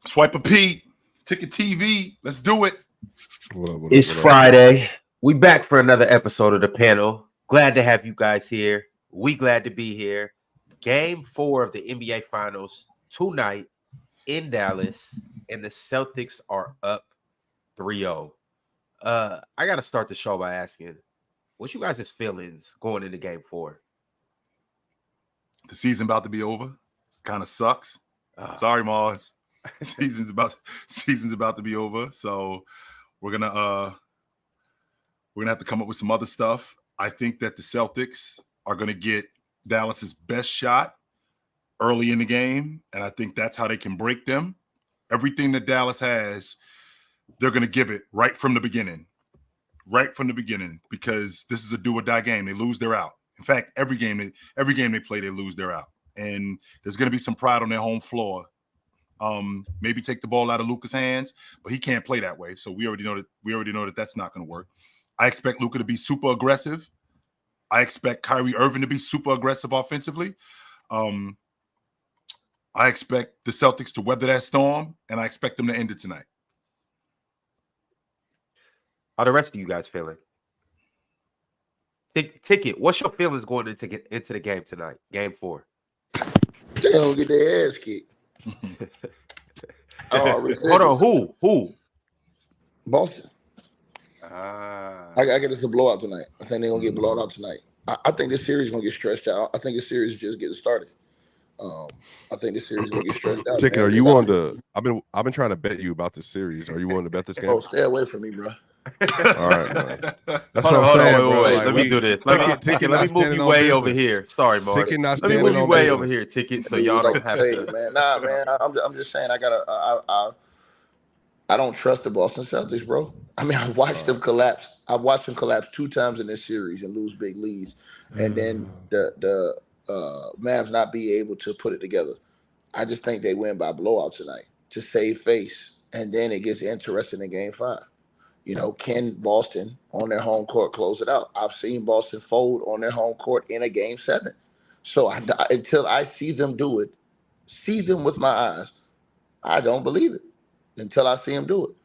Swipe a P, Ticket TV. Let's do it. It's Friday. We back for another episode of the panel. Glad to have you guys here. We glad to be here. Game 4 of the NBA Finals tonight in Dallas, and the Celtics are up 3-0. I got to start the show by asking, what's you guys' feelings going into Game 4? The season about to be over. It kind of sucks. Sorry, Mars. Season's about to be over. So we're gonna have to come up with some other stuff. I think that the Celtics are gonna get Dallas's best shot early in the game, and I think that's how they can break them. Everything that Dallas has, they're gonna give it right from the beginning. Right from the beginning, because this is a do or die game. They lose, they're out. In fact, every game they play, they lose, they're out. And there's gonna be some pride on their home floor. Maybe take the ball out of Luka's hands, but he can't play that way. So we already know that that's not going to work. I expect Luka to be super aggressive. I expect Kyrie Irving to be super aggressive offensively. I expect the Celtics to weather that storm, and I expect them to end it tonight. How the rest of you guys feeling? Ticket, what's your feelings going into the game tonight? Game 4. They don't get their ass kicked. Hold on, who? Boston. I get this a blowout tonight. I think they're gonna get blown out tonight. I think this series is gonna get stretched out. I think this series is just getting started. I think this series is gonna get stretched out. Ticket, are you on to? I've been trying to bet you about this series. Are you willing to bet this game? Oh, stay away from me, bro. All right, man. That's hold what I'm saying, bro. Wait. Like, Let me do this. Let me move you way over here. Sorry, Mark. Let me move you way over here, Ticket, so y'all don't have to. Man. Nah, man. I'm just saying. I don't trust the Boston Celtics, bro. I mean, I watched them collapse. I've watched them collapse 2 times in this series and lose big leads, and then the Mavs not be able to put it together. I just think they win by blowout tonight to save face, and then it gets interesting in Game 5. You know, can Boston on their home court close it out? I've seen Boston fold on their home court in a Game 7. So until I see them do it, see them with my eyes, I don't believe it until I see them do it.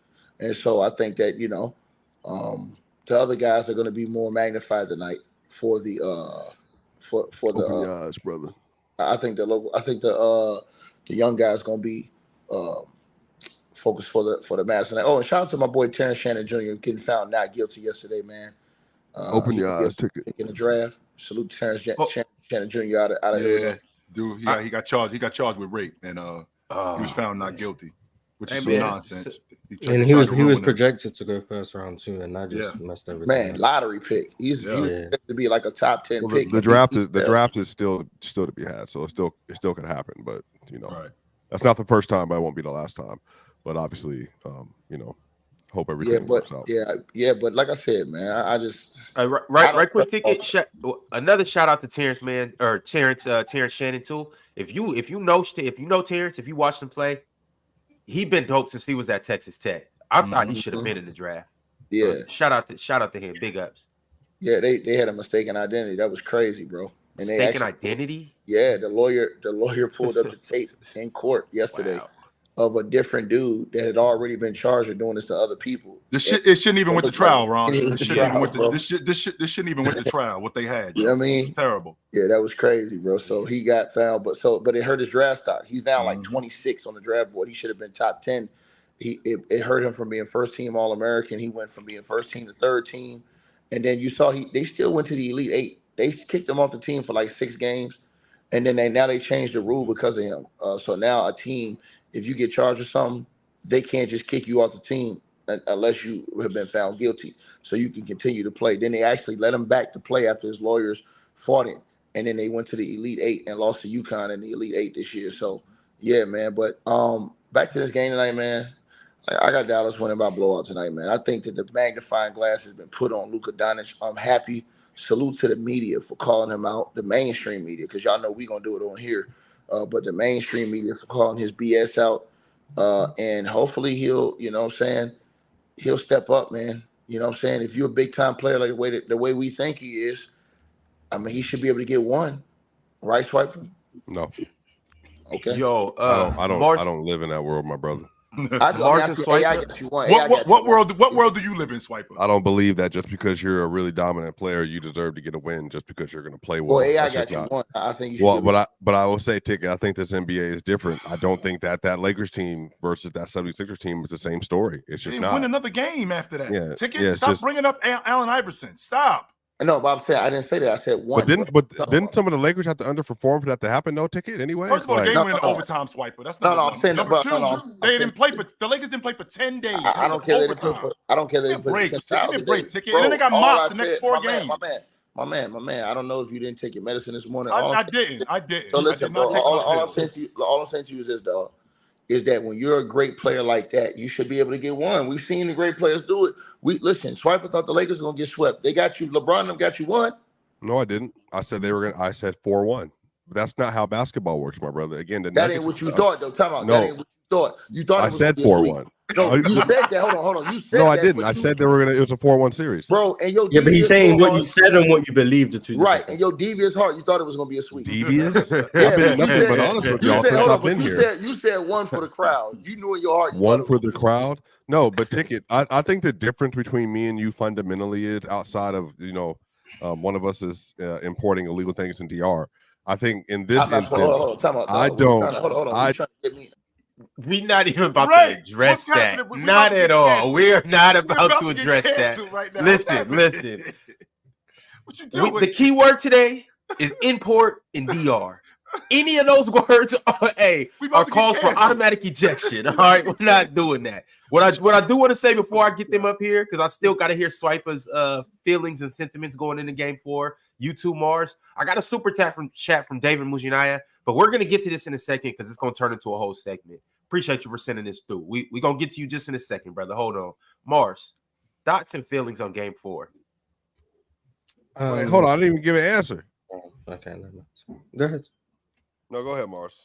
And so I think that, you know, the other guys are going to be more magnified tonight for the Open your eyes, brother. I think the young guys going to be focused for the Mavs tonight. Oh, and shout out to my boy Terrence Shannon Jr. getting found not guilty yesterday, man. Open your eyes, Ticket. In the draft. Salute to Terrence Shannon Jr. out of yeah, dude. He got charged. He got charged with rape, and he was found not guilty, which is some nonsense. He was projected to go first round too, and I just messed everything. Man, lottery pick. He's to be like a top 10 pick. The draft is still to be had, so it still can happen. But you know, that's not the first time, but it won't be the last time. But obviously, you know, hope everything works out. Yeah, but like I said, man, I just right quick, Ticket. Another shout out to Terrence, man, or Terrence Shannon too. If you know Terrence, if you watched him play, he been dope since he was at Texas Tech. I thought he should have been in the draft. Yeah, shout out to him. Big ups. Yeah, they had a mistaken identity. That was crazy, bro. And mistaken identity? Yeah, the lawyer pulled up the tape in court yesterday. Wow. Of a different dude that had already been charged with doing this to other people. It shouldn't even went to trial, Ron. This shouldn't even went to trial. What they had, you know what I mean? Terrible. Yeah, that was crazy, bro. So he got found, but it hurt his draft stock. He's now like 26 on the draft board. He should have been top 10. It hurt him from being first team All-American. He went from being first team to third team, and then you saw they still went to the Elite 8. They kicked him off the team for like 6 games, and then they changed the rule because of him. So now a team, if you get charged with something, they can't just kick you off the team unless you have been found guilty. So you can continue to play. Then they actually let him back to play after his lawyers fought him. And then they went to the Elite 8 and lost to UConn in the Elite 8 this year. So, yeah, man. But back to this game tonight, man. I got Dallas winning by blowout tonight, man. I think that the magnifying glass has been put on Luka Dončić. I'm happy. Salute to the media for calling him out, the mainstream media, because y'all know we're going to do it on here. But the mainstream media for calling his BS out. And hopefully he'll, you know what I'm saying, he'll step up, man. You know what I'm saying? If you're a big-time player like the way we think he is, I mean, he should be able to get one. Right, Swiper? No. Okay. Yo, I don't live in that world, my brother. I got you one. What world do you live in, Swiper? I don't believe that just because you're a really dominant player, you deserve to get a win just because you're going to play well. Well, AI got you one. I think you should. But I will say, Ticket, I think this NBA is different. I don't think that Lakers team versus that 76ers team is the same story. It's just not. Win another game after that. Yeah, Ticket, stop bringing up Allen Iverson. Stop. No, but I'm saying I didn't say that. I said one. But didn't some of the Lakers have to underperform for that to happen? No, Ticket anyway. First of all, the game went in overtime, Swiper. That's not I'm saying number two. They didn't play for the Lakers. Didn't play for 10 days. I don't care. I don't care. They didn't break. Ticket. And then they got mocked the next 4 games. My man. I don't know if you didn't take your medicine this morning. I didn't. So listen, bro. All I'm saying to you is this, dog. Is that when you're a great player like that, you should be able to get one. We've seen the great players do it. Listen, Swiper thought the Lakers were gonna get swept. They got you. LeBron them got you one. No, I didn't. I said they were gonna. I said 4-1. But that's not how basketball works, my brother. Again, that ain't what you thought, though. Time out. No. That ain't what you thought. You thought I said 4-1. No, you said that. Hold on. You said no, I didn't. I said they were gonna. It was a 4-1 series, bro. And but he's saying what you said and what you believed the two. Right, and your devious heart, you thought it was gonna be a sweep. Devious? I've been nothing but honest with y'all since I've been here. You said one for the crowd. You knew in your heart. One for the crowd. No, but Ticket. I think the difference between me and you fundamentally is outside of one of us is importing illegal things in DR. I think in this instance, I don't. We're not even about to address that. Not at all. We're not about to address that. Right now. Listen. What you doing? The key word today is import and DR. Any of those words are calls for automatic ejection. All right, we're not doing that. What I do want to say before I get them up here, because I still got to hear Swiper's feelings and sentiments going into Game 4. You too, Mars. I got a super chat from David Mujinaya, but we're gonna get to this in a second because it's gonna turn into a whole segment. Appreciate you for sending this through. We gonna get to you just in a second, brother. Hold on, Mars. Thoughts and feelings on Game 4. Wait, hold on, I didn't even give an answer. Okay, go ahead. No, go ahead, Mars.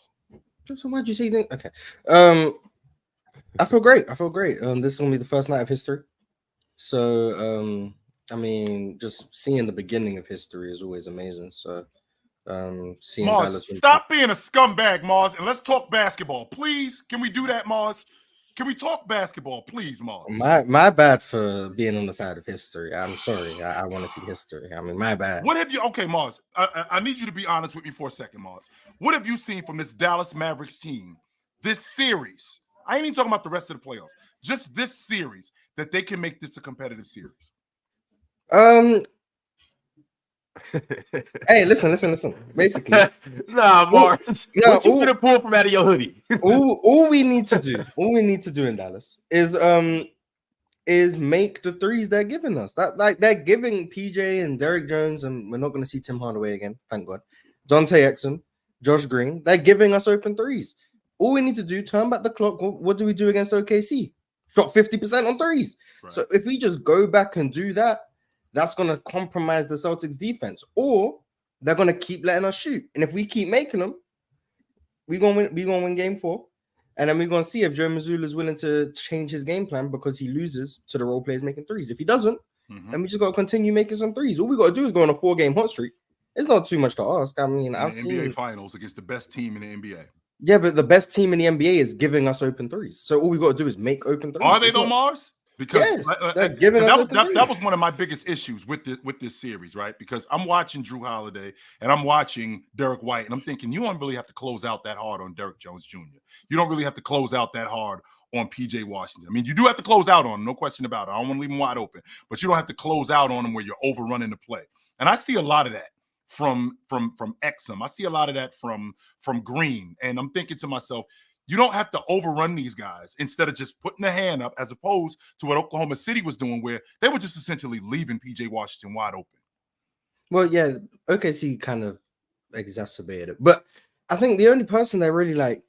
So why'd you say that? Okay. I feel great. This is gonna be the first night of history. So I mean, just seeing the beginning of history is always amazing. So seeing Mars, Dallas stop being a scumbag, Mars, and let's talk basketball. Please. Can we do that, Mars? Can we talk basketball, please, Mars? My bad for being on the side of history. I'm sorry. I want to see history. I mean, my bad. What have you? Okay, Mars. I need you to be honest with me for a second, Mars. What have you seen from this Dallas Mavericks team this series? I ain't even talking about the rest of the playoffs. Just this series that they can make this a competitive series. Hey, listen. Basically, Mars. What you gonna pull from out of your hoodie? all we need to do in Dallas is make the threes they're giving us. That they're giving PJ and Derrick Jones, and we're not going to see Tim Hardaway again, thank God. Dante Exum, Josh Green, they're giving us open threes. All we need to do, turn back the clock. What do we do against OKC? Shot 50% on threes. Right. So if we just go back and do that, that's going to compromise the Celtics defense, or they're going to keep letting us shoot. And if we keep making them, we're going to win Game 4. And then we're going to see if Joe Mazzulla is willing to change his game plan because he loses to the role players making threes. If he doesn't, then we just got to continue making some threes. All we got to do is go on a 4-game hot streak. It's not too much to ask. I mean, I've seen NBA Finals against the best team in the NBA. Yeah, but the best team in the NBA is giving us open threes. So all we got to do is make open threes. Are they though, Mars? Because that was one of my biggest issues with this series, right? Because I'm watching Jrue Holiday and I'm watching Derrick White, and I'm thinking you don't really have to close out that hard on Derrick Jones Jr. You don't really have to close out that hard on PJ Washington. I mean, you do have to close out on him, no question about it. I don't want to leave him wide open, but you don't have to close out on him where you're overrunning the play. And I see a lot of that from Exum. I see a lot of that from Green, and I'm thinking to myself, you don't have to overrun these guys instead of just putting a hand up, as opposed to what Oklahoma City was doing, where they were just essentially leaving PJ Washington wide open. Well, yeah, OKC kind of exacerbated it. But I think the only person they're really like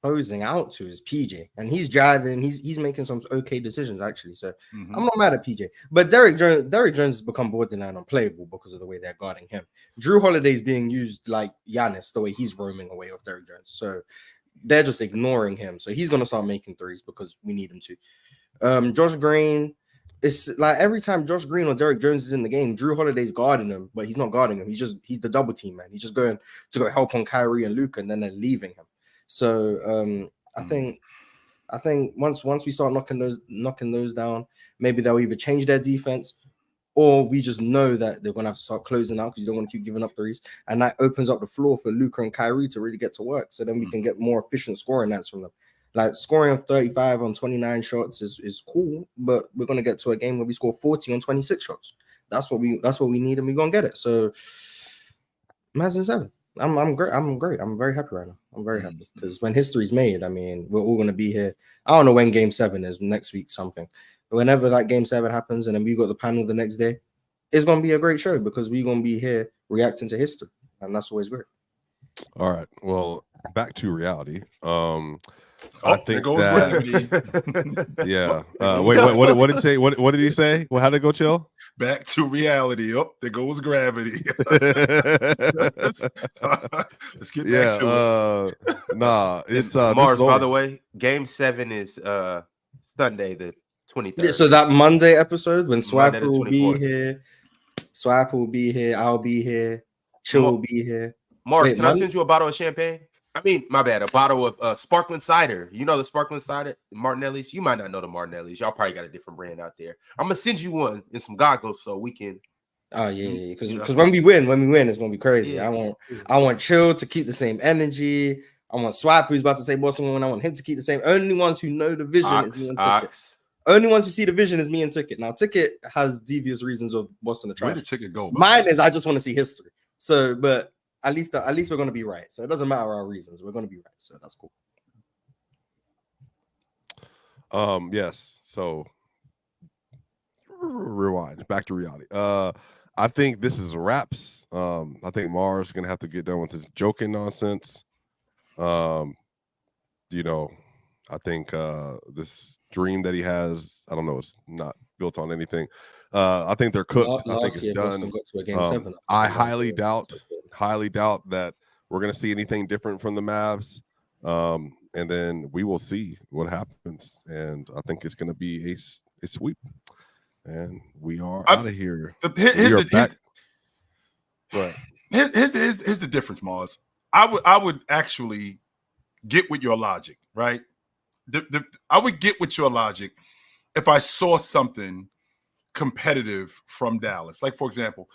closing out to is PJ. And he's driving, he's making some okay decisions, actually. So I'm not mad at PJ. But Derrick Jones has become borderline unplayable because of the way they're guarding him. Jrue Holiday is being used like Giannis, the way he's roaming away off Derrick Jones. So they're just ignoring him. So he's going to start making threes because we need him to. Josh Green, It's like every time Josh Green or Derrick Jones is in the game, Jrue Holiday's guarding him, but he's not guarding him. He's the double team man. He's just going to go help on Kyrie and Luka, and then they're leaving him. So I think once we start knocking those down, maybe they'll either change their defense, or we just know that they're gonna have to start closing out because you don't want to keep giving up threes, and that opens up the floor for Luka and Kyrie to really get to work. So then we can get more efficient scoring nights from them. Like scoring 35 on 29 shots is cool, but we're gonna get to a game where we score 40 on 26 shots. That's what we need, and we're gonna get it. So Mavs in 7. I'm great. I'm very happy right now. I'm very happy because when history's made, I mean, we're all gonna be here. I don't know when Game 7 is next week, something. But whenever that Game 7 happens, and then we got the panel the next day, it's gonna be a great show because we're gonna be here reacting to history, and that's always great. All right. Well, back to reality. I think that. Yeah. Wait. What did he say? What did he say? Well, how did it go, Chill? Back to reality. Oh, there goes gravity. Let's get back to it. Nah, it's Mars. By the way, Game 7 is Sunday the 23rd. Yeah, so that Monday episode when Swiper will be here, I'll be here, Chill will be here. Mars, can I send you a bottle of champagne? I mean, my bad, a bottle of sparkling cider. You know the sparkling cider, Martinelli's? You might not know the Martinelli's. Y'all probably got a different brand out there. I'm going to send you one and some goggles so we can. Oh, yeah. Because when we win, it's going to be crazy. Yeah. I want Chill to keep the same energy. I want Swap, who's about to say Boston, when I want him to keep the same. Only ones who know the vision is me and Ticket. Only ones who see the vision is me and Ticket. Now, Ticket has devious reasons of Boston to try. Where did Ticket go? Mine is I just want to see history. So, but at least we're going to be right. So it doesn't matter our reasons. We're going to be right. So that's cool. Yes. So rewind back to reality. I think this is wraps. I think Mars is going to have to get done with his joking nonsense. I think this dream that he has, I don't know, it's not built on anything. I think they're cooked. I think it's done. Got to a game 7. I highly doubt that we're going to see anything different from the Mavs. And then we will see what happens. And I think it's going to be a sweep. And we are out of here. Here's the difference, Mars. I would actually get with your logic, right? I would get with your logic if I saw something competitive from Dallas. Like, for example,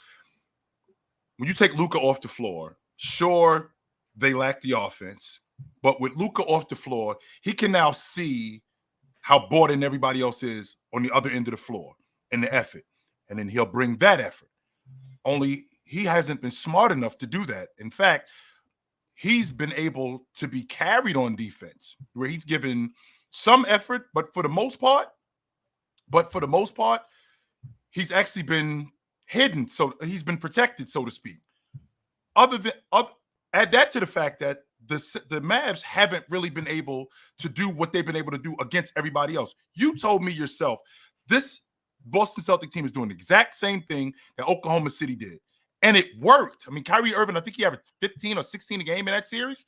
when you take Luka off the floor, sure, they lack the offense, but with Luka off the floor, he can now see how bought in everybody else is on the other end of the floor and the effort, and then he'll bring that effort. Only he hasn't been smart enough to do that. In fact, he's been able to be carried on defense where he's given some effort, but for the most part, he's actually been hidden. So he's been protected, so to speak. Add that to the fact that the Mavs haven't really been able to do what they've been able to do against everybody else. You told me yourself, this Boston Celtics team is doing the exact same thing that Oklahoma City did. And it worked. I mean, Kyrie Irving, I think he averaged 15 or 16 a game in that series.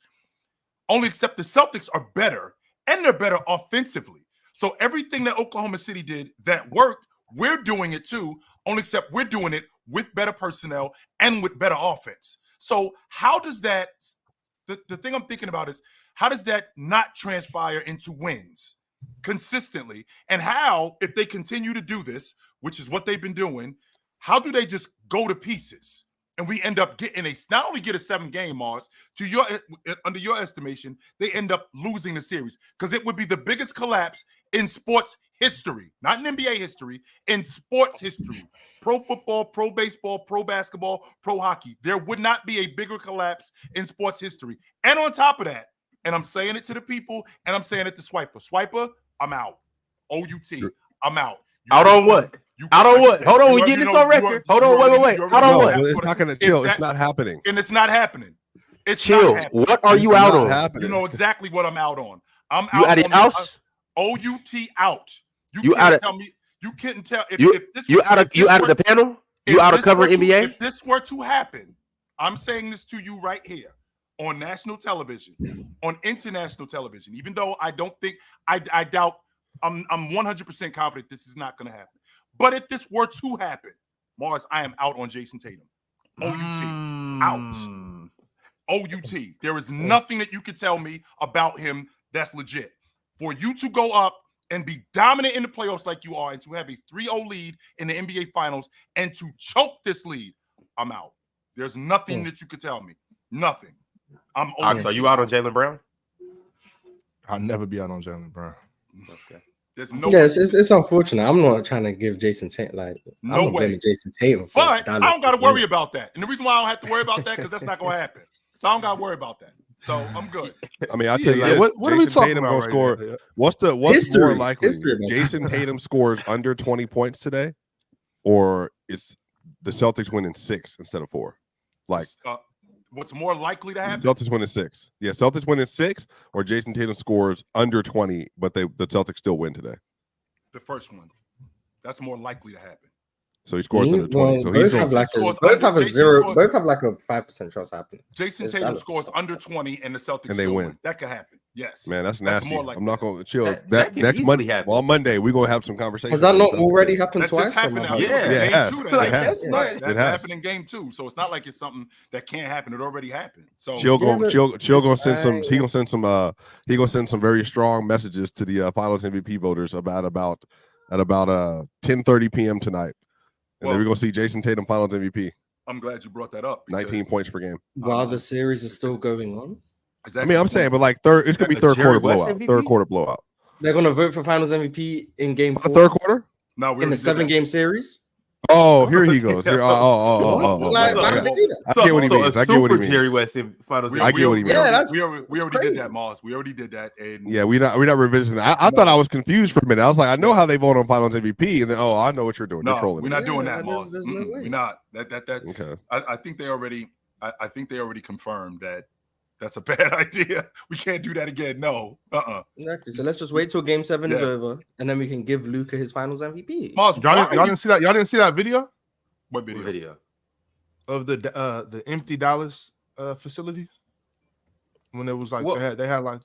Only except the Celtics are better, and they're better offensively. So everything that Oklahoma City did that worked, we're doing it too, only except we're doing it with better personnel and with better offense. So how does that, the thing I'm thinking about is, how does that not transpire into wins consistently? And how, if they continue to do this, which is what they've been doing, how do they just go to pieces and we end up getting not only get a 7-game, Mars, under your estimation, they end up losing the series because it would be the biggest collapse in sports history, not in NBA history, in sports history. Pro football, pro baseball, pro basketball, pro hockey. There would not be a bigger collapse in sports history. And on top of that, and I'm saying it to the people, and I'm saying it to Swiper. Swiper, I'm out. OUT, I'm out. Out on what? Out on what? Hold on, we're getting this on record. Hold on, wait. Out on what? It's not going to chill. It's not happening. And it's not happening. It's chill. Not happening. What are you out on? Happening. You know exactly what I'm out on. I'm out. You out of the house? OUT out. You can't tell me. You couldn't tell if this. You out of the panel? You out of covering NBA? If this were to happen, I'm saying this to you right here on national television, on international television. Even though I don't think I doubt. I'm 100% confident this is not going to happen. But if this were to happen, Mars, I am out on Jayson Tatum. OUT. Out. OUT. There is nothing that you could tell me about him that's legit. For you to go up and be dominant in the playoffs like you are and to have a 3-0 lead in the NBA Finals and to choke this lead, I'm out. There's nothing that you could tell me. Nothing. I'm Ox, are you out on Jaylen Brown? I'll never be out on Jaylen Brown. Okay. There's no Yes, it's unfortunate. I'm not trying to give Jayson Tatum No I'm not way. blaming Jayson Tatum. For But I Dallas don't got to to worry win. about that. And the reason why I don't have to worry about that because that's not going to happen. So I don't got to worry about that. So I'm good. I mean, I tell you, like, this, what are we Jason talking Tatum about gonna right score. here? What's History. more likely? History about Jason Tatum scores under 20 points today, or is the Celtics winning 6 instead of 4? Like, What's more likely to happen? Celtics winning 6. Yeah, Celtics winning 6, or Jason Tatum scores under 20, but the Celtics still win today. The first one. That's more likely to happen. So he scores under 20. So both he's have going. like scores both under- have a Jason zero. scores- Both have like a 5% chance happening. Jason It's Tatum Dallas. scores under 20 and the Celtics And they still win. That could happen. Yes. Man, that's nasty. more like I'm not going to chill. That That can next easily Monday, happen. well, on Monday, we're going to have some conversations. Has that not about already happened That twice? just happened now. Yeah. It was in Yeah, it game has. 2 that It happened. has. Right. That It has. happened in game 2. So it's not like it's something that can't happen. It already happened. So She'll Yeah, go. but She'll go it's send some. fine. He gonna send some. He gonna send some very strong messages to the Finals MVP voters at about 10:30 p.m. tonight, and then we're gonna see Jason Tatum Finals MVP. I'm glad you brought that up. 19 because points per game. While the series is still going on, it's I actually mean, I'm saying, but like it's gonna be A third Jerry quarter West blowout. MVP? Third quarter blowout. they're gonna vote for Finals MVP in Game 4 Third quarter. No, we in the already did that. 7-game series. Oh, here he goes. Here. Oh. Like, why would they do that? I get what he means. I get what he super Jerry means. West in Finals. We I get what he already- means. Yeah, that's- we already that's did crazy. that, Moss. We already did that. And Yeah, we're not revisiting. I thought I was confused for a minute. I was like, I know how they vote on Finals MVP, and then I know what you're doing. You're no, trolling. we're not me. doing Yeah, that, there's- Moss. there's no way. We're not. That. Okay. I think they already. I think they already confirmed that that's a bad idea. We can't do that again. No. Exactly. So let's just wait till Game 7 is Yeah. over, and then we can give Luka his Finals MVP. Moss, Y'all didn't see that. Y'all didn't see that video What video? Video. of the empty Dallas facility when it was like What? they had like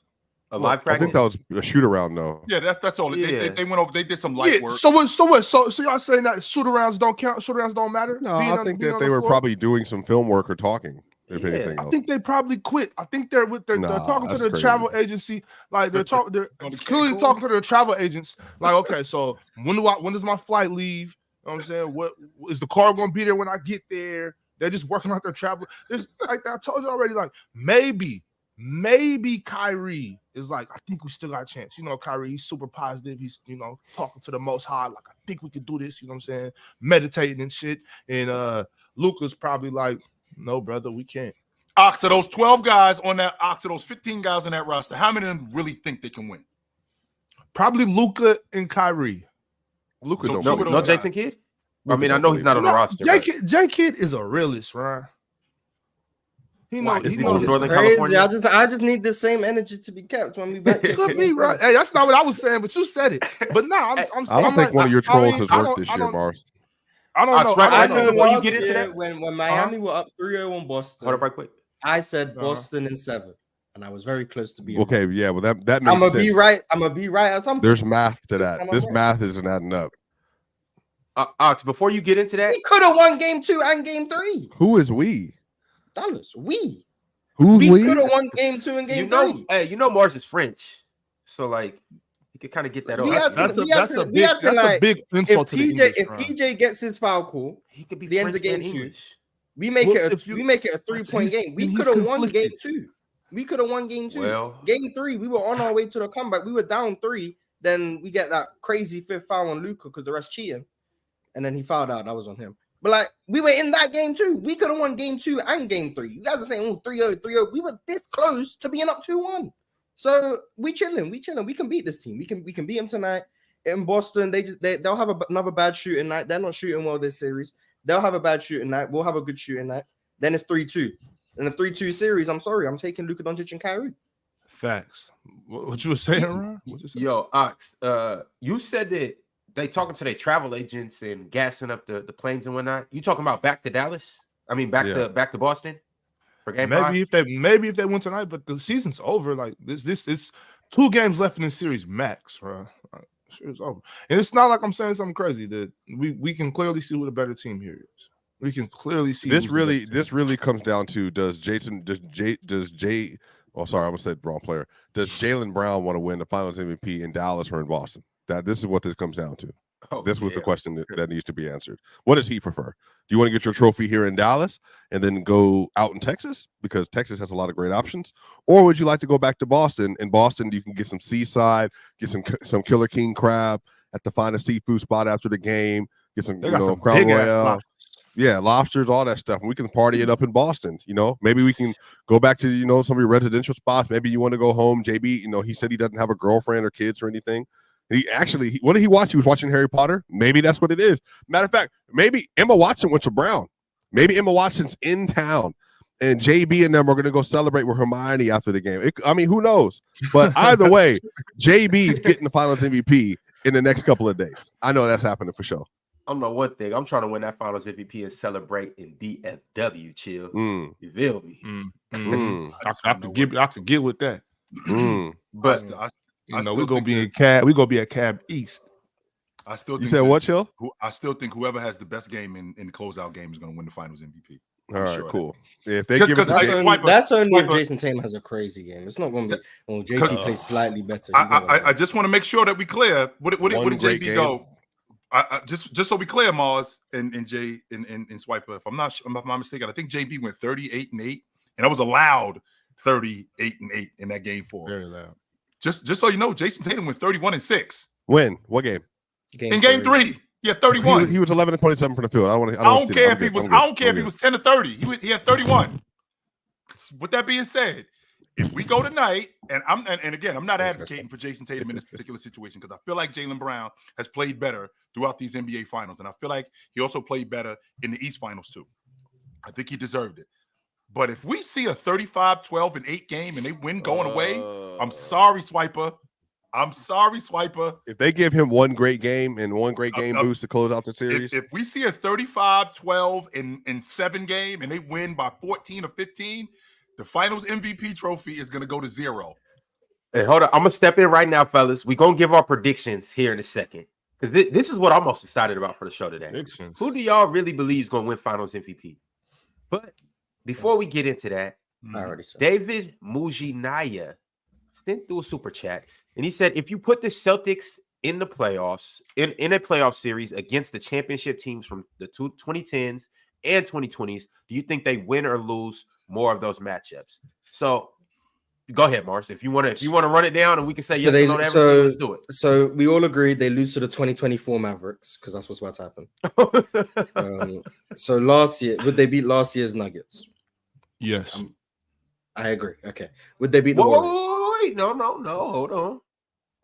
A live I practice. think that was a shoot around though. Yeah, that's all. Yeah. They went over. They did some light yeah. work. So what? So y'all saying that shoot arounds don't count? Shoot arounds don't matter? No, Being I on- think being that on they the were floor? probably doing some film work or talking. If Yeah. anything I else. think they probably quit. I think they're they're Nah, talking to that's the crazy. travel agency. Like they're On the clearly Cancun? talking to their travel agents. Like, okay, so when does my flight leave? You know what I'm saying? What is the car going to be there when I get there? They're just working out their travel. There's like I told you already. Like maybe Kyrie is like, I think we still got a chance. You know, Kyrie, he's super positive. He's talking to the Most High. Like I think we could do this. You know what I'm saying? Meditating and shit. And Luka's probably like, no, brother, we can't. Ox, of those 12 guys on that, Ox, of those 15 guys on that roster, how many of them really think they can win? Probably Luka and Kyrie. Luka So don't two No, of believe no those that. Jason Kidd. I Luka mean, I don't know he's not on the No, roster. J Kid is a realist, right? He Why? know Is he he know from this. Northern Crazy. California? I just need the same energy to be kept when we back. here. Could be right. Hey, that's not what I was saying, but you said it. But no, I'm I don't I'm think like, one of your I trolls mean, has I worked don't- this I year, don't- Mars. I don't Ox, know. right, I right. know Before you last get into year that? when Miami were up 3-0 on Boston, Hold up right quick. I said Boston in 7, and I was very close to being Okay, yeah, well that makes I'm gonna sense. be right. I'm gonna be right at some point. There's math to This that. time I'm This right. math isn't adding up. Ox, before you get into that, We could have won Game 2 and Game 3. Who is we? Dallas, we Who's could we? have won Game 2 and Game 3. hey, Mars is French, so like you could kind of get that We off. had to- That's a big If insult to the PJ English, bro. gets his foul call, He could be the end of French game and 2. English. we make Well, it if you- a 3-point he's- game. We he's could have won conflicted. Game 2. We could have won Game 2. Well, Game 3, we were on our way to the comeback. We were down 3. Then we get that crazy 5th foul on Luka because the rest cheating. And then he fouled out. That was on him. But like, we were in that game too. We could have won Game 2 and Game 3. You guys are saying, oh, 3-0, 3-0. We were this close to being up 2-1. So we chilling. We can beat this team. We can beat them tonight. In Boston, they'll have another bad shooting night. They're not shooting well this series. They'll have a bad shooting night. We'll have a good shooting night. Then it's 3-2. In the 3-2 series, I'm sorry, I'm taking Luka Dončić and Kyrie. Facts. What you were saying, Easy. Ron? What you saying? yo, Ox, you said that they talking to their travel agents and gassing up the planes and whatnot. You talking about back to Dallas? I mean, back to Boston for game 5? Maybe if they win tonight, but the season's over. Like this is 2 games left in the series max, bro. It's over. And it's not like I'm saying something crazy. That we can clearly see who the better team here is. We can clearly see this really comes down to does Jay oh sorry, I almost said wrong player. Does Jaylen Brown want to win the Finals MVP in Dallas or in Boston? This is what this comes down to. This was the question that needs to be answered. What does he prefer? Do you want to get your trophy here in Dallas and then go out in Texas because Texas has a lot of great options, or would you like to go back to Boston? In Boston, you can get some seaside, get some Killer King crab at the finest seafood spot after the game, get some Crown Royale. Yeah, lobsters, all that stuff. And we can party it up in Boston. Maybe we can go back to, some of your residential spots. Maybe you want to go home. JB, he said he doesn't have a girlfriend or kids or anything. What did he watch? He was watching Harry Potter. Maybe that's what it is. Matter of fact, maybe Emma Watson went to Brown. Maybe Emma Watson's in town. And JB and them are going to go celebrate with Hermione after the game. Who knows? But either way, JB's getting the Finals MVP in the next couple of days. I know that's happening for sure. I don't know one thing. I'm trying to win that Finals MVP and celebrate in DFW. Chill. You feel me? I could get with that. But we're gonna be in Cab. We're gonna be at Cab East. I still. You said what, Chill? I still think whoever has the best game in the closeout game is going to win the Finals MVP. All right, cool. If they Just give it, that's only if Jayson Tatum has a crazy game. It's not going to be when JT plays slightly better. I just want to make sure that we clear. What did JB game. go? Just so we clear, Mars and Jay and Swiper. If I'm not mistaken, I think JB went 38-8, and that was allowed 38-8 in that game 4. Very loud. Just so you know, Jayson Tatum went 31-6. When? What game? In game 3. Yeah, 31. He was 11-27 from the field. I don't care if he was 10-30. He had 31. With that being said, if we go tonight, and again, I'm not advocating for Jayson Tatum in this particular situation because I feel like Jaylen Brown has played better throughout these NBA finals, and I feel like he also played better in the East Finals too. I think he deserved it. But if we see a 35-12-8 game and they win going away, I'm sorry, Swiper. If they give him one great game and one great game boost to close out the series. If we see a 35-12-7 game and they win by 14 or 15, the Finals MVP trophy is going to go to 0. Hey, hold on. I'm going to step in right now, fellas. We're going to give our predictions here in a second. Because this is what I'm most excited about for the show today. Predictions. Who do y'all really believe is going to win Finals MVP? But before we get into that, David Mujinaya sent through a super chat. And he said, if you put the Celtics in the playoffs, in a playoff series against the championship teams from the 2010s and 2020s, do you think they win or lose more of those matchups? So go ahead, Mars. If you want to run it down and we can say yes or no to everything, let's do it. So we all agreed they lose to the 2024 Mavericks because that's what's about to happen. So last year, would they beat last year's Nuggets? Yes. I agree. Okay. Would they beat the Warriors? Wait. No. Hold on.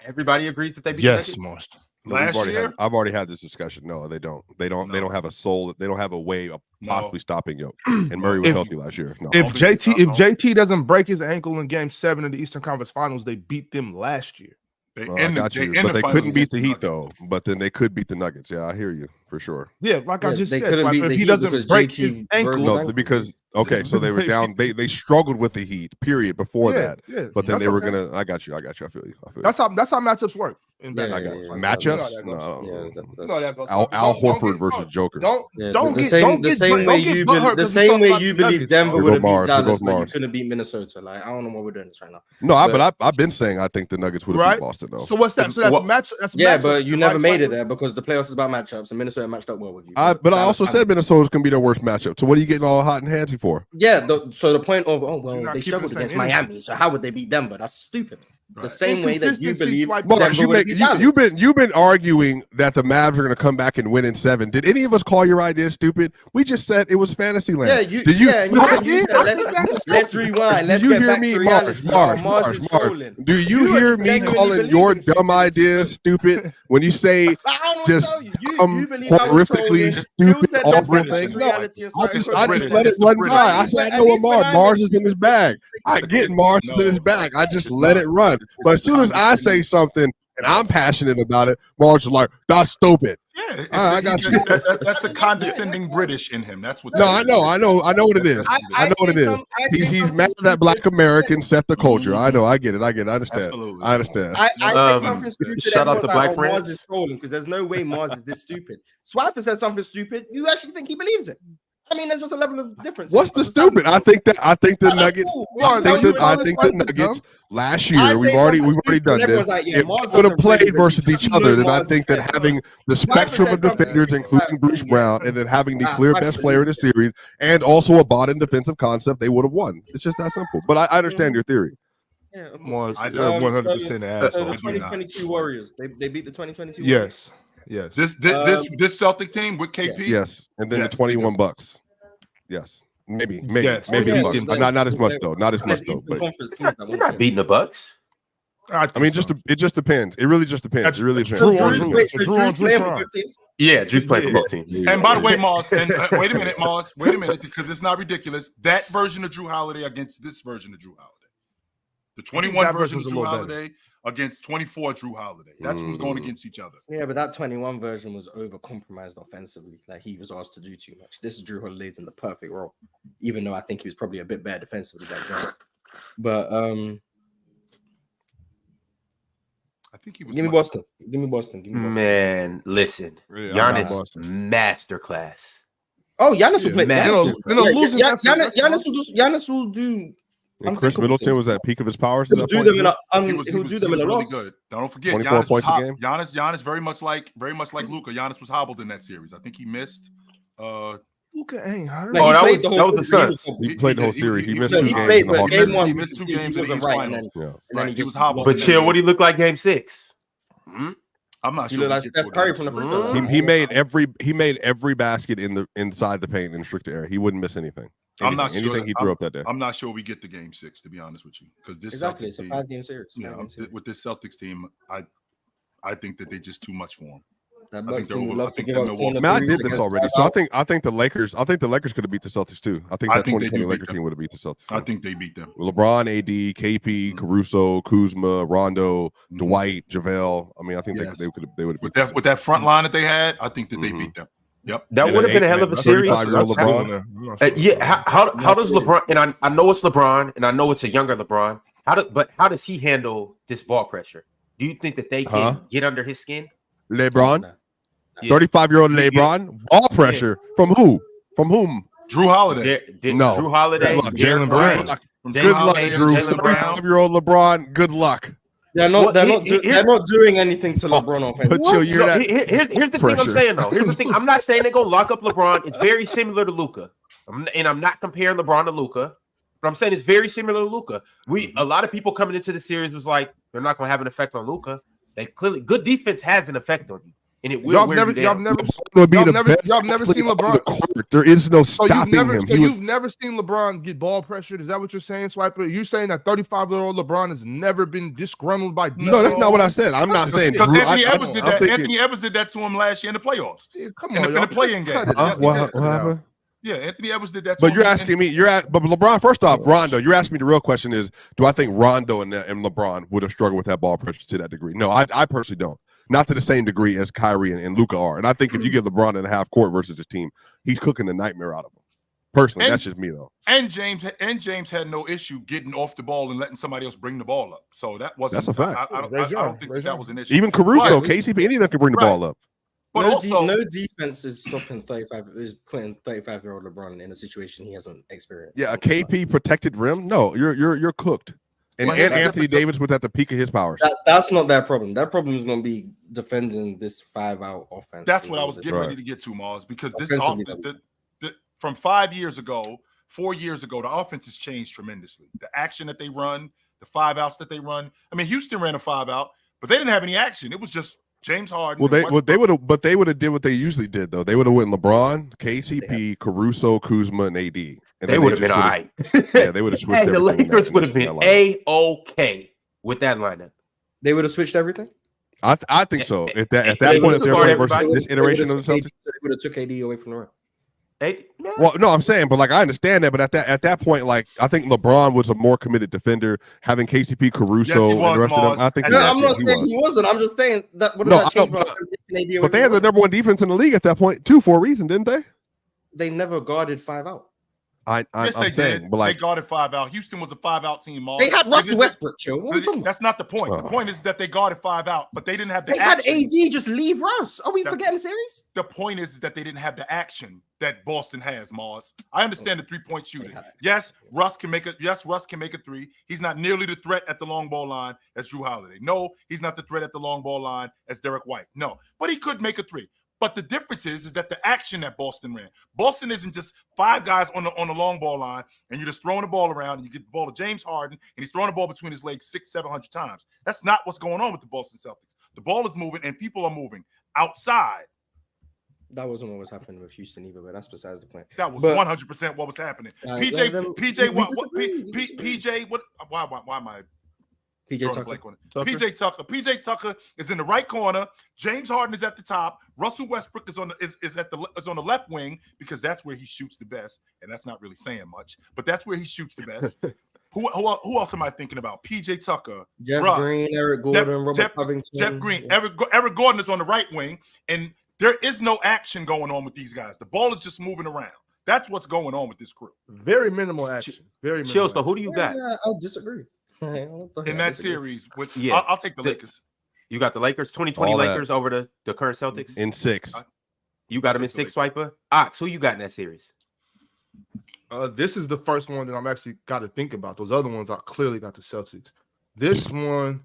Everybody agrees that they beat Yes, Nuggets? Mars. I've already had this discussion. No, they don't. They don't have a soul. They don't have a way of possibly stopping Yoke. And Murray was healthy last year. No. If JT doesn't break his ankle in Game 7 of the Eastern Conference Finals, they beat them last year. But they couldn't beat the Heat though. But then they could beat the Nuggets. Yeah, I hear you for sure. Yeah, I just they said, couldn't beat if the he Heat doesn't break his ankle, No, because so they were down. They struggled with the Heat. Period. Before that, but then they were gonna. I got you. I feel you. That's how matchups work. Matchups. No. Al Horford versus Joker. The same way you believe Denver would have beat Dallas, but you couldn't beat Minnesota. Like I don't know what we're doing this right now. No, but I've been saying I think the Nuggets would have beat Boston though. So what's that? So that's a match. But you never made it there because the playoffs is about matchups, and Minnesota matched up well with you. But I also said Minnesota's gonna be their worst matchup. So what are you getting all hot and handsy for? Yeah. So the point of they struggled against Miami, so how would they beat Denver? That's stupid. The same way that you believe you've been arguing that the Mavs are going to come back and win in 7. Did any of us call your idea stupid? We just said it was fantasy land. Yeah, let's rewind. Let's get back to reality. Mars. Do you hear me calling your dumb ideas stupid when you say just horrifically stupid awful things? No, I just let it run by. I said I know what Mars is in his bag. I get Mars is in his bag. I just let it run. But as soon as I say something and I'm passionate about it, Mars is like, that's stupid. Yeah, I got you. That's the condescending British in him. That's what. No, I know what it is. I know what it is. He's mad that Black Americans set the culture. I know. I get it. I understand. Absolutely. I understand. I say something stupid. Shout out to Black Mars friends. is trolling because there's no way Mars is this stupid. Swiper said something stupid. You actually think he believes it? I mean, there's just a level of difference. What's the stupid? I think the Nuggets. Cool. I think the Nuggets last year. We've already done this. If we would have played versus each other, then I think that having the spectrum of defenders, including Bruce Brown, and then having the clear best player in the series, and also a bought-in defensive concept, they would have won. It's just that simple. But I understand your theory. Yeah, Mars, I 100% asshole. So the 2022 Warriors, they beat the 2022. Yes. Yes. This Celtic team with KP. Yes, and then Yes, the 21 bucks. Yes, maybe Yes. a Yeah, bucks. yeah. Not as much though. Not as much There's though. Eastern But Conference teams that You're won't not win. beating the Bucks. I mean, it just depends. It really just depends. It really depends. Drew So on Drew's Drew. wait, So so Drew Drew's on Drew playing for prime. both teams. Yeah, Drew's playing for both teams. And by the way, Mars, and wait a minute, Mars, wait a minute, because it's not ridiculous. That version of Jrue Holiday against this version of Jrue Holiday. The 21 that version of version's a Jrue little better. Holiday against 24 Jrue Holiday. That's who's going against each other. Yeah, but that 21 version was over compromised offensively. Like he was asked to do too much. This is Jrue Holiday's in the perfect role, even though I think he was probably a bit better defensively back then. But I think he was. give me Boston. Give me Boston. Give me Boston. Man, listen, Yeah, I got Giannis Boston. masterclass. Oh, Giannis will play. man. Losing Giannis will do. And Chris unthinkable Middleton things. was at peak of his powers. He'll do them in a. He was He'll do them in a really loss. good. Now, don't forget, 24 Giannis was points a game? Giannis very much like Luka. Giannis was hobbled in that series. I think he missed. Luka ain't hurt. Like, Oh, he that played was- the that whole was the series. Suns. He played the whole series. He missed No, 2 he games played, in the but Hawks game series. one He missed 2 games in the wasn't right, and finals. then, Yeah. and then Right, he just was hobbled. But chill, what do you look like game 6? I'm not He sure. looked like Steph Curry from the free throw line. He made every basket inside the paint in restricted area. He wouldn't miss anything. I'm not sure. Anything he threw up that day. I'm not sure we get to game 6, to be honest with you, because this Exactly, Celtics it's a team, 5-game series. yeah, with this Celtics team, I think that they're just too much for him. That I Bucks think they're team would over- I love to think give they're up Milwaukee. corner I mean, I threes did this against already, so I think the Lakers could have beat the Celtics too. I think I that think they 2020 do Lakers beat team would have beat the Celtics. I too. think they beat them. LeBron, AD, KP, Caruso, Kuzma, Rondo, Dwight, JaVale. I mean, I think Yes. they would have With beat that front line that they had, I think that they Mhm. beat them. Yep. That And would have then been a hell of a that's series. 35-year-old LeBron. Yeah, how does LeBron? And I know it's LeBron, and I know it's a younger LeBron. How does he handle this ball pressure? Do you think that they can get under his skin? LeBron, Yeah. 35-year-old LeBron, ball pressure from who? From whom? Jrue Holiday. No. Drew Holiday, Good luck, Jalen Brown. Brown. From Jayson Good Jrue luck, Holiday, Tatum, Drew. Jaylen Brown. 35-year-old LeBron. Good luck. They're not. They're Well, not doing anything to LeBron offense. But chill, you're So, not. here's the thing I'm pressure. saying though. Here's the thing. I'm not saying they're gonna lock up LeBron. It's very similar to Luka, and I'm not comparing LeBron to Luka, but I'm saying it's very similar to Luka. A lot of people coming into the series was like they're not gonna have an effect on Luka. They clearly good defense has an effect on you, and it will Y'all wear never, you down. y'all never, Would be y'all the never- best y'all never athlete seen on LeBron- the court. There is no So stopping him. you've never seen LeBron get ball pressured? Is that what you're saying, Swiper? You're saying that 35-year-old LeBron has never been disgruntled by defense? No, that's not what I said. I'm not saying Because Drew. Anthony Edwards did I'm that. thinking- Anthony Edwards did that to him last year in the playoffs. Yeah, come In on, the y'all. play-in game. Cut it. Yes, he What did. happened? Yeah, Anthony Edwards did that to But him. you're asking me. But LeBron. First off, Rondo. You're asking me the real question is: do I think Rondo and LeBron would have struggled with that ball pressure to that degree? No, I personally don't. Not to the same degree as Kyrie and Luka are. And I think if you get LeBron in a half court versus his team, he's cooking a nightmare out of them. Personally, that's just me though. And James had no issue getting off the ball and letting somebody else bring the ball up. So that wasn't. That's a fact. I don't think that was an issue. Even Caruso, Right. KCP, any of them can bring the ball up. But also, no defense is stopping 35. Is putting 35-year-old LeBron in a situation he hasn't experienced. Yeah, a KP protected rim. No, you're cooked. And, Well, and that's Anthony Davis was at the peak of his powers. That's not their problem. Their problem is going to be defending this 5-out offense. that's what I was getting Right. ready to get to, Mars, because this Offensively, offense, from 4 years ago, the offense has changed tremendously. The action that they run, the 5-outs that they run. I mean, Houston ran a 5-out, but they didn't have any action. It was just James Harden. They would have did what they usually did though. They would have went LeBron, KCP, Caruso, Kuzma, and AD. And They would have been all right. Yeah, they would have switched. Hey, the everything in Lakers that- would have in been that lineup. A-OK with that lineup. They would have switched everything. I think so. At that They point, would've if they're started playing versus everybody. this iteration of the Celtics, They would have took AD away from the rim. Well, no, I'm saying, but like I understand that, but at that point, like I think LeBron was a more committed defender, having KCP, Caruso, Yes, he and was, the rest of them. I Mars. think And No, that's I'm not saying he wasn't. I'm just saying that. What does that change about taking AD? But they had the number one defense in the league at that point too, for a reason, didn't they? They never guarded 5 out. Yes, I'm they saying, did. but like they guarded 5 out. Houston was a 5-out team, Mars. They had Russell Westbrook, chill. What are we talking about? That's not the point. The point is that they guarded 5 out, but they didn't have the They had action. AD just leave Russ. Are we forgetting the series? The point is that they didn't have the action that Boston has, Mars. I understand the 3-point shooting. Yes, Russ can make a 3. He's not nearly the threat at the long ball line as Jrue Holiday. No, he's not the threat at the long ball line as Derrick White. No, but he could make a 3. But the difference is that the action that Boston ran. Boston isn't just 5 guys on the long ball line, and you're just throwing the ball around, and you get the ball to James Harden, and he's throwing the ball between his legs 600-700 times. That's not what's going on with the Boston Celtics. The ball is moving, and people are moving outside. That wasn't what was happening with Houston either, but that's besides the point. That was 100% what was happening. PJ, why am I? PJ Tucker. PJ Tucker is in the right corner. James Harden is at the top. Russell Westbrook is on the left wing because that's where he shoots the best, and that's not really saying much, but that's where he shoots the best. Who else am I thinking about? PJ Tucker, Jeff Russ, Green, Eric Gordon, Robert Covington. Jeff Green, Eric Gordon is on the right wing, and there is no action going on with these guys. The ball is just moving around. That's what's going on with this crew. Very minimal action. Very minimal. Chill. So who do you got? I'll disagree. In that series, I'll take the Lakers. You got the Lakers, 2020 Lakers over the current Celtics in 6. You got them in 6, Swiper. Ox, who you got in that series? This is the first one that I'm actually got to think about. Those other ones I clearly got the Celtics. This one,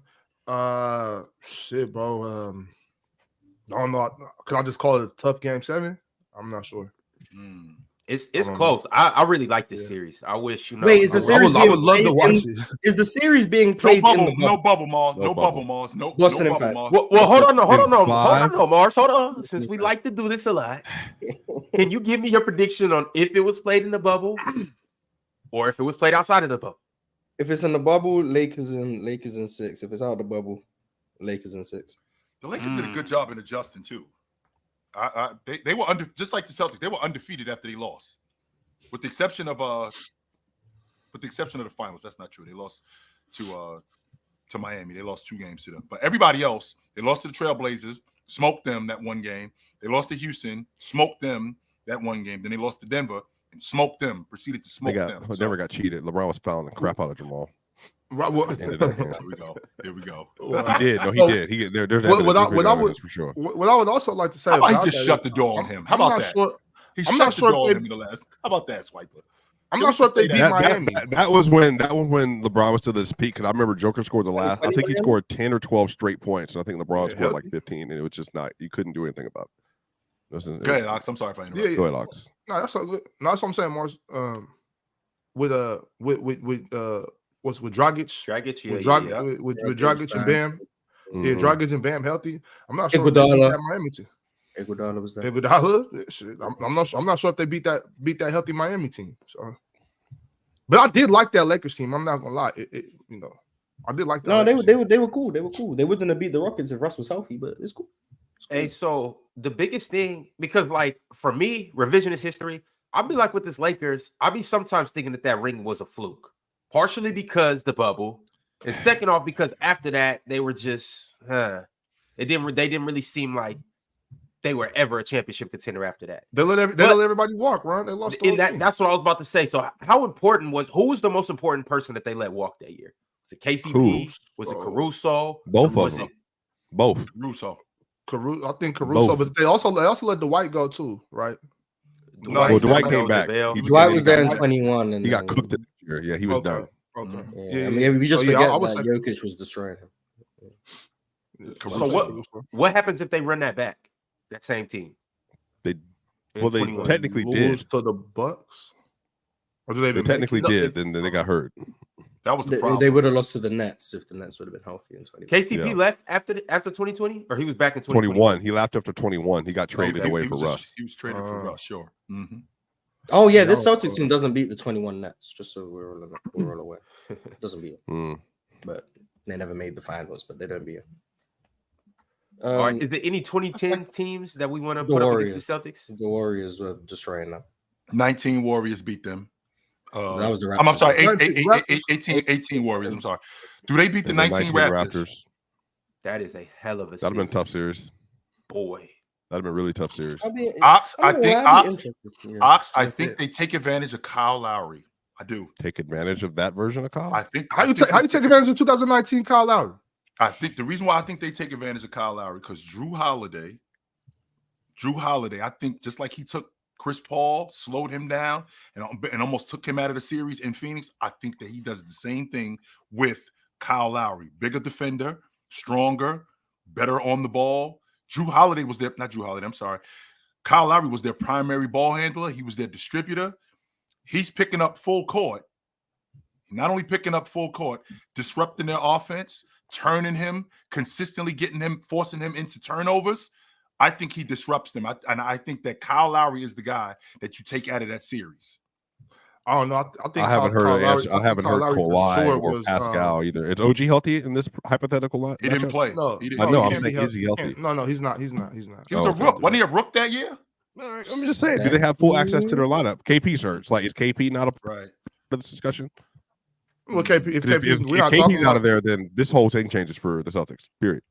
shit, bro. I don't know. Can I just call it a tough game 7? I'm not sure. It's close. I really like this series. I wish Wait, is the series? I would love to watch it. Is the series being played in the no bubble, Mars. No bubble, Mars. No bubble, Mars. Well, hold on, Mars. Hold on. Since we like to do this a lot, can you give me your prediction on if it was played in the bubble or if it was played outside of the bubble? If it's in the bubble, Lakers in 6. If it's out of the bubble, Lakers in 6. The Lakers did a good job in adjusting too. They were just like the Celtics. They were undefeated after they lost, with the exception of the finals. That's not true. They lost to Miami. They lost 2 games to them. But everybody else, they lost to the Trailblazers, smoked them that one game. They lost to Houston, smoked them that one game. Then they lost to Denver and smoked them. Proceeded to smoke them. Denver got cheated. LeBron was fouling the crap out of Jamal. Right. Here we go. He did. No, he did. There's evidence for sure. What I would also like to say, how about he just shut the door on him? How about that? He shut the door on him in the last. How about that, Swiper? I'm not sure if they beat Miami. That was when LeBron was to this peak. Because I remember Joker scored the last. I think he scored 10 or 12 straight points, and I think LeBron scored like 15, and it was just not. You couldn't do anything about it. Go ahead, Ox. I'm sorry if I interrupted. Go ahead, Ox. No, that's what I'm saying, Mars. With Dragic? With Dragic and Bam. Yeah, Dragic and Bam healthy. I'm not sure if they beat that Miami team. Iguodala was there. I'm not sure if they beat that healthy Miami team. So, but I did like that Lakers team. I'm not gonna lie. I did like that. No, they were cool. They were cool. They wouldn't have beat the Rockets if Russ was healthy, but it's cool. Hey, so the biggest thing, because like for me, revisionist history, I'll be like with this Lakers, I'll be sometimes thinking that ring was a fluke. Partially because the bubble, and second off because after that they were just they didn't really seem like they were ever a championship contender after that. They let everybody walk, Ron. They lost the whole team. That's what I was about to say. So who was the most important person that they let walk that year? Was it KCP? Was it Caruso? Both of them. Both. Caruso. I think Caruso, but they also let Dwight go too, right? Dwight came back. Dwight was there in 21, and he got cooked this year. Yeah, he was done. Okay. Yeah, I mean, we just forget that Jokic was destroying him. So what happens if they run that back? That same team. They technically lose did to the Bucks. Or do they technically did, then they got hurt. That was the problem. They would have lost to the Nets if the Nets would have been healthy in 2020. KCP left after 2020, or he was back in 21. He left after 21. He got traded away for Russ. He was traded for Russ, sure. Mm-hmm. Oh yeah, this Celtics team doesn't beat the 21 Nets. Just so we're all aware, doesn't beat them. But they never made the finals. But they don't beat them. All right, is there any 2010 teams that we want to put up against the Celtics? The Warriors were destroying them. 19 Warriors beat them. That was the Raptors. I'm sorry, 19 18 Warriors. I'm sorry. Do they beat the 19 Raptors? That is a hell of a That'd have been a tough series. Boy. That'd have been a really tough series. Ox, I think they take advantage of Kyle Lowry. I do. Take advantage of that version of Kyle? I think. How you take advantage of 2019 Kyle Lowry? I think the reason why I think they take advantage of Kyle Lowry because Jrue Holiday, I think just like he took Chris Paul, slowed him down, and almost took him out of the series in Phoenix, I think that he does the same thing with Kyle Lowry. Bigger defender, stronger, better on the ball. Jrue Holiday was their, not Jrue Holiday, I'm sorry. Kyle Lowry was their primary ball handler. He was their distributor. He's picking up full court. Not only picking up full court, disrupting their offense, turning him, consistently getting him, forcing him into turnovers. I think he disrupts them. And I think that Kyle Lowry is the guy that you take out of that series. I don't know. I think I haven't heard Kawhi or was, Pascal either. Is OG healthy in this hypothetical line? He didn't play. No, I know. I'm saying, is he healthy? No, he's not. He's not. He was a rook. Wasn't he a rook that year? I'm just saying. Do they have full access to their lineup? KP's hurt. It's like, is KP not a part of this discussion? Well, KP, if KP's out of there, then this whole thing changes for the Celtics. Period.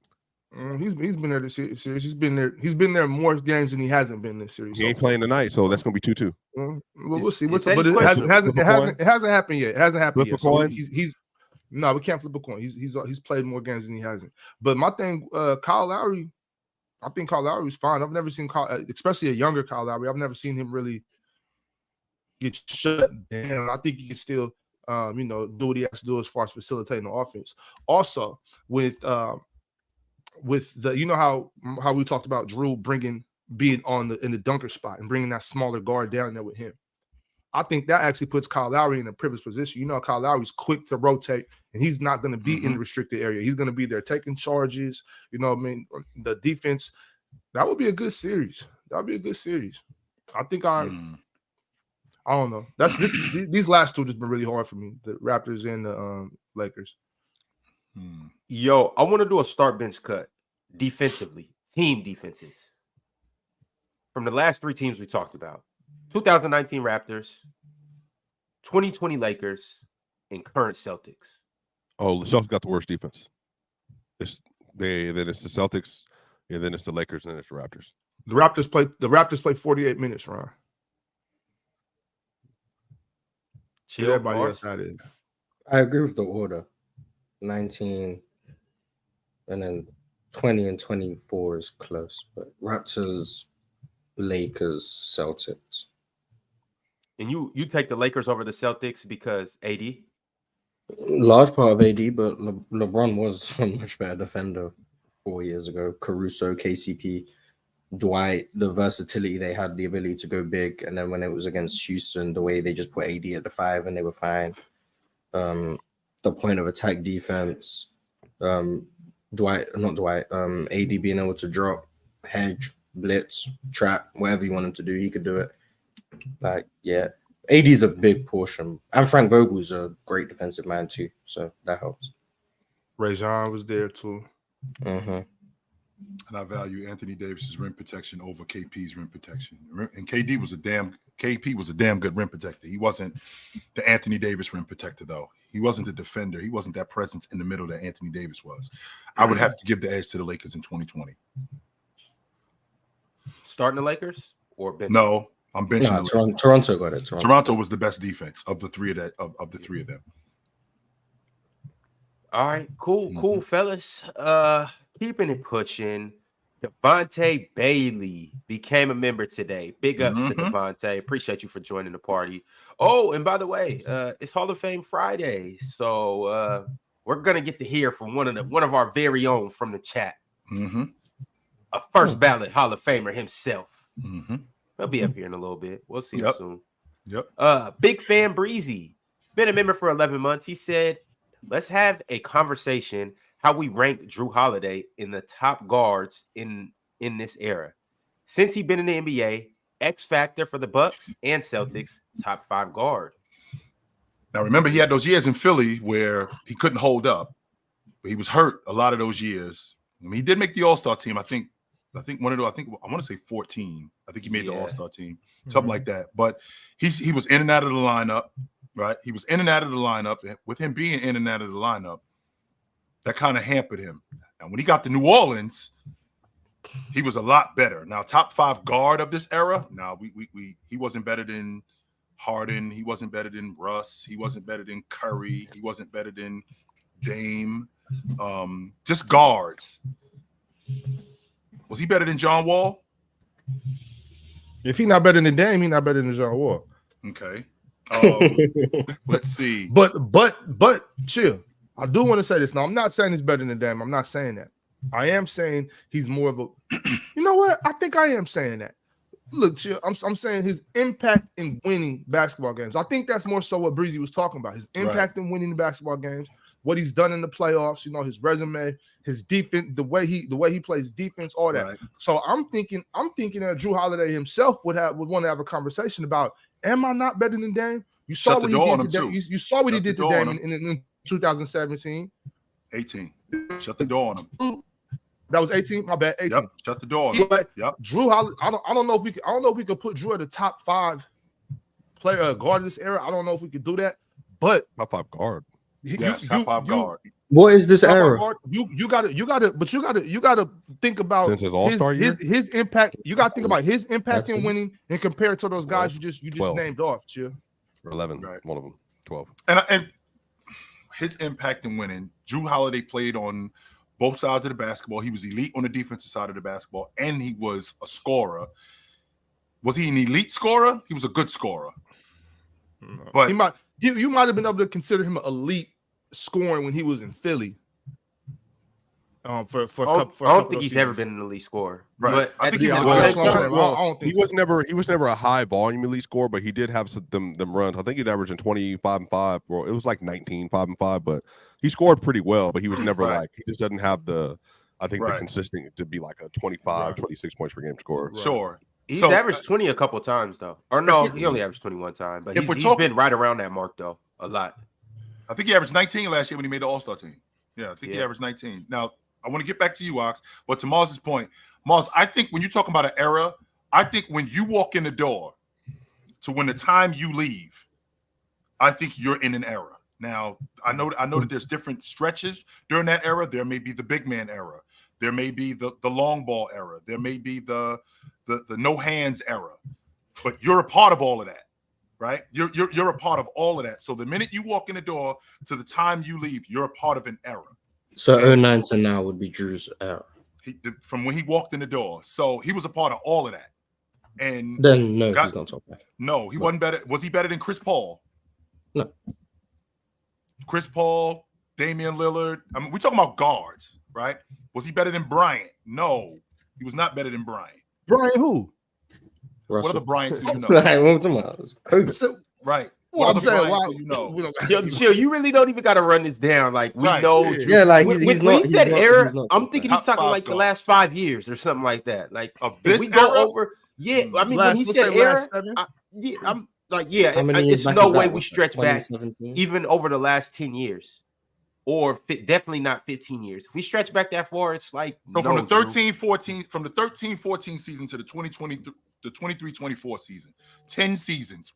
He's been there this series. He's been there more games than he hasn't been this series. He ain't playing tonight, so that's gonna be 2-2. Well, we'll see. But it hasn't happened yet. It hasn't happened yet. So he's no, we can't flip a coin. He's played more games than he hasn't. But my thing, Kyle Lowry, I think Kyle Lowry was fine. I've never seen Kyle, especially a younger Kyle Lowry. I've never seen him really get shut down. I think he can still, do what he has to do as far as facilitating the offense. Also, with the, how we talked about Jrue being in the dunker spot and bringing that smaller guard down there with him. I think that actually puts Kyle Lowry in a privileged position. Kyle Lowry's quick to rotate, and he's not going to be in the restricted area. He's going to be there taking charges. The defense, that would be a good series. That would be a good series. I think I don't know. These last two just been really hard for me. The Raptors and the Lakers. Yo, I want to do a start bench cut defensively, team defenses. From the last three teams we talked about. 2019 Raptors, 2020 Lakers, and current Celtics. Oh, the Celtics got the worst defense. Then it's the Celtics, and then it's the Lakers, and then it's the Raptors. The Raptors played 48 minutes, Ron. Chill, everybody else had it. I agree with the order. 19 and then 20 and 24 is close, but Raptors, Lakers, Celtics. And you take the Lakers over the Celtics because AD? Large part of AD, but LeBron was a much better defender 4 years ago. Caruso, KCP, Dwight, the versatility they had, the ability to go big. And then when it was against Houston, the way they just put AD at the 5 and they were fine. The point of attack defense, AD being able to drop, hedge, blitz, trap, whatever you want him to do, he could do it. AD's a big portion. And Frank Vogel's a great defensive man too, so that helps. Rajon was there too. And I value Anthony Davis's rim protection over KP's rim protection. And KP was a damn good rim protector. He wasn't the Anthony Davis rim protector, though. He wasn't the defender. He wasn't that presence in the middle that Anthony Davis was. I would have to give the edge to the Lakers in 2020. Starting the Lakers or benching? No, I'm benching. No, Toronto got it. Toronto was the best defense of the three of them. All right, cool, fellas. Keeping it pushing. Devontae Bailey became a member today. Big ups to Devontae. Appreciate you for joining the party. Oh, and by the way, it's Hall of Fame Friday, so we're gonna get to hear from one of our very own from the chat. A first ballot Hall of Famer himself. He'll be up here in a little bit. We'll see him soon. Big fan Breezy, been a member for 11 months. He said, "Let's have a conversation how we rank Jrue Holiday in the top guards in this era. Since he's been in the NBA, X factor for the Bucks and Celtics, top 5 guard." Now, remember, he had those years in Philly where he couldn't hold up. But he was hurt a lot of those years. I mean, he did make the All-Star team, I think, I think one of those. I want to say 14. I think he made the All-Star team, something like that. But he was in and out of the lineup, right? He was in and out of the lineup. With him being in and out of the lineup, that kind of hampered him. And when he got to New Orleans, he was a lot better. Now, top 5 guard of this era. Now, he wasn't better than Harden. He wasn't better than Russ. He wasn't better than Curry. He wasn't better than Dame. Just guards. Was he better than John Wall? If he's not better than Dame, he's not better than John Wall. Okay. Let's see. But chill. I do want to say this. Now, I'm not saying he's better than Dame. I'm not saying that. I am saying he's more of a. You know what? I think I am saying that. Look, chill. I'm saying his impact in winning basketball games. I think that's more so what Breezy was talking about. His impact in winning the basketball games, what he's done in the playoffs. You know, his resume, his defense, the way he plays defense, all that. Right. So I'm thinking that Jrue Holiday himself would want to have a conversation about, am I not better than Dame? You saw what he did to Dame. You saw what he did to Dame in 2017. 18. Shut the door on him. That was 18. My bad. 18. Yep. Shut the door on him. But Yep. Jrue Holiday. I don't know if we could put Jrue at the top 5 player guard of this era. I don't know if we could do that. But top 5 guard. Top 5 guard. What is this era? You gotta think about Since his All-Star year? his impact. You gotta think about his impact in winning and compare it to those guys you just 12. named off. Chill. 11. Right. One of them. 12. And his impact in winning, Jrue Holiday played on both sides of the basketball. He was elite on the defensive side of the basketball, and he was a scorer. Was he an elite scorer? He was a good scorer. But you might have been able to consider him an elite scoring when he was in Philly. I don't think he's ever been an elite scorer. Right. But I think he was never a high volume elite scorer, but he did have them runs. I think he'd average in 25 and 5. Well, it was like 19, 5 and 5, but he scored pretty well, but he was never he just doesn't have the consistent to be like a 25, 26 points per game scorer. Right. Sure. He's averaged 20 a couple times though. Or no, he only averaged 21 times, but he's been right around that mark though, a lot. I think he averaged 19 last year when he made the All-Star team. Yeah, I think he averaged 19. Now, I want to get back to you, Ox, but to Mars's point, Mars, I think when you're talking about an era, I think when you walk in the door to when the time you leave, I think you're in an era. Now, I know that there's different stretches during that era. There may be the big man era. There may be the long ball era. There may be the no hands era. But you're a part of all of that, right? You're a part of all of that. So the minute you walk in the door to the time you leave, you're a part of an era. So 09 to now would be Drew's era. From when he walked in the door. So he was a part of all of that. And then he's not top 5. No, he wasn't better. Was he better than Chris Paul? No. Chris Paul, Damian Lillard. I mean, we're talking about guards, right? Was he better than Bryant? No, he was not better than Bryant. Bryant who? Russell. What are the Bryants who you know? Right. Well, I'm saying, Chill, you really don't even got to run this down. Like, we know. Yeah, like when he said era, I'm thinking he's talking like the last 5 years or something like that. Like, if we go over, I mean, when he said era, I'm like, it's no way we stretch back even over the last 10 years. Or definitely not 15 years. If we stretch back that far, it's like from the 13-14 season to the 23-24 season, 10 seasons.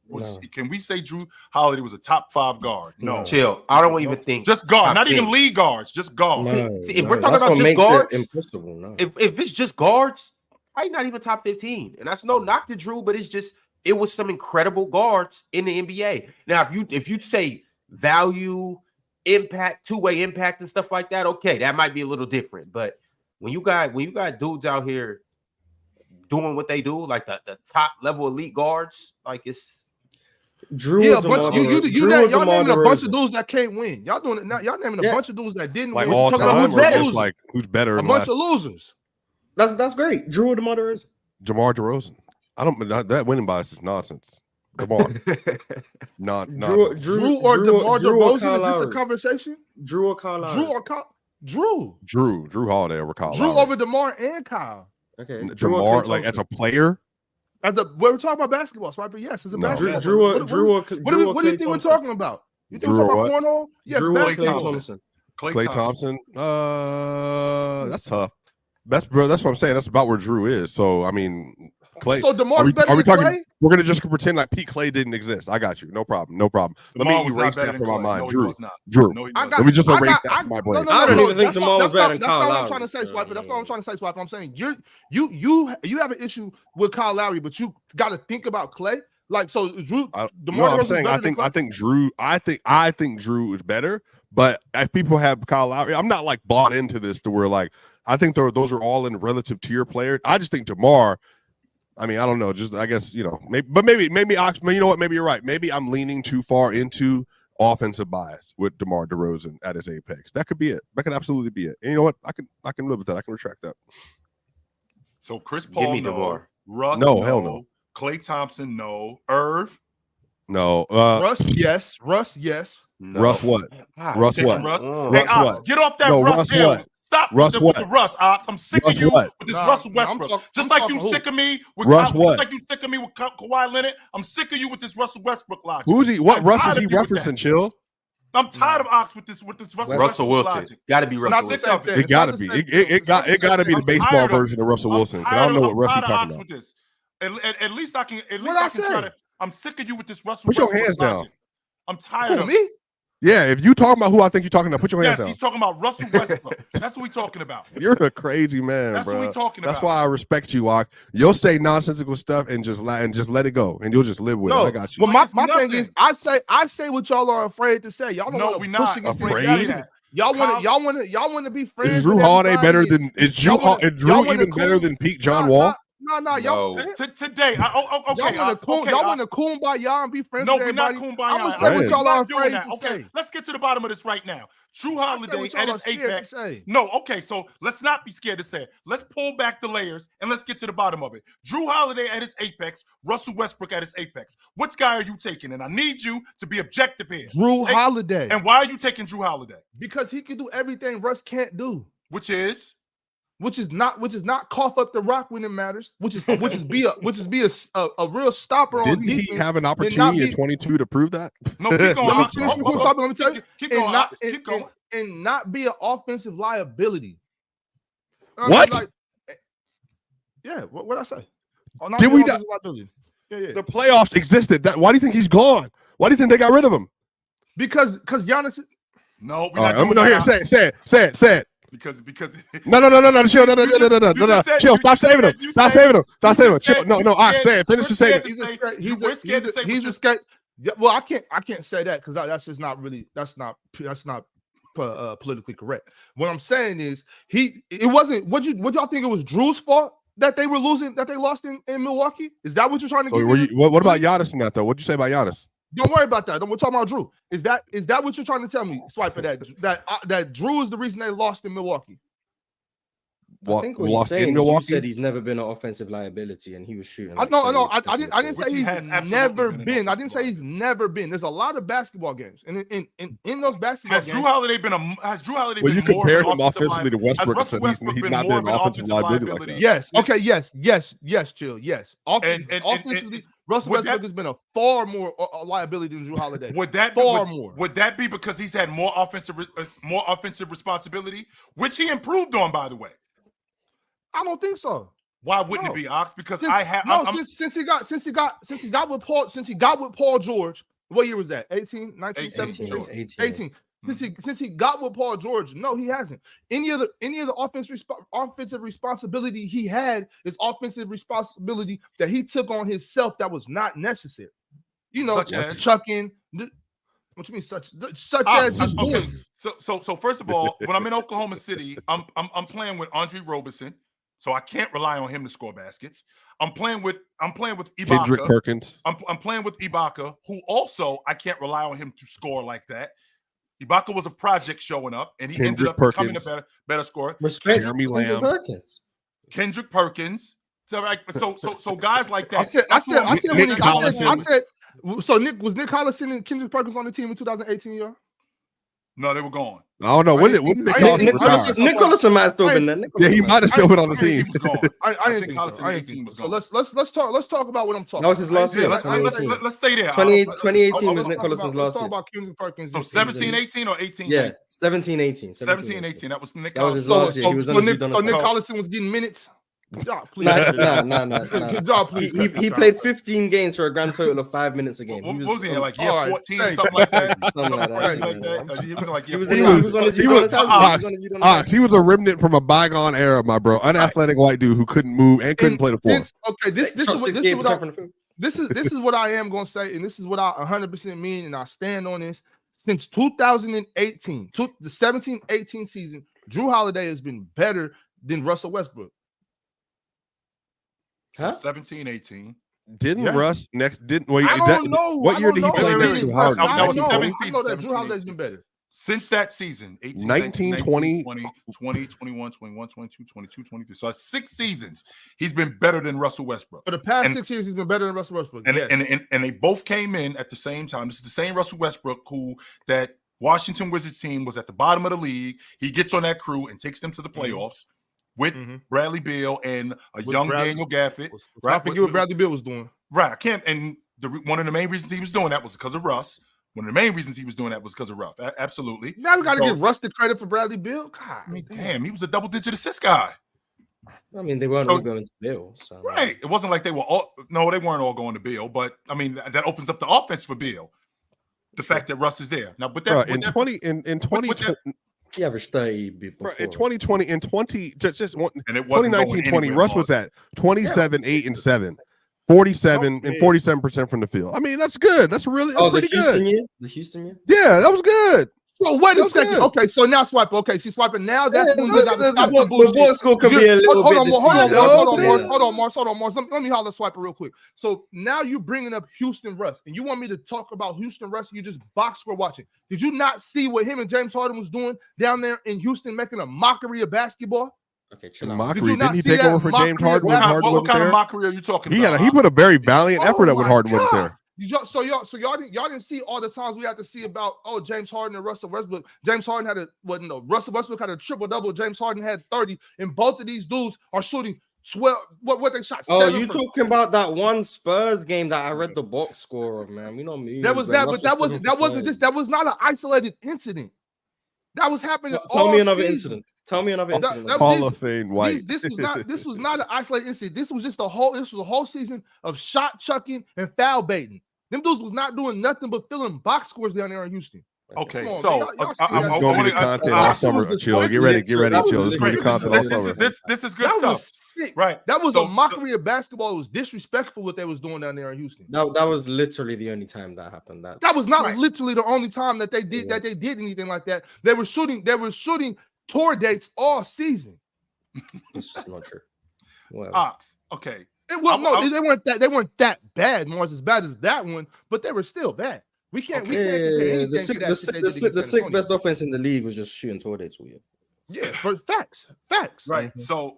Can we say Jrue Holiday was a top 5 guard? No. Chill. I don't even think just guard, not 10. Even lead guards, just guards. If we're talking about just guards, if it's just guards, probably not even top 15. And that's no knock to Jrue, but it was some incredible guards in the NBA. Now, if you say value, impact, two-way impact and stuff like that, okay, that might be a little different. But when you got dudes out here doing what they do, like the top level elite guards, like it's Jrue. Y'all naming a bunch of dudes that can't win. Y'all doing it now. Y'all naming a bunch of dudes that didn't like win. All time, like who's better? A bunch of losers. That's great. Jrue or DeMar DeRozan. DeMar DeRozan. That winning bias is nonsense. Come on. Jrue or DeMar DeRozan? Is this a conversation? Jrue or Kyle Lowry? Jrue Holiday over Kyle Jrue over DeMar and Kyle. Okay. DeMar, like as a player? We're talking about basketball, so yes, as a basketball. What do you think we're talking about? You think we're talking about porno? Yes, Klay Thompson. Klay Thompson. That's tough. That's what I'm saying. That's about where Jrue is. So I mean, Clay. So DeMar's better than talking? Clay? We're gonna just pretend like Pete Clay didn't exist. I got you. No problem. Let DeMar me was not erase better that than from my Clay. mind. No, he Jrue. was not. Jrue. No, he I wasn't. got- Let me just I erase got- that from my No, brain. I don't even think that's Jamal not- was better than That's Kyle not what I'm Lowry. trying to say, Swiper. That's not what I'm trying to say, Swiper. I'm saying you have an issue with Kyle Lowry, but you got to think about Clay. Like, so Jrue, DeMar I'm DeRozan's saying better than Clay? I think Jrue is better, but if people have Kyle Lowry, I'm not like bought into this to where like I think those are all in relative tier players. I just think DeMar. I mean, I don't know. Just I guess maybe Ox. You know what? Maybe you're right. Maybe I'm leaning too far into offensive bias with DeMar DeRozan at his apex. That could be it. That could absolutely be it. And you know what? I can live with that. I can retract that. So Chris Give Paul, me no. DeMar. Russ, No, hell no. Klay Thompson, no. Irv, No. Russ, yes. Russ, yes. No. Russ what? God, Russ taking what? Russ. Oh. Hey, Russ Ox, what? get off that No, Russ Russ hill. what? Stop Russ with the what? Russ, Ox. I'm sick Russ of you what? with this Nah, Russell nah, I'm Westbrook. talk- just I'm like you talking sick of me with Russ Just what? like you sick of me with Kawhi Leonard. I'm sick of you with this Russell Westbrook logic. Who's he? What I'm Russ tired is he of you with referencing? that. Chill. I'm tired of Ox with this Russell Russell Westbrook Wilson. logic. Got to be It's Russell not Wilson. the same thing. It gotta be. It got to be the I'm baseball tired of version of Russell Wilson. I I'm don't know what Russ tired he's of talking Ox about. with this. At least I can. At What'd least I I can try say? to. I'm sick of you with this Russell Put your Westbrook hands down. logic. I'm tired Who, of me? Yeah, if you talking about who I think you're talking about, put your hands Yes, down. he's talking about Russell Westbrook. That's what we're talking about. You're a crazy man, That's bro. what we're talking That's about. why I respect you, Wak. You'll say nonsensical stuff and just let it go, and you'll just live with it. I got you. Well, Like, my it's thing nothing. is, I say what y'all are afraid to say. Y'all don't No, want we to not push against afraid. each other. Y'all want to be friends. Is Jrue with Holiday everybody. better than is Y'all Jrue? wanna- Is y'all Jrue wanna even better cool- than Pete John Wall? No, y'all. No. Today, okay, Y'all want Ox, to okay, y'all Ox. want to kumbaya and be friends No, with we're not everybody. kumbaya. I'm gonna say Right. what y'all We're are not doing afraid that. to Okay, say. let's get to the bottom of this right now. Jrue I say Holiday what y'all at are his scared to apex. say. No, okay, so let's not be scared to say it. Let's pull back the layers and let's get to the bottom of it. Jrue Holiday at his apex, Russell Westbrook at his apex. Which guy are you taking? And I need you to be objective here. Jrue Holiday, And why are you taking Jrue Holiday? because he can do everything Russ can't do. Which is Which is not cough up the rock when it matters. Which is be a real stopper on Didn't defense. he have an not opportunity be- at 22 to prove that? no. Keep going. Let me Ox. finish Hold before on. stopping. Let me tell you. Keep going. Ox. Keep going. And not be an offensive liability. What? Yeah. What I say? Oh, not Did be we an not- offensive liability. Yeah. The playoffs existed. Why do you think he's gone? Why do you think they got rid of him? Because Giannis. No, we're All not right, doing no, that. here, Ox. say it. Because No, chill, no, chill. Stop saving him. Stop saving him. Chill. No, say it. Finish the statement. He's a skate. Yeah, well, I can't say that because that's just not really that's not politically correct. What I'm saying is it wasn't what y'all think it was Jrue's fault that they were losing, that they lost in Milwaukee? Is that what you're trying to get? What about Giannis in that though? What'd you say about Giannis? Don't worry about that. We're talking about Jrue. Is that what you're trying to tell me, Swiper? That Jrue is the reason they lost in Milwaukee. I think what he's saying is you said he's never been an offensive liability, and he was shooting. I didn't say he's never been. I didn't say he's liability. never been. There's a lot of basketball games, and in those basketball Has games, Jrue Holiday been Has Jrue Holiday Well, been you more compared of him an offensive offensively to Westbrook and said Westbrook he's been not more been of an offensive liability like liability? that. yes, okay, yes, chill, yes. Offensively, Russell would Westbrook that- has been a far more liability than Jrue Holiday. Would that far be, more? Would that be because he's had more offensive responsibility, which he improved on, by the way? I don't think so. Why wouldn't No. it be, Ox? Because since he got with Paul George. What year was that? 18, 19, 17, 18. Since he got with Paul George, no, he hasn't. Any of the offensive responsibility he had is offensive responsibility that he took on himself that was not necessary. You know, Such as? chucking. What you mean, such as just okay. doing? So first of all, when I'm in Oklahoma City, I'm playing with Andre Roberson, so I can't rely on him to score baskets. I'm playing with Ibaka. Kendrick Perkins. I'm playing with Ibaka, who also I can't rely on him to score like that. Ibaka was a project showing up, and he ended up becoming a better scorer. Respect Jeremy Lamb. Kendrick Perkins. So guys like that. So Nick Collison and Kendrick Perkins on the team in 2018, y'all? No, they were gone. I don't know. When did they call him retire? Nicholas might have still been there. Yeah, he might have still been on the I think team. he was gone. I didn't think think so. I didn't 2018 think was so. gone. Let's talk about what I'm talking. That was his last year. Yeah, let's stay there. 2018 was Let's Nicholas's talk last year. about Kendrick Perkins. So 17, 18 or 18? Yeah, 17, 18. 17, 18. That was Nick. That was his Collison. last year. He was on Nick Nick Collison was getting minutes. Nah, please. No. Good job, please. He played 15 games for a grand total of 5 minutes a game. What was he in, like year All right, 14 or thanks. something like that? Something like that. Crazy like that. He was like year He 14. Ox, he was a remnant from a bygone era, my bro. Unathletic white dude who couldn't move and couldn't play the floor. Okay, this is what I am going to say, and this is what I 100% mean, and I stand on this. Since 2018, the 17-18 season, Jrue Holiday has been better than Russell Westbrook. So 17, 18. Didn't Yeah. Russ next? Didn't wait? I don't know. What year did he play next to Howard? That was I 17, know that 17, Jrue Holiday's been better. Since that season, 18, 19, 20, 20, 21, 21, 22, 22, 23. So that's 6 seasons. He's been better than Russell Westbrook. For the past And- 6 years, he's been better than Russell Westbrook. And, Yes. and they both came in at the same time. This is the same Russell Westbrook who that Washington Wizards team was at the bottom of the league. He gets on that crew and takes them to the playoffs with Bradley Beal and a young Daniel Gafford. I forget what Bradley Beal was doing. Right, I can't. And one of the main reasons he was doing that was because of Russ. One of the main reasons he was doing that was because of Russ. Absolutely. Now we got to So- give Russ the credit for Bradley Beal. God, I mean, damn, he was a double-digit assist guy. I mean, they weren't all going to Bill. So. Right. It wasn't like they were all. No, they weren't all going to Beal. But I mean, that opens up the offense for Beal. The fact that Russ is there now, but that in 2020. He averaged 30 before. In 2020, in 20, just one, and it wasn't 2019-20, Russ was at 27, 8, and 7, 47 and 47% from the field. I mean, that's good. That's really pretty good. The Houston year? Yeah, that was good. So wait a second. Good. Okay, so now swipe. Okay, she's swiping now. That's when we got to stop the The bullshit. board score could be a little bit. Hold on, Mars. Let me holler swiper real quick. So now you're bringing up Houston Russ, and you want me to talk about Houston Russ? You just box score watching. Did you not see what him and James Harden was doing down there in Houston, making a mockery of basketball? Okay, chill out. Mockery. Did you not Didn't he see take that over for James mockery Harden when of Harden What wasn't kind of there? mockery are you talking about? He put a very valiant effort up when Harden wasn't there. So y'all didn't see all the times we had to see about James Harden and Russell Westbrook. James Harden had Russell Westbrook had a triple double. James Harden had 30, and both of these dudes are shooting 12. What they shot? Oh, you talking about that one Spurs game that I read the box score of, man? We know me. That was not an isolated incident. That was happening. Tell me another incident. Tell me another incident. Hall of Fame White. This was not an isolated incident. This was a whole season of shot chucking and foul baiting. Them dudes was not doing nothing but filling box scores down there in Houston. Okay, on, so y'all This is going to be the content all summer. Chill. Get ready, chill. This is going to be the content all summer. This is good That stuff. was sick. Right. That was a mockery of basketball. It was disrespectful what they was doing down there in Houston. That was literally the only time that happened. That was not literally the only time that they did anything like that. They were shooting tour dates all season. It's just not true. Well, Ox. Okay. They weren't that bad, more as bad as that one, but they were still bad. We can't compare anything to that the sixth best offense in the league was just shooting tour dates weird. Yeah, but facts. Right. So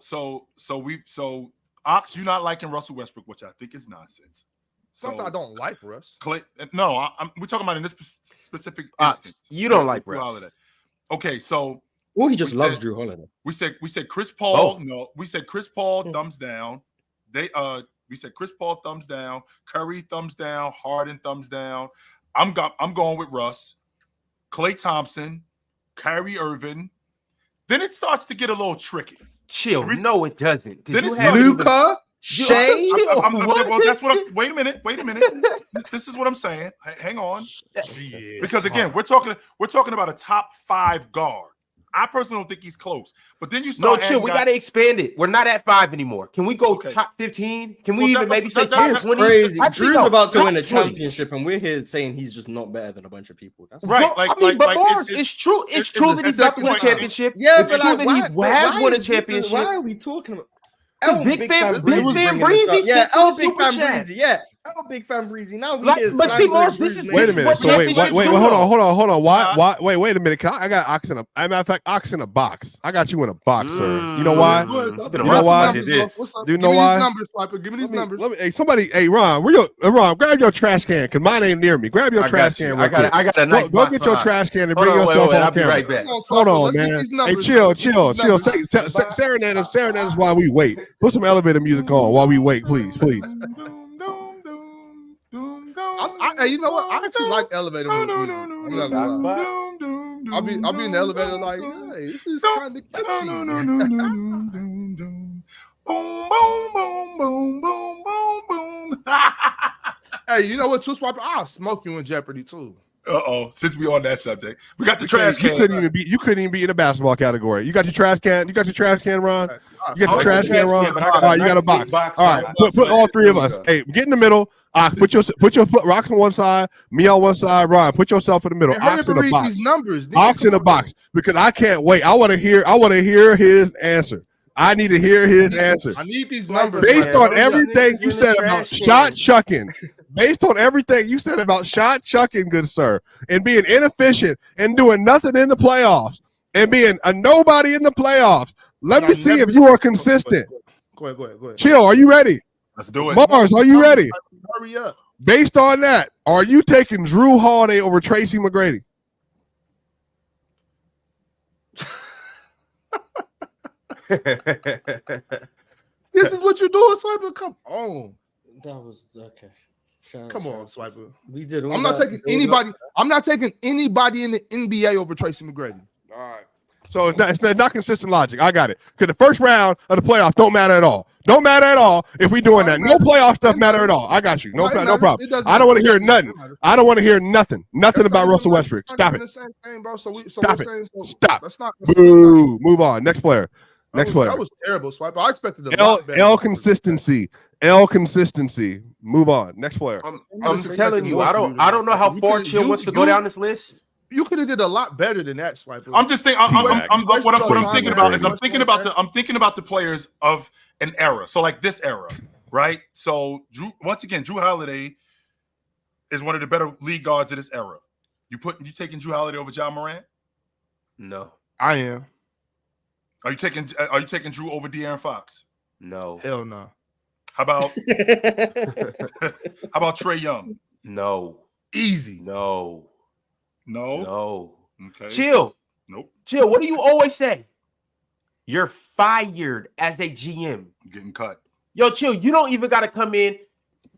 Ox, you're not liking Russell Westbrook, which I think is nonsense. Something I don't like, Russ. We're talking about in this specific Ox, instance. you don't like Jrue Russ. Holiday. Okay, so Well, he just loves Jrue Holiday. we said Chris Paul. No, we said Chris Paul thumbs down. We said Chris Paul thumbs down. Curry thumbs down. Harden thumbs down. I'm going with Russ, Klay Thompson, Kyrie Irving. Then it starts to get a little tricky. Chill. No, it doesn't. Then it's Luka, Shai. Wait a minute. This is what I'm saying. Hang on, because again, we're talking about a top 5 guard. I personally don't think he's close. But then you start. No, chill. We got to expand it. We're not at 5 anymore. Can we go top 15? Can we maybe say top 20? Crazy. Drew's about to win a 20. championship, and we're here saying he's just not better than a bunch of people. That's right. It's true. It's true that he's about to win a championship. Yeah, it's true that he has won a championship. Why are we talking about? Big fan Breezy. Yeah, Big Fan Breezy. Yeah, I'm a big fan, Breezy. Now we Like, hear but see, slandering Morris, this is Breezy. Wait a This is minute. what So wait, championships wait, do, hold though. on. Why? Wait a minute. I got ox in a. As a matter of fact, ox in a box. I got you in a box, sir. You know why? It's been a You know while why? since I did this. What's up? Do you Give know me why? these numbers, Swiper. Give me these numbers. Hey, somebody. Hey, Ron, Ron, grab your trash can because mine ain't near me. Grab your I trash got you. can. I real quick. got a nice Go box get for your Ox. trash can and Hold bring on, yourself wait, on I'll be camera. right back. Hold on, Let's get man. these Hey, numbers, chill. let's get these numbers. Serenade us while we wait. Put some elevator music on while we wait, please. Hey, you know what? I actually like elevator music. I'm not gonna lie. I'll be in the elevator like, hey, this is kind of catchy. Hey, you know what? Too Swiper, I'll smoke you in Jeopardy too. Since we on that subject, we got the trash can. You couldn't even be in the basketball category. You got your trash can. You got your trash can, Ron. You got the trash can, Ron. All right, you got a box. All right, put all three of us. Hey, get in the middle. Put your foot rocks on one side, me on one side. Ron, put yourself in the middle. Hey, Ox in a box. these numbers. Ox in a box because I can't wait. I want to hear his answer. I need to hear his answer. I need these numbers. Based man. on everything you in the said about trash can. shot chucking, based on everything you said about shot chucking, good sir, and being inefficient and doing nothing in the playoffs and being a nobody in the playoffs, let me see if you are consistent. Go ahead. Chill, are you ready? Let's do it. Mars, are you ready? Hurry up. Based on that, are you taking Jrue Holiday over Tracy McGrady? This is what you're doing, Swiper. Come on. That was okay. Come on, Swiper. We did. I'm not taking anybody. I'm not taking anybody in the NBA over Tracy McGrady. All right. So it's not consistent logic. I got it. Because the first round of the playoffs don't matter at all. Don't matter at all if we doing that. No playoff stuff matter at all. I got you. No problem. I don't want to hear nothing. I don't want to hear nothing. Nothing about Russell Westbrook. Stop it. Stop it. Stop. Boo. Move on. Next player. Next player. That was terrible, Swiper. I expected a lot better. L consistency. L consistency. Move on. Next player. I'm telling you, I don't know how far Chill wants to go down this list. You could have did a lot better than that, Swiper. I'm just thinking. What I'm thinking about is I'm thinking about the players of an era. So like this era, right? So once again, Jrue Holiday is one of the better league guards of this era. You taking Jrue Holiday over John Morant? No. I am. Are you taking Jrue over De'Aaron Fox? No. Hell no. How about Trae Young? No. Easy. No. Okay. Chill. Nope. Chill. What do you always say? You're fired as a GM. Getting cut. Yo, Chill. You don't even got to come in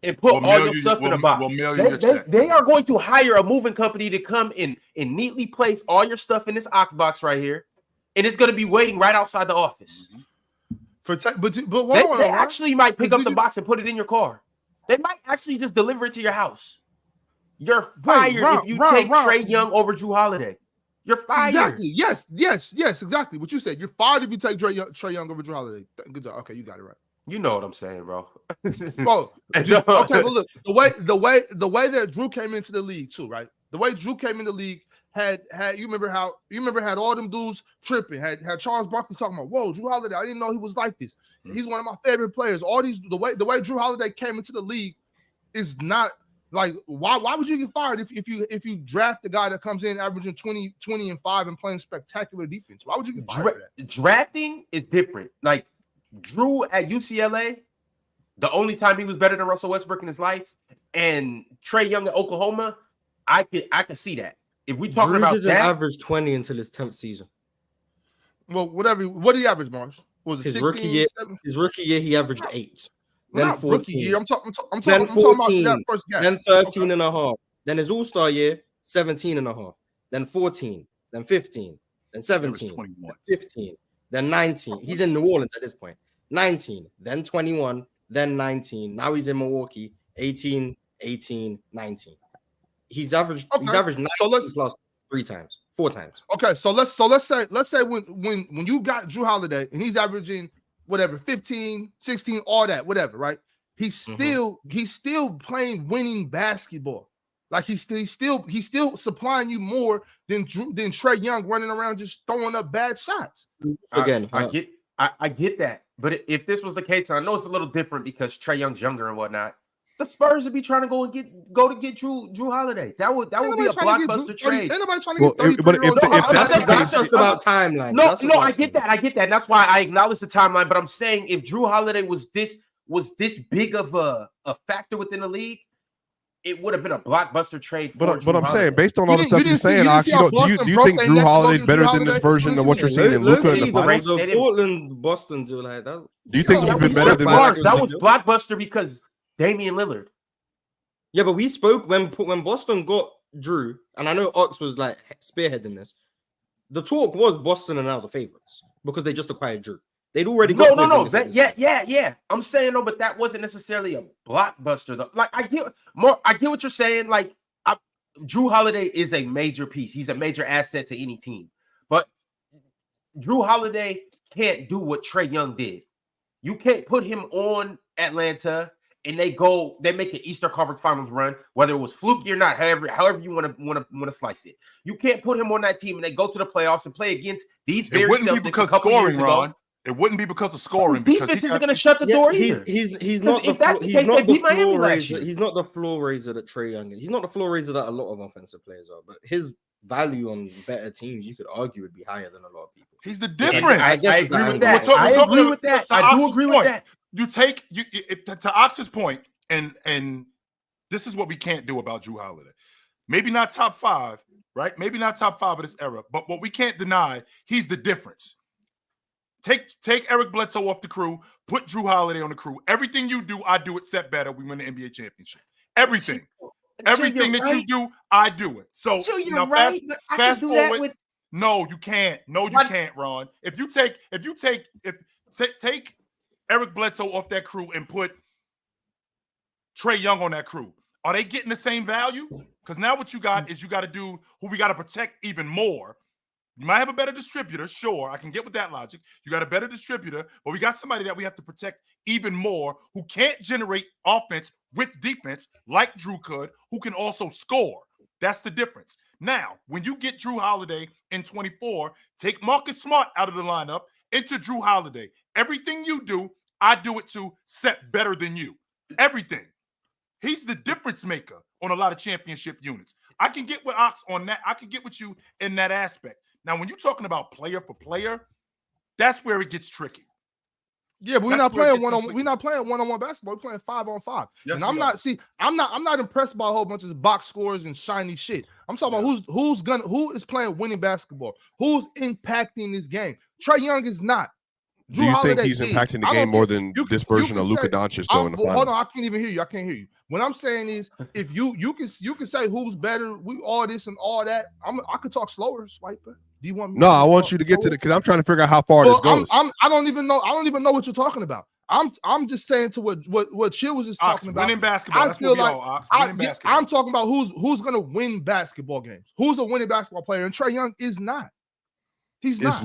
and put all your stuff in a box. They are going to hire a moving company to come in and neatly place all your stuff in this Ox box right here, and it's going to be waiting right outside the office. But they actually might pick up the box and put it in your car. They might actually just deliver it to your house. You're fired if you take Trae Young over Jrue Holiday. You're fired. Exactly. Yes. Exactly what you said. You're fired if you take Trae Young over Jrue Holiday. Good job. Okay, you got it right. You know what I'm saying, bro. Bro, okay, well look, the way that Jrue came into the league too, right? The way Jrue came in the league had you remember had all them dudes tripping, had Charles Barkley talking about, whoa, Jrue Holiday, I didn't know he was like this. He's one of my favorite players. All these the way Jrue Holiday came into the league is not like why would you get fired if you draft the guy that comes in averaging 20 and 5 and playing spectacular defense? Why would you get fired for that? Drafting is different. Like Jrue at UCLA, the only time he was better than Russell Westbrook in his life, and Trae Young at Oklahoma, I could see that. If we talking about that, average 20 until his 10th season. Well, whatever. What did he average, Mars? Was it his 16, rookie year? 7? His rookie year, he averaged 8. Then Then 14. rookie year. I'm talking about that first gap. Then 13 and a half. Then his All-Star year, 17 and a half. Then 14. Then 15. Then 17. Then 15. Then 19. He's in New Orleans at this point. 19. Then 21. Then 19. Now he's in Milwaukee. 18, 19. He's averaged 19 plus 4 times. Okay, so let's say when you got Jrue Holiday and he's averaging whatever 15, 16, all that, whatever, right? He's still playing winning basketball. Like he's still supplying you more than Trae Young running around just throwing up bad shots. Again, I get that. But if this was the case, and I know it's a little different because Trae Young's younger and whatnot, The Spurs would be trying to go to get Jrue Holiday. That would be a blockbuster trade. Ain't nobody trying to get 33 but if That's just about timeline. No, I get that. That's why I acknowledge the timeline. But I'm saying if Jrue Holiday was this big of a factor within the league, it would have been a blockbuster trade. But I'm saying, based on all the stuff you're saying, do you think Jrue Holiday better than this version of what you're seeing in Luka in the finals? Portland, Boston do like that. Do you think we've been better than that was blockbuster because Damian Lillard. Yeah, but we spoke when Boston got Jrue, and I know Ox was like spearheading this. The talk was Boston are now the favorites because they just acquired Jrue. They'd already got yeah. I'm saying but that wasn't necessarily a blockbuster though. Like I get what you're saying. Like Jrue Holiday is a major piece. He's a major asset to any team. But Jrue Holiday can't do what Trae Young did. You can't put him on Atlanta and they make an Eastern Conference Finals run, whether it was fluky or not, however you want to slice it. You can't put him on that team and they go to the playoffs and play against these very Celtics a couple years ago. It wouldn't be because of scoring. His defense isn't going to shut the door either. He's not the floor raiser that Trae Young is. He's not the floor raiser that a lot of offensive players are. But his value on better teams, you could argue, would be higher than a lot of people. He's the difference. I agree with that. I agree with that. I do agree with that. You take to Ox's point, and this is what we can't do about Jrue Holiday. Maybe not top 5, right? Maybe not top 5 of this era, but what we can't deny, he's the difference. Take Eric Bledsoe off the crew, put Jrue Holiday on the crew. Everything you do, I do it, set better. We win the NBA championship. Everything that you do, I do it. So you're right, fast forward. No, you can't. No, you can't, Ron. If you take Eric Bledsoe off that crew and put Trae Young on that crew, are they getting the same value? Because now what you got is you got to do who we got to protect even more. You might have a better distributor, sure. I can get with that logic. You got a better distributor, but we got somebody that we have to protect even more who can't generate offense with defense like Jrue could, who can also score. That's the difference. Now, when you get Jrue Holiday in 24, take Marcus Smart out of the lineup into Jrue Holiday. Everything you do, I do it too, set better than you. Everything. He's the difference maker on a lot of championship units. I can get with Ox on that. I can get with you in that aspect. Now, when you're talking about player for player, that's where it gets tricky. Yeah, but we're not playing one-on-one basketball. We're playing 5-on-5. Yes, and I'm not impressed by a whole bunch of box scores and shiny shit. I'm talking about who is playing winning basketball, who's impacting this game. Trae Young is not. Do you think he's impacting the game more than this version of Luka Dončić though in the finals? Hold on, I can't even hear you. I can't hear you. What I'm saying is, if you can say who's better, we all this and all that. I could talk slower, Swiper. Do you want me? No, I want you to get to because I'm trying to figure out how far this goes. I don't even know what you're talking about. I'm just saying to what Chill was just talking about. Winning basketball. I feel like I'm talking about who's gonna win basketball games. Who's a winning basketball player? And Trae Young is not. He's not.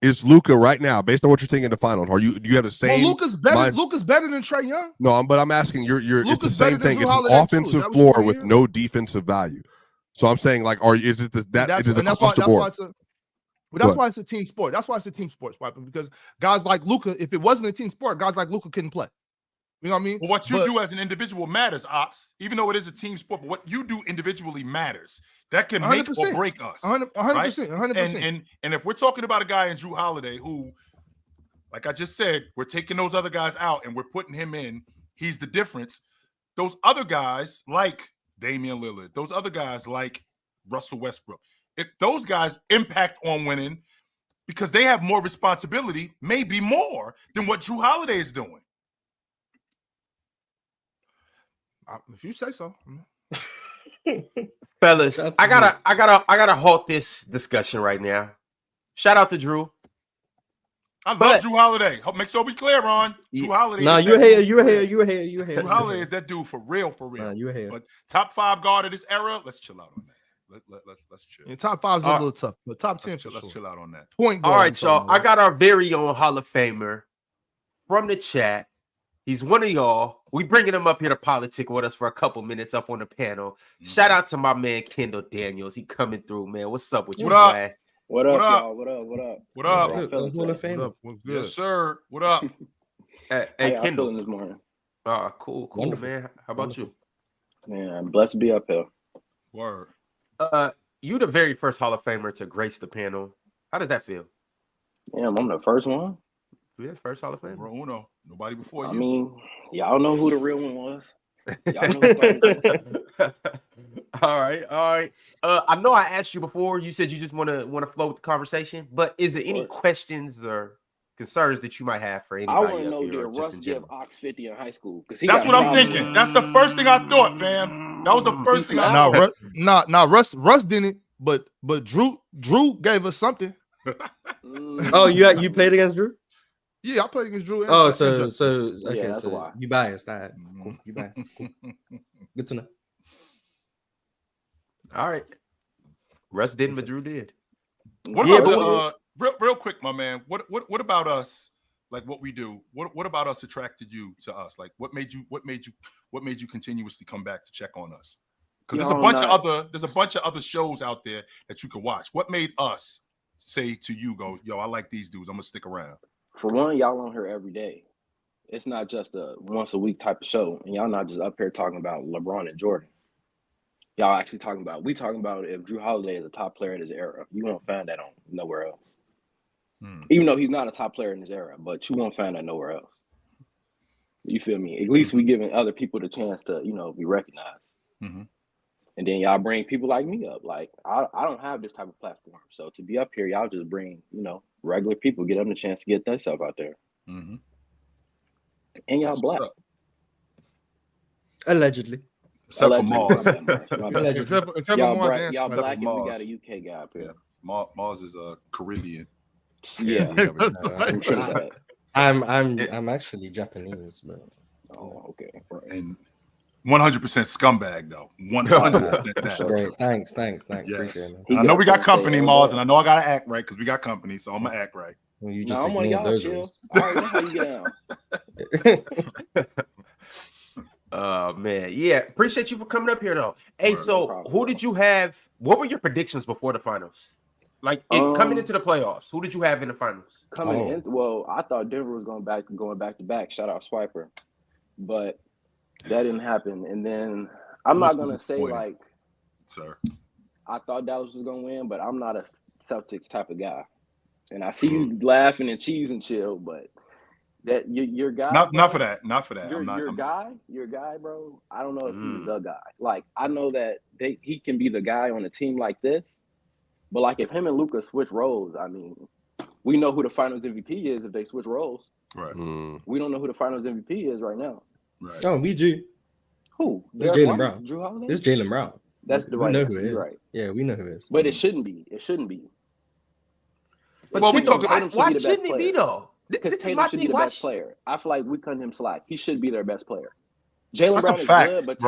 It's Luka right now, based on what you're seeing in the finals. Do you have the same? Well, Luka's better than Trae Young. No, but I'm asking. It's the same thing. It's an offensive floor with no defensive value. So I'm saying, like, is it across the board? That's why it's a team sport. That's why it's a team sport, because guys like Luka, if it wasn't a team sport, guys like Luka couldn't play. You know what I mean? Well, what you do as an individual matters, Ox. Even though it is a team sport, but what you do individually matters. That can make or break us. 100%. 100%. And if we're talking about a guy in Jrue Holiday who, like I just said, we're taking those other guys out and we're putting him in, he's the difference. Those other guys like Damian Lillard, those other guys like Russell Westbrook, if those guys impact on winning because they have more responsibility, maybe more than what Jrue Holiday is doing. If you say so. Fellas, I gotta halt this discussion right now. Shout out to Jrue. I love Jrue Holiday. Make sure we clear on Jrue Holiday. Nah, you're here. Jrue Holiday is that dude for real. Nah, you're here. But top 5 guard of this era, let's chill out on that. Let's chill. Yeah, top 5 is a little tough, but top 10 let's chill out on that. Point guard. All right, y'all. I got our very own Hall of Famer from the chat. He's one of y'all. We bringing him up here to politic with us for a couple minutes up on the panel. Shout out to my man Kendall Daniels. He coming through, man. What's up with you, boy? What up, y'all? What up? What up? Hall of Fame. Yes, sir. What up? Hey, Kendall. This morning. Cool, Wonderful. man. How about you? Man, I'm blessed to be up here. Word. You the very first Hall of Famer to grace the panel. How does that feel? Damn, I'm the first one. Yeah, first Hall of Famer. Numero uno. Nobody before I you. mean, y'all know who the real one was. Y'all know who started this. All right. I know I asked you before. You said you just want to flow with the conversation, but is there any questions or concerns that you might have for anybody? I want to up know, here did or just Russ in give general? Ox 50 in high school? That's what I'm thinking. That's the first thing I thought, fam. That was the first thing I thought. Russ didn't, but Jrue gave us something. Oh, you played against Jrue? Yeah, I played against Jrue. Okay, that's so why. you biased. All right, cool. You biased. Cool. Good to know. All right. Russ didn't, but Jrue did. What about real quick, my man? What about us? Like what we do? What about us attracted you to us? Like what made you continuously come back to check on us? Because there's a bunch of other shows out there that you could watch. What made us say to you, go, yo, I like these dudes. I'm gonna stick around. For one, y'all on here every day. It's not just a once a week type of show, and y'all not just up here talking about LeBron and Jordan. Y'all actually talking about if Jrue Holiday is a top player in his era. You won't find that on nowhere else. Even though he's not a top player in his era, but you won't find that nowhere else. You feel me? At least we giving other people the chance to, be recognized. Mm-hmm. And then y'all bring people like me up. Like I don't have this type of platform, so to be up here, y'all just bring regular people, get them the chance to get themselves out there. Mm-hmm. And y'all black. Allegedly. Except for Mars. Except for Mars. Y'all black and we got a UK guy up here. Mars is a Caribbean. Yeah. I'm actually Japanese, but okay. Right. And 100% scumbag though. 100%. Great. Thanks. Yes. Appreciate it. I know we got company, Mars, and I know I gotta act right because we got company, so I'm gonna act right. Well, you just I'm on ignore y'all those chill. rules. I already know how you get down. Man, yeah. Appreciate you for coming up here though. Hey, so who did you have? What were your predictions before the finals? Like coming into the playoffs, who did you have in the finals? Well, I thought Denver was going back to back. Shout out Swiper, but that didn't happen. And then I'm not gonna say sir, I thought Dallas was gonna win, but I'm not a Celtics type of guy. And I see you laughing and cheese and chill, but that your guy. Not for that. Your guy, bro. I don't know if he's the guy. Like I know that he can be the guy on a team like this. But like if him and Luka switch roles, I mean, we know who the Finals MVP is if they switch roles. Right. We don't know who the Finals MVP is right now. Right. Oh, we do. Who? It's Jaylen Brown. Jrue Holiday? It's Jaylen Brown. That's the right answer. You're right. Yeah, we know who it is. But it shouldn't be. But we talking. Why shouldn't it be though? Because Tatum should be the best player. I feel like we cut him slack. He should be their best player. Jaylen Brown is good, but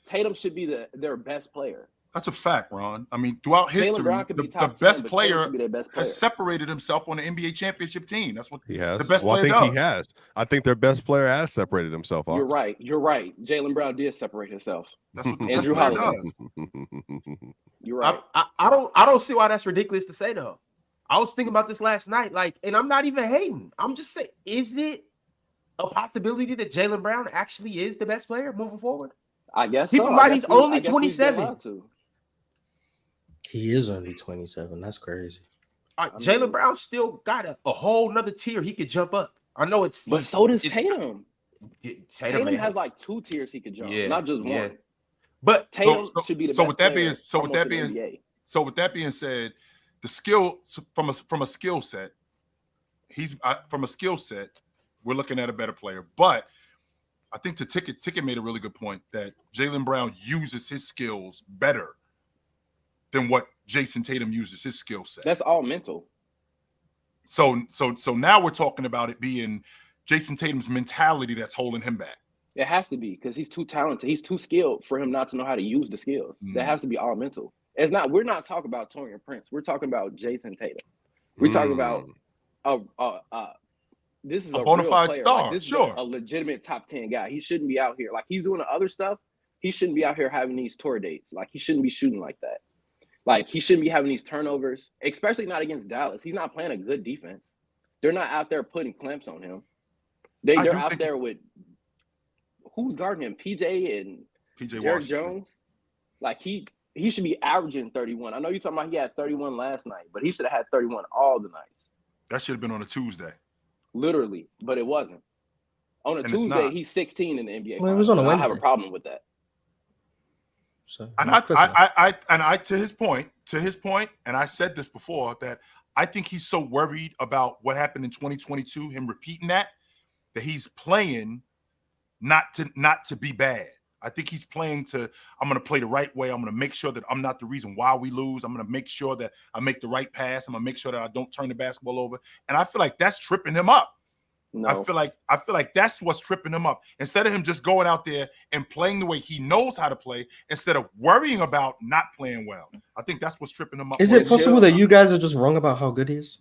Tatum should be their best player. That's a fact, Ron. I mean, throughout history, the best player has separated himself on the NBA championship team. That's what he has. The best player does. He has. I think their best player has separated himself. You're right. Jaylen Brown did separate himself. That's what the best player does. You're right. I don't see why that's ridiculous to say though. I was thinking about this last night, and I'm not even hating. I'm just saying, is it a possibility that Jaylen Brown actually is the best player moving forward? I guess people might. He's only 27. He is only 27. That's crazy. Jaylen Brown still got a whole nother tier he could jump up. I know but so does Tatum. Tatum has like 2 tiers he could jump, not just one. But Tatum should be the best player. So with that being said, the skill from a skill set, from a skill set, we're looking at a better player. But I think the ticket made a really good point that Jaylen Brown uses his skills better than what Jayson Tatum uses his skill set. That's all mental. So now we're talking about it being Jayson Tatum's mentality that's holding him back. It has to be because he's too talented. He's too skilled for him not to know how to use the skills. That has to be all mental. It's not. We're not talking about Torian Prince. We're talking about Jayson Tatum. We're talking about this is a bona fide star. Like, this is a legitimate top 10 guy. He shouldn't be out here like he's doing the other stuff. He shouldn't be out here having these tour dates. Like he shouldn't be shooting like that. Like, he shouldn't be having these turnovers, especially not against Dallas. He's not playing a good defense. They're not out there putting clamps on him. They're out there with who's guarding him? PJ and PJ Derrick Washington. Jones. Like he should be averaging 31. I know you're talking about he had 31 last night, but he should have had 31 all the nights. That should have been on a Tuesday. Literally, but it wasn't. On a Tuesday, he's 16 in the NBA. Well, it was on a Wednesday. I have a problem with that. So, and I to his point, and I said this before, that I think he's so worried about what happened in 2022, him repeating that he's playing not to be bad. I think he's playing I'm going to play the right way. I'm going to make sure that I'm not the reason why we lose. I'm going to make sure that I make the right pass. I'm going to make sure that I don't turn the basketball over. And I feel like that's tripping him up. No. I feel like that's what's tripping him up. Instead of him just going out there and playing the way he knows how to play, instead of worrying about not playing well. I think that's what's tripping him up. Is it possible that you guys are just wrong about how good he is?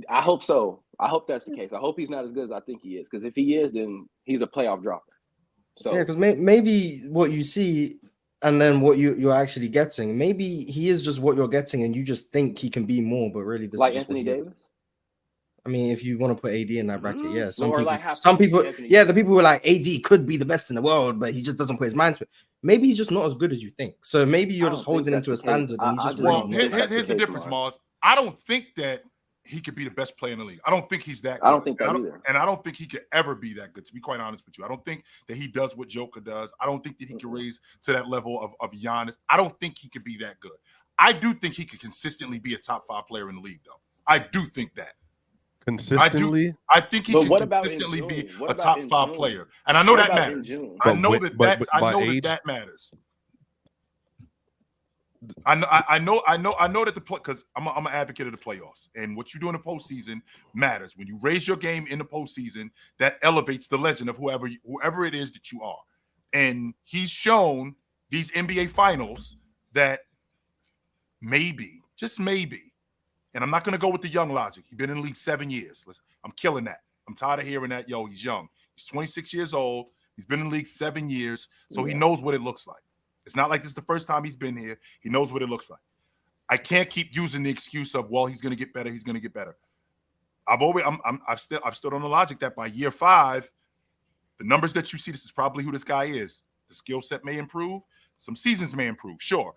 I hope so. I hope that's the case. I hope he's not as good as I think he is. Because if he is, then he's a playoff dropper. So yeah, because maybe what you see and then what you're actually getting, maybe he is just what you're getting, and you just think he can be more, but really this like is just Anthony Davis. I mean, if you want to put AD in that bracket, yeah. Some people, the people who are like AD could be the best in the world, but he just doesn't put his mind to it. Maybe he's just not as good as you think. So maybe you're just holding him to a standard, and he's just here's the difference, Mars. I don't think that he could be the best player in the league. I don't think he's that good. I don't think that either. And I don't think he could ever be that good, to be quite honest with you. I don't think that he does what Joker does. I don't think that he can raise to that level of Giannis. I don't think he could be that good. I do think he could consistently be a top 5 player in the league, though. I do think that. Consistently? I think he can consistently be a top 5 player. And I know that matters. I know that matters. I know that because I'm an advocate of the playoffs, and what you do in the postseason matters. When you raise your game in the postseason, that elevates the legend of whoever it is that you are. And he's shown these NBA finals that maybe, just maybe, and I'm not going to go with the young logic. He's been in the league 7 years. Listen, I'm killing that. I'm tired of hearing that. Yo, he's young. He's 26 years old. He's been in the league 7 years, so he knows what it looks like. It's not like this is the first time he's been here. He knows what it looks like. I can't keep using the excuse of, well, he's going to get better. He's going to get better. I've stood on the logic that by year 5, the numbers that you see, this is probably who this guy is. The skill set may improve. Some seasons may improve, sure.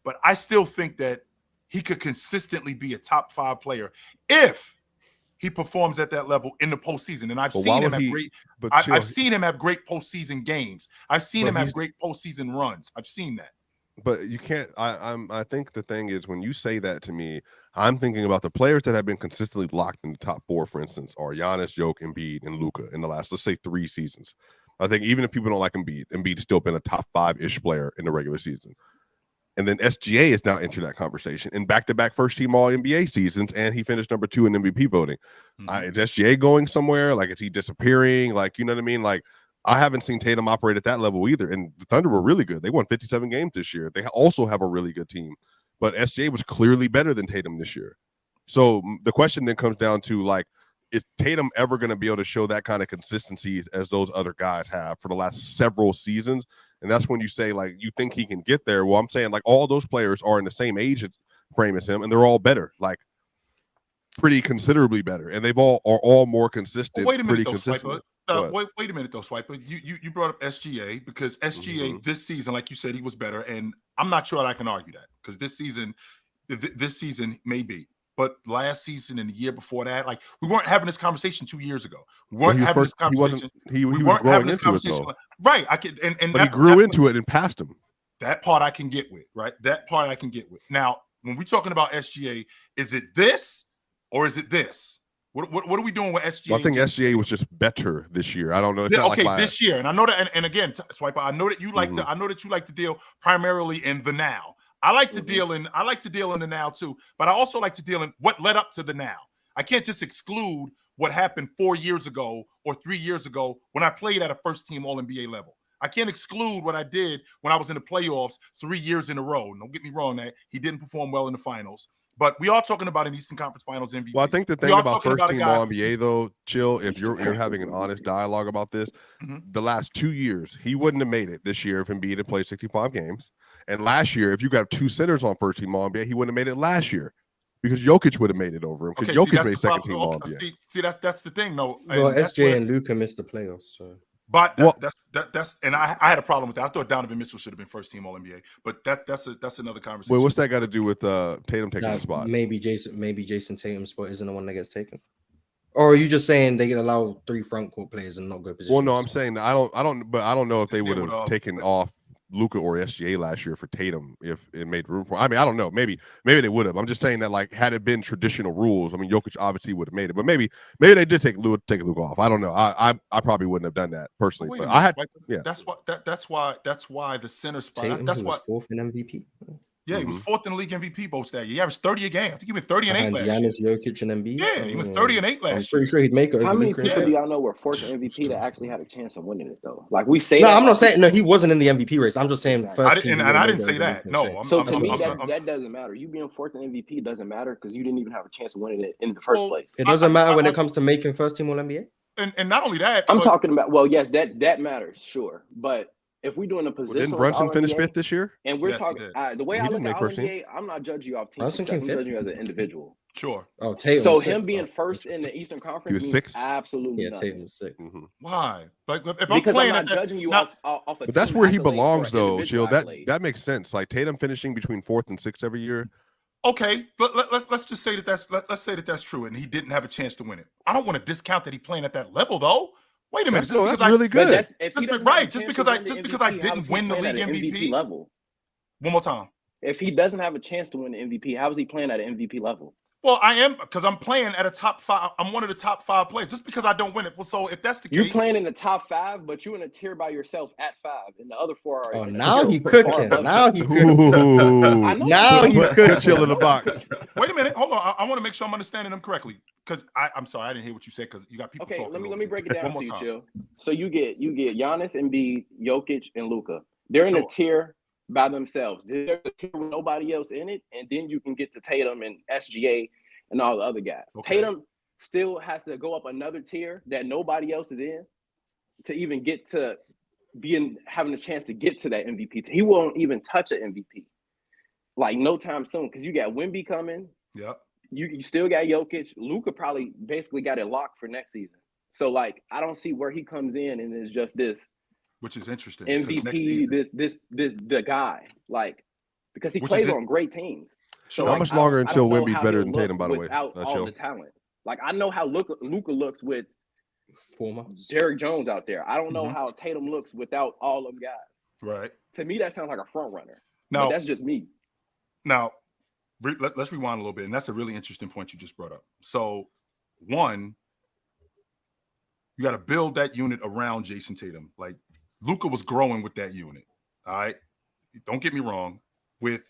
But I still think that he could consistently be a top 5 player if he performs at that level in the postseason. And I've seen him have great postseason games. I've seen him have great postseason runs. I've seen that. But you can't. I think the thing is, when you say that to me, I'm thinking about the players that have been consistently locked in the top 4, for instance, are Giannis, Jokic, Embiid, and Luka in the last, let's say, 3 seasons. I think even if people don't like Embiid's still been a top 5-ish player in the regular season. And then SGA is now entered that conversation in back-to-back first-team All-NBA seasons, and he finished number 2 in MVP voting. Is SGA going somewhere? Like, is he disappearing? Like, you know what I mean? Like, I haven't seen Tatum operate at that level either. And the Thunder were really good. They won 57 games this year. They also have a really good team. But SGA was clearly better than Tatum this year. So the question then comes down to, like, is Tatum ever going to be able to show that kind of consistency as those other guys have for the last several seasons? And that's when you say, like, you think he can get there. Well, I'm saying, like, all those players are in the same age frame as him, and they're all better, like, pretty considerably better. And they've all more consistent. Well, wait a minute, though, Swiper. Wait a minute, though, Swiper. You brought up SGA because SGA this season, like you said, he was better. And I'm not sure that I can argue that because this season may be. But last season and the year before that, like, we weren't having this conversation 2 years ago. We weren't having this conversation. He weren't having this conversation. Right. But he grew into it and passed him. That part I can get with, right? That part I can get with. Now, when we're talking about SGA, is it this or is it this? What are we doing with SGA? Well, I think SGA was just better this year. I don't know. This year, and I know that. And again, Swiper, I know that you like I know that you like to deal primarily in the now. I like to deal in the now too, but I also like to deal in what led up to the now. I can't just exclude what happened 4 years ago or 3 years ago when I played at a first-team All-NBA level. I can't exclude what I did when I was in the playoffs 3 years in a row. Don't get me wrong, that he didn't perform well in the finals. But we are talking about an Eastern Conference Finals MVP. Well, I think the thing about first-team All-NBA, though, Chill, if you're having an honest dialogue about this, the last 2 years, he wouldn't have made it this year if Embiid had played 65 games. And last year, if you got 2 centers on first-team All-NBA, he wouldn't have made it last year because Jokic would have made it over him because Jokic made second-team All-NBA. See, that's the thing, though. Well, SJ and Luka missed the playoffs, so. But that's and I had a problem with that. I thought Donovan Mitchell should have been first team All NBA, but that's another conversation. Wait, what's that got to do with Tatum taking the spot? Maybe Jayson Tatum's spot isn't the one that gets taken. Or are you just saying they can allow 3 front court players and not go position? Well, no, I'm saying I don't know if they would have taken off Luka or SGA last year for Tatum if it made room for. I mean, I don't know. Maybe they would have. I'm just saying that, like, had it been traditional rules, I mean, Jokic obviously would have made it, but maybe they did take Luka off. I don't know. I probably wouldn't have done that personally. But I had, yeah. That's why the center spot. Tatum, that's why 4th in MVP. Yeah, he was 4th in the league MVP votes that year. He averaged 30 a game. I think he went 30 and 8 last Giannis, Jokic, and Embiid. Yeah, he went 30 and 8 last year. I'm pretty sure he'd make it. How many people do y'all know were 4th in MVP that actually had a chance of winning it though? Like we say. No, I'm not saying he wasn't in the MVP race. I'm just saying first team. I didn't say that. No, so to me that doesn't matter. You being 4th in MVP doesn't matter because you didn't even have a chance of winning it in the first place. It doesn't matter when it comes to making first team All NBA. And not only that, I'm talking about. Well, yes, that matters, sure, but. If we're doing a position, didn't Brunson finish 5th this year? And we're talking the way I look at All NBA, I'm not judging you off team. I'm judging you as an individual. Sure. Oh, Tatum. So him being first in the Eastern Conference, he was 6th. Absolutely. Yeah, Tatum was 6th. Mm-hmm. Why? Like if because I'm playing, I'm not judging you off. But that's where he belongs, though, Shield. That makes sense. Like Tatum finishing between 4th and 6th every year. Okay, let's just say let's say that's true, and he didn't have a chance to win it. I don't want to discount that he playing at that level, though. Wait a minute, that's really good. Just because I didn't win the league MVP level. One more time. If he doesn't have a chance to win the MVP, how is he playing at an MVP level? Well, I am because I'm playing at a top 5. I'm one of the top 5 players. Just because I don't win it. Well, so if that's the case, you're playing in the top 5, but you're in a tier by yourself at 5, and the other 4 are. Oh, now he cooking. Now he cooking. Now he's cooking. Chill in the box. Wait a minute. Hold on. I want to make sure I'm understanding them correctly. Because I'm sorry, I didn't hear what you said because you got people talking. Okay, let me break it down to you, Chill. So you get Giannis, Embiid, Jokic, and Luka. They're in a tier by themselves. There's a tier with nobody else in it, and then you can get to Tatum and SGA and all the other guys. Okay. Tatum still has to go up another tier that nobody else is in to even get to having a chance to get to that MVP. He won't even touch an MVP like no time soon because you got Wemby coming. Yep. You still got Jokic. Luka probably basically got it locked for next season. So like I don't see where he comes in and is just this, which is interesting. MVP, this the guy like because he plays on great teams. So how much longer until Wemby's better than Tatum? By the way, without all the talent. Like I know how Luka looks with 4 months. Derrick Jones out there. I don't know how Tatum looks without all of them guys. Right. To me, that sounds like a front runner. Now but that's just me. Now. Let's rewind a little bit, and that's a really interesting point you just brought up. So, one, you got to build that unit around Jayson Tatum. Like Luka was growing with that unit. All right, don't get me wrong. With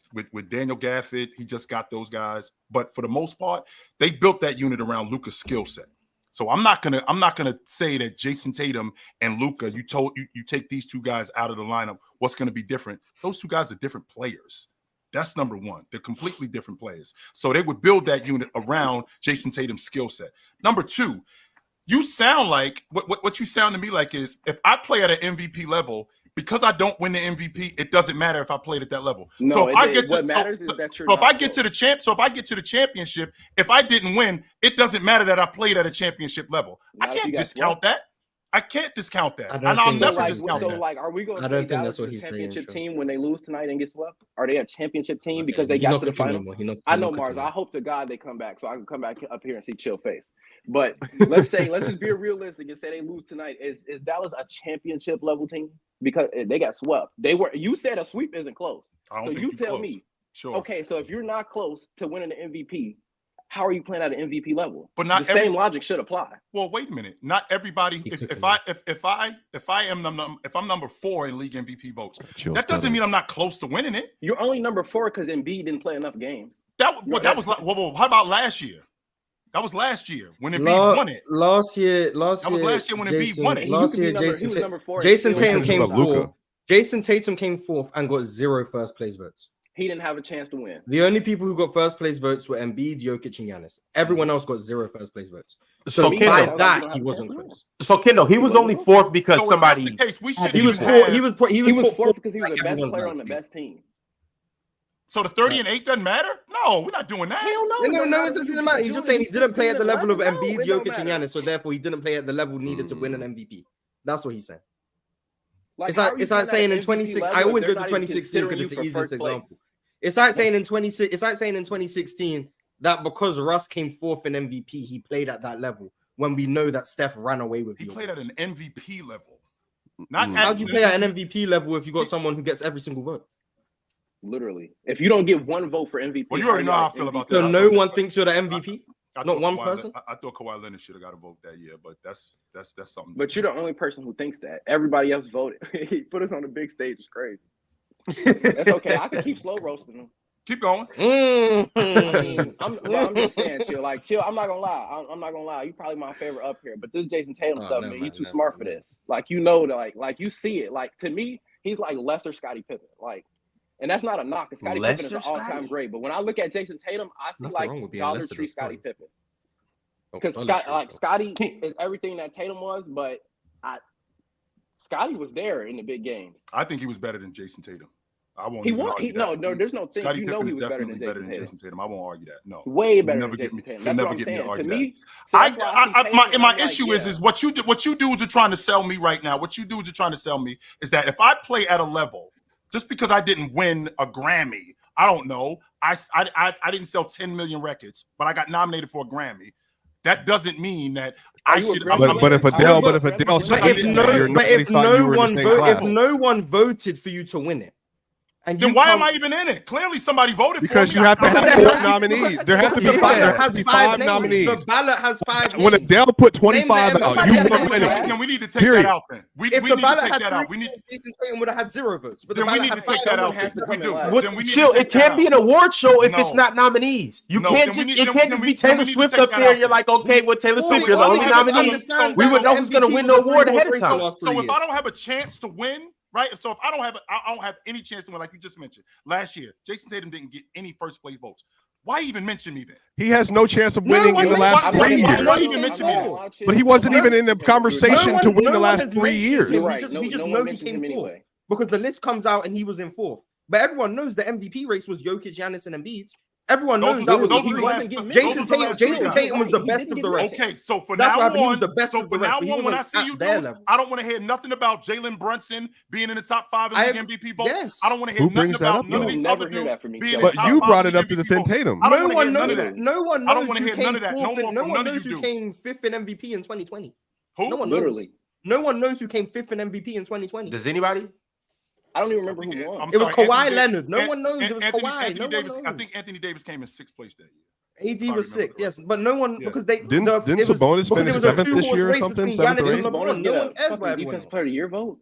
Daniel Gafford, he just got those guys, but for the most part, they built that unit around Luka's skill set. So I'm not gonna say that Jayson Tatum and Luka, you take these 2 guys out of the lineup. What's going to be different? Those 2 guys are different players. That's number one. They're completely different players. So they would build that unit around Jayson Tatum's skill set. Number 2, you sound like what you sound to me like is if I play at an MVP level, because I don't win the MVP, it doesn't matter if I played at that level. No, so if I get to the championship, if I didn't win, it doesn't matter that I played at a championship level. I can't discount that. I can't discount that. And I'll never discount that. So, like, are we going to say Dallas is a championship team when they lose tonight and get swept? Are they a championship team because they got to the final? I know, Mars. I hope to God they come back so I can come back up here and see Chill face. But let's just be realistic and say they lose tonight. Is Dallas a championship level team? Because they got swept. You said a sweep isn't close. So you tell me. Sure. Okay, so if you're not close to winning the MVP, how are you playing at an MVP level? But not the same logic should apply. Well, wait a minute. Not everybody. If I'm number 4 in league MVP votes, that doesn't mean I'm not close to winning it. You're only number 4 because Embiid didn't play enough games. That was like. Well, how about last year? That was last year when Embiid won it. Last year when Embiid won it. Last year, Jayson Tatum came 4th. Jayson Tatum came 4th and got 0 first place votes. He didn't have a chance to win. The only people who got first place votes were Embiid, Jokic, and Giannis. Everyone else got 0 first place votes. So by that, he wasn't close. So Kendall, he was only 4th because somebody. He was 4th. He was 4th because he was the best player on the best team. So the 30 and 8 doesn't matter? No, we're not doing that. Hell no, it doesn't matter. He's just saying he didn't play at the level of Embiid, Jokic, and Giannis, so therefore he didn't play at the level needed to win an MVP. That's what he's saying. It's like saying in 26. I always go to 2016 because it's the easiest example. It's like saying in 26. It's like saying in 2016 that because Russ came fourth in MVP, he played at that level. When we know that Steph ran away with he you. played at an MVP level. Not how do you play at an MVP level if you got someone who gets every single vote? Literally, if you don't get one vote for MVP, well, you already know how I feel about that. So no one thinks you're the MVP. Not one person. I thought Kawhi Leonard should have got a vote that year, but that's something. But you're the only person who thinks that. Everybody else voted. He put us on the big stage. It's crazy. That's okay. I can keep slow roasting them. Keep going. I mean, I'm just saying, chill. Like, chill. I'm not gonna lie. I'm not gonna lie. You probably my favorite up here, but this Jayson Tatum stuff, man. You too smart for this. Like, you know, like you see it. Like, to me, he's like lesser Scottie Pippen. Like, and that's not a knock. Scottie Pippen is an all-time great. But when I look at Jayson Tatum, I see like Dollar Tree Scottie Pippen. Because Scottie is everything that Tatum was, but Scottie was there in the big games. I think he was better than Jayson Tatum. I won't. No, there's no thing. Scottie you know Pippen he was is better definitely than Jayson Tatum. I won't argue that. No, way better than Jayson Tatum. That's what I'm saying. To me, my issue is what you dudes are trying to sell me right now. What you dudes are trying to sell me is that if I play at a level, just because I didn't win a Grammy, I don't know. I didn't sell 10 million records, but I got nominated for a Grammy. That doesn't mean that I should. But if no one voted for you to win it, and then why am I even in it? Clearly, somebody voted because for me. You have to have 4 nominees. There have to be 5 nominees. The ballot has 5 names. When Adele put 25 out, you won't win it. Then we need to take that out. Then we need to take that out. Jason Tatum would have had 0 votes. But then we need to take that out. We do. Chill. It can't be an award show if it's not nominees. You can't just. It can't just be Taylor Swift up there. And you're like, okay, well, Taylor Swift, you're the only nominee. We would know who's going to win the award ahead of time. So if I don't have a chance to win. Right, so if I don't have any chance to win, like you just mentioned last year, Jayson Tatum didn't get any first place votes. Why even mention me then? He has no chance of winning in the last 3 years. Why even mention me then? But he wasn't even in the conversation to win the last 3 years. We just know he came fourth because the list comes out and he was in fourth. But everyone knows the MVP race was Jokic, Giannis, and Embiid. Everyone knows that was Jayson Tatum was the best of the rest. Okay, so for now on, when I see you dudes, I don't want to hear nothing about Jalen Brunson being in the top 5 in the MVP vote. I don't want to hear nothing about none of these other dudes being in the top 5. But you brought it up to defend Tatum. No one knows who came 5th in MVP in 2020. Who? No one knows. No one knows who came 5th in MVP in 2020. Does anybody? I don't even remember who won. It was Kawhi Leonard. No one knows. It was Kawhi. I think Anthony Davis came in 6th place that year. AD was 6th, yes, but no one because they didn't Sabonis finish 7th this year or something. No one cares about defensive player of the year vote.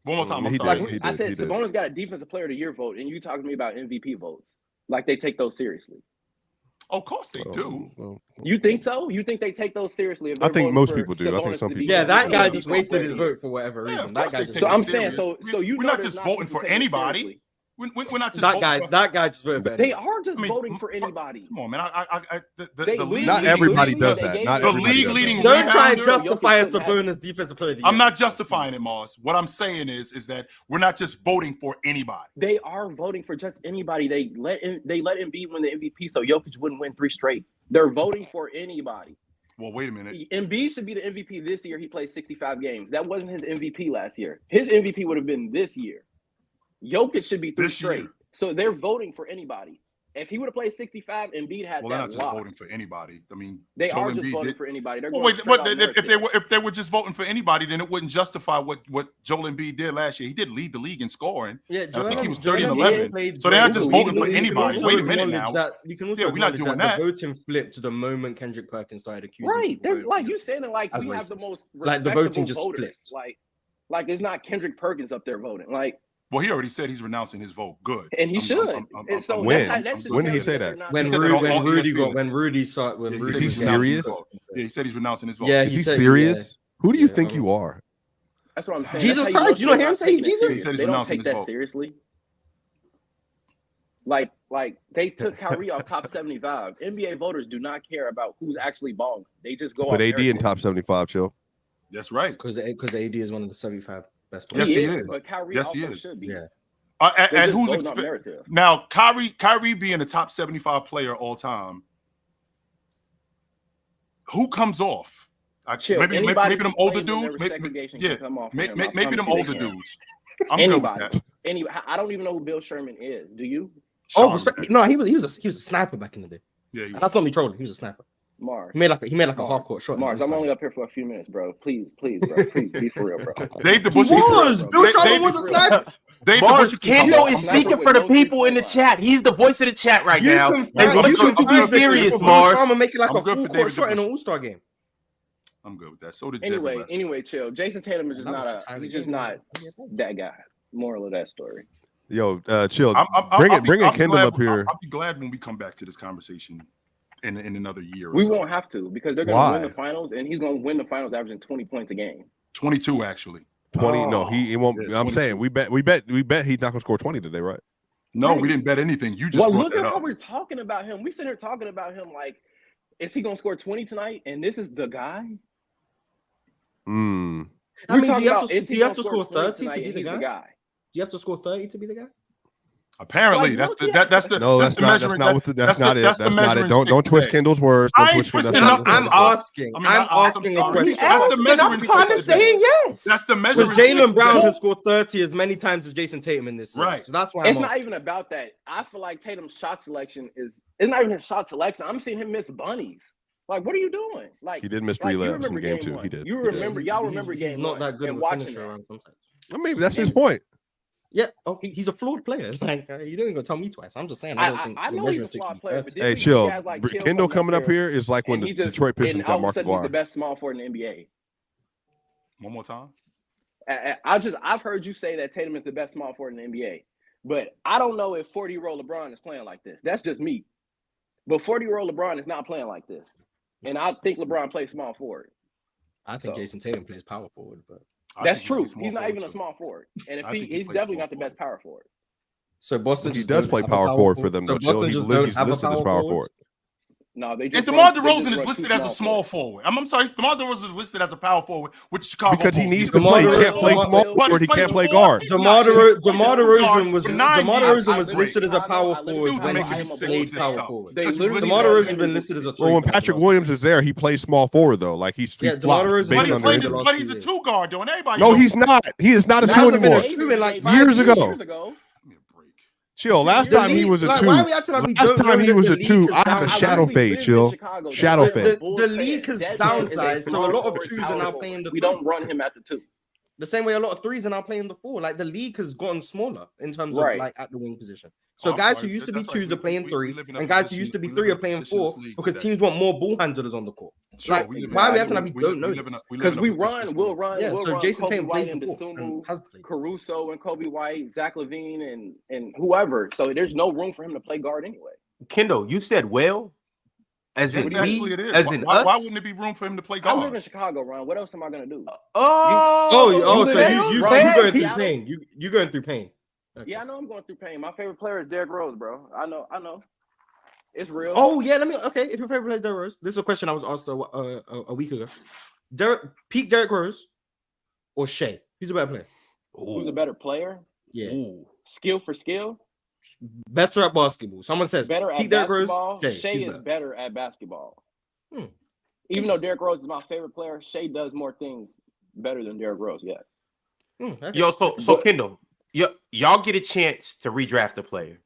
One more time. I said Sabonis got a defensive player of the year vote, and you talking to me about MVP votes? Like they take those seriously? Of course they do. You think so? You think they take those seriously? I think most people do. I think some people. Yeah, that guy just wasted his vote for whatever reason. That guy just. So I'm saying, so you. We're not just voting for anybody. We're not just that guy just voted. They are just voting for anybody. Come on, man. The league. Not everybody does that. Not the league leading. Don't try and justify a Sabonis defensive player. I'm not justifying it, Mars. What I'm saying is that we're not just voting for anybody. They are voting for just anybody. They let Embiid win the MVP, so Jokic wouldn't win 3 straight. They're voting for anybody. Well, wait a minute. Embiid should be the MVP this year. He played 65 games. That wasn't his MVP last year. His MVP would have been this year. Jokic should be 3 straight. So they're voting for anybody. If he would have played 65, Embiid had that. Well, they're not just voting for anybody. I mean, they are just voting for anybody. If they were just voting for anybody, then it wouldn't justify what Joel Embiid did last year. He did lead the league in scoring. Yeah, I think he was 30 and 11. So they're not just voting for anybody. Wait a minute now. We're not doing that. The voting flipped to the moment Kendrick Perkins started accusing. Right, they're like you saying it like we have the most like the voting just flipped. Like it's not Kendrick Perkins up there voting. Like. Well, he already said he's renouncing his vote. Good, and he should. When did he say that? When Rudy saw it. Is he serious? Yeah, he said he's renouncing his vote. Yeah, is he serious? Who do you think you are? That's what I'm saying. Jesus Christ, you don't hear him say Jesus? They don't take that seriously. Like they took Kyrie off top 75. NBA voters do not care about who's actually balling. They just go. But AD in top 75, chill. That's right. Because AD is one of the 75. Yes, he is. But Kyrie also should be. Yeah. And who's now Kyrie being a top 75 player all time? Who comes off? Anybody maybe them who older played when there dudes. was segregation can come off for him. I Maybe them promise you older they can. dudes. I'm good with Anybody. that. I don't even know who Bill Sherman is. Do you? Oh, Sean, no, he was a sniper back in the day. yeah, And that's not me trolling. He was a sniper. Mars. He made like a half court shot. Mars, I'm only up here for a few minutes, bro. Please, bro. Please be for real, bro. Dave the He Butcher. was. Bill Dave- Sherman Dave- was a sniper. Dave the Mars Butcher can Kendo come is on. speaking for the people in the chat. He's the voice of the chat right You now. can They find- want you you can to be find the serious, clip of Mars. Bill Sherman making like I'm a good for full David court shot in the an All-Star game. I'm good with that. So did Anyway, chill. Jason Tatum is just he's just not that guy. Moral of that story. Yo, chill. I'll Bring be Kendall glad- up here. I'll be glad when we come back to this conversation in another year or We so. won't have to because they're going to win the finals, and he's going to win the finals averaging 20 points a game. 22 actually. 20. No, he won't. Yeah, I'm 22. saying we bet he's not gonna score 20 today, right? No, we didn't bet anything. You just Well, brought look that at how up. we're talking about him. We sit here talking about him like, is he going to score 20 tonight? And this is the guy? Mm. I mean, do you have is he to gonna score 20 30 tonight to be and the he's guy? Do you have to score 30 to be the guy? Apparently, Like, that's the No, that's that's the not. measuring. That's not it. That's not it. measuring Don't stick twist today. Kendall's words. I Don't ain't twist. twisting That's nothing. not- I'm asking a question. I'm kind of saying yes. That's the Because measuring stick Jaylen Brown today. has scored 30 as many times as Jayson Tatum in this series. Right. So that's why It's I'm not asking. even about that. I feel like Tatum's shot selection it's not even his shot selection. I'm seeing him miss bunnies. Like, what are you doing? Like He did miss like, 3 you layups remember in game game 2. one. He did. You He did. remember, y'all remember He's game not one that good and of a watching finisher that. around sometimes. I mean, that's his point. Yeah, he's a flawed player. Like you didn't go tell me twice. I'm just saying. I don't think I the know measuring he's a stick flawed should be player, 30. but this Hey, week chill. he has like Kendall coming up here is like when and the he just Detroit Pistons and all got of a Mark sudden he's McGuire. the best small forward in the NBA. One more time. I've heard you say that Tatum is the best small forward in the NBA, but I don't know if 40-year-old LeBron is playing like this. That's just me. But 40-year-old LeBron is not playing like this, and I think LeBron plays small forward. I think Jayson Tatum plays power forward, but That's true. He's not even a small forward, and if I think he he's plays definitely small not the best power forward. so Boston He just does don't play have a power forward for them, So though, Chill. Boston He's just don't he's have a listed as power power forward. forward. No, they And just DeMar they just DeRozan is run listed two as a small forward. I'm sorry, DeMar DeRozan is listed as a power forward, which Chicago Because he Bulls needs do. to play. He DeMar can't play DeRozan- small But forward. He he's can't played play guard. before. DeMar DeRozan was That's listed as a power I literally forward Dudes are when making me he sick played with this power stuff. forward. They Because you literally DeMar run DeRozan's him been into listed as a Well, when three. Patrick Williams is there, he plays small forward though. Like he's Yeah, flops DeMar DeRozan based been on But there the the he's last 2 a years. two guard though, and everybody. No, knows he's that. not. He is not a He two hasn't been anymore. a two in like 5 Years ago. Years ago. Give me a break. Chill. Last The time he league- was a like, two. why are we acting like we Last don't time know he that was the a two. league has I have a downsized? shadow literally fade. lived in Chill. Chicago. Shadow That's where fade. Bulls The fan. league has That man is downsized, so a small lot of forward twos are power now forward. playing the We three. don't run him at the two. The same way a lot of threes are now playing the four. Like the league has gotten smaller in terms of Right. like at the wing position. So I'm guys sorry. who used to be That's right. twos are playing We three, live in a and guys who position- used to be we live three in are a playing position in four this league because today. teams want more ball handlers on the court. Sure, Like, we live in why are a- we acting like we don't know live in a- this? we live Because in a we position run, in we'll this run, Yeah, we'll so run Jason Kobe Tatum White plays and the four and Dosunmu, has played. Caruso and Kobe White, Zach LaVine, and whoever. So there's no room for him to play guard anyway. Kendall, you said well, as Yes, in actually me, it is. as Why, in why, us. why wouldn't it be room for him to play I live guard? in Chicago, Ron. What else am I gonna do? Oh, so okay, you okay. going through Yeah. pain. You going through pain. Okay. Yeah, I know I'm going through pain. My favorite player is Derrick Rose, bro. I know. It's real. Oh yeah, okay. If your favorite player is Derrick Rose, this is a question I was asked a week ago. Peak Derrick Rose or Shai? Who's a better player? Who's a better player? Yeah, Ooh. Skill for skill? better at basketball. Someone says Better at peak Derrick basketball? Rose. Shai Who's is better at basketball. Hmm. Even though Derrick Rose is my favorite player, Shai does more things better than Derrick Rose. Yeah. Okay. Yo, so Kendall, y'all get a chance to redraft a player,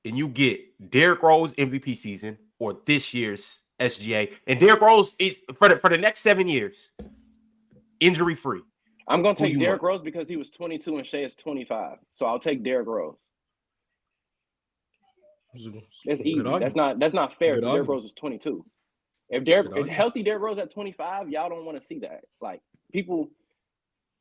and you get Derrick Rose MVP season or this year's SGA, and Derrick Rose is for the next 7 years injury free. I'm gonna Who take you Derrick want? Rose because he was 22 and Shai is 25. So I'll take Derrick Rose. That's easy. That's not fair. Good Derrick argument. Rose was 22. If healthy Derrick Rose at 25, y'all don't want to see that. Like people,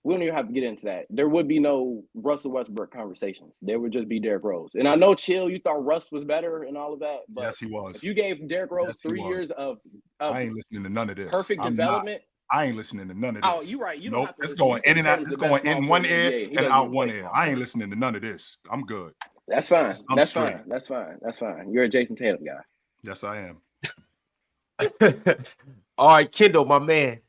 we don't even have to get into that. There would be no Russell Westbrook conversations. There would just be Derrick Rose. And I know, Chill, you thought Russ was better and all of that, but Yes, he was. if you gave Derrick Rose Yes, he 3 was. years of I ain't listening to none of this. perfect I'm not. development, I ain't listening to none of this. oh, you're right. You don't Nope. have to. It's listen. going You in and said out. Tatum's It's the best going in small one forward in ear the NBA. He and doesn't out even one play ear. small I ain't forward. listening to none of this. I'm good. That's fine. I'm That's straight. fine. That's fine. That's fine. You're a Jayson Tatum guy. Yes, I am. All right, Kendall, my man.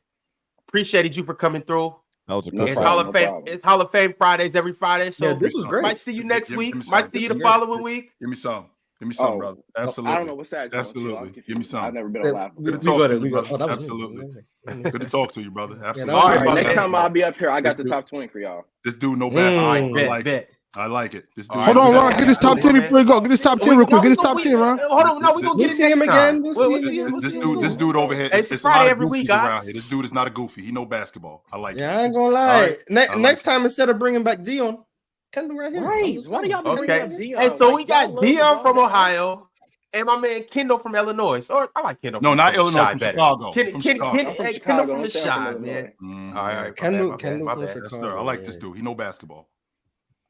Appreciated you for coming through. That was a No good It's problem, Hall fight. of no Fame. problem. It's Hall of Fame Fridays every Friday. So Yeah, this was great. might see you next Give week. me some. Might see This you is the great. following week. Give me some. Give me something, brother. Absolutely. I don't know what's that. Absolutely. Give me something. I've never been on live. Good to talk to you, brother. Oh, that was Absolutely. me. Good to talk to you, brother. Absolutely. All All right, right, next man. time I'll be up here. I got This the dude- top 20 for y'all. This dude no basketball. Bet, I like bet. it. I like it. This dude. Hold on, Yeah. Ron. Get his top 10 before you go. Get his top 10 real quick. Get his top 10, Ron. Hold on, no, we gonna We'll get it see him next again. time. We'll see him. This dude over here. It's It's a Friday lot of every week, goofies around guys. here. This dude is not a goofy. He know basketball. I like it. Yeah, I ain't gonna lie. All right. I like Next it. time, instead of bringing back Dion, Kendall right here. Right. I'm just Why do y'all saying. be bringing Okay. up Dion? And so Like, we got y'all love Dion LeBron, from man. Ohio and my man Kendall from Illinois. Or I like Kendall. No, from not Illinois. Chi From better. Chicago. Ken- From Ken- Chicago. Ken- I'm from hey, Chicago. Kendall from I'm the from Chi, Illinois. man. Mhm. All right, Kendall my from bad. Yes, Chicago. sir. I like yeah. this dude. He know basketball.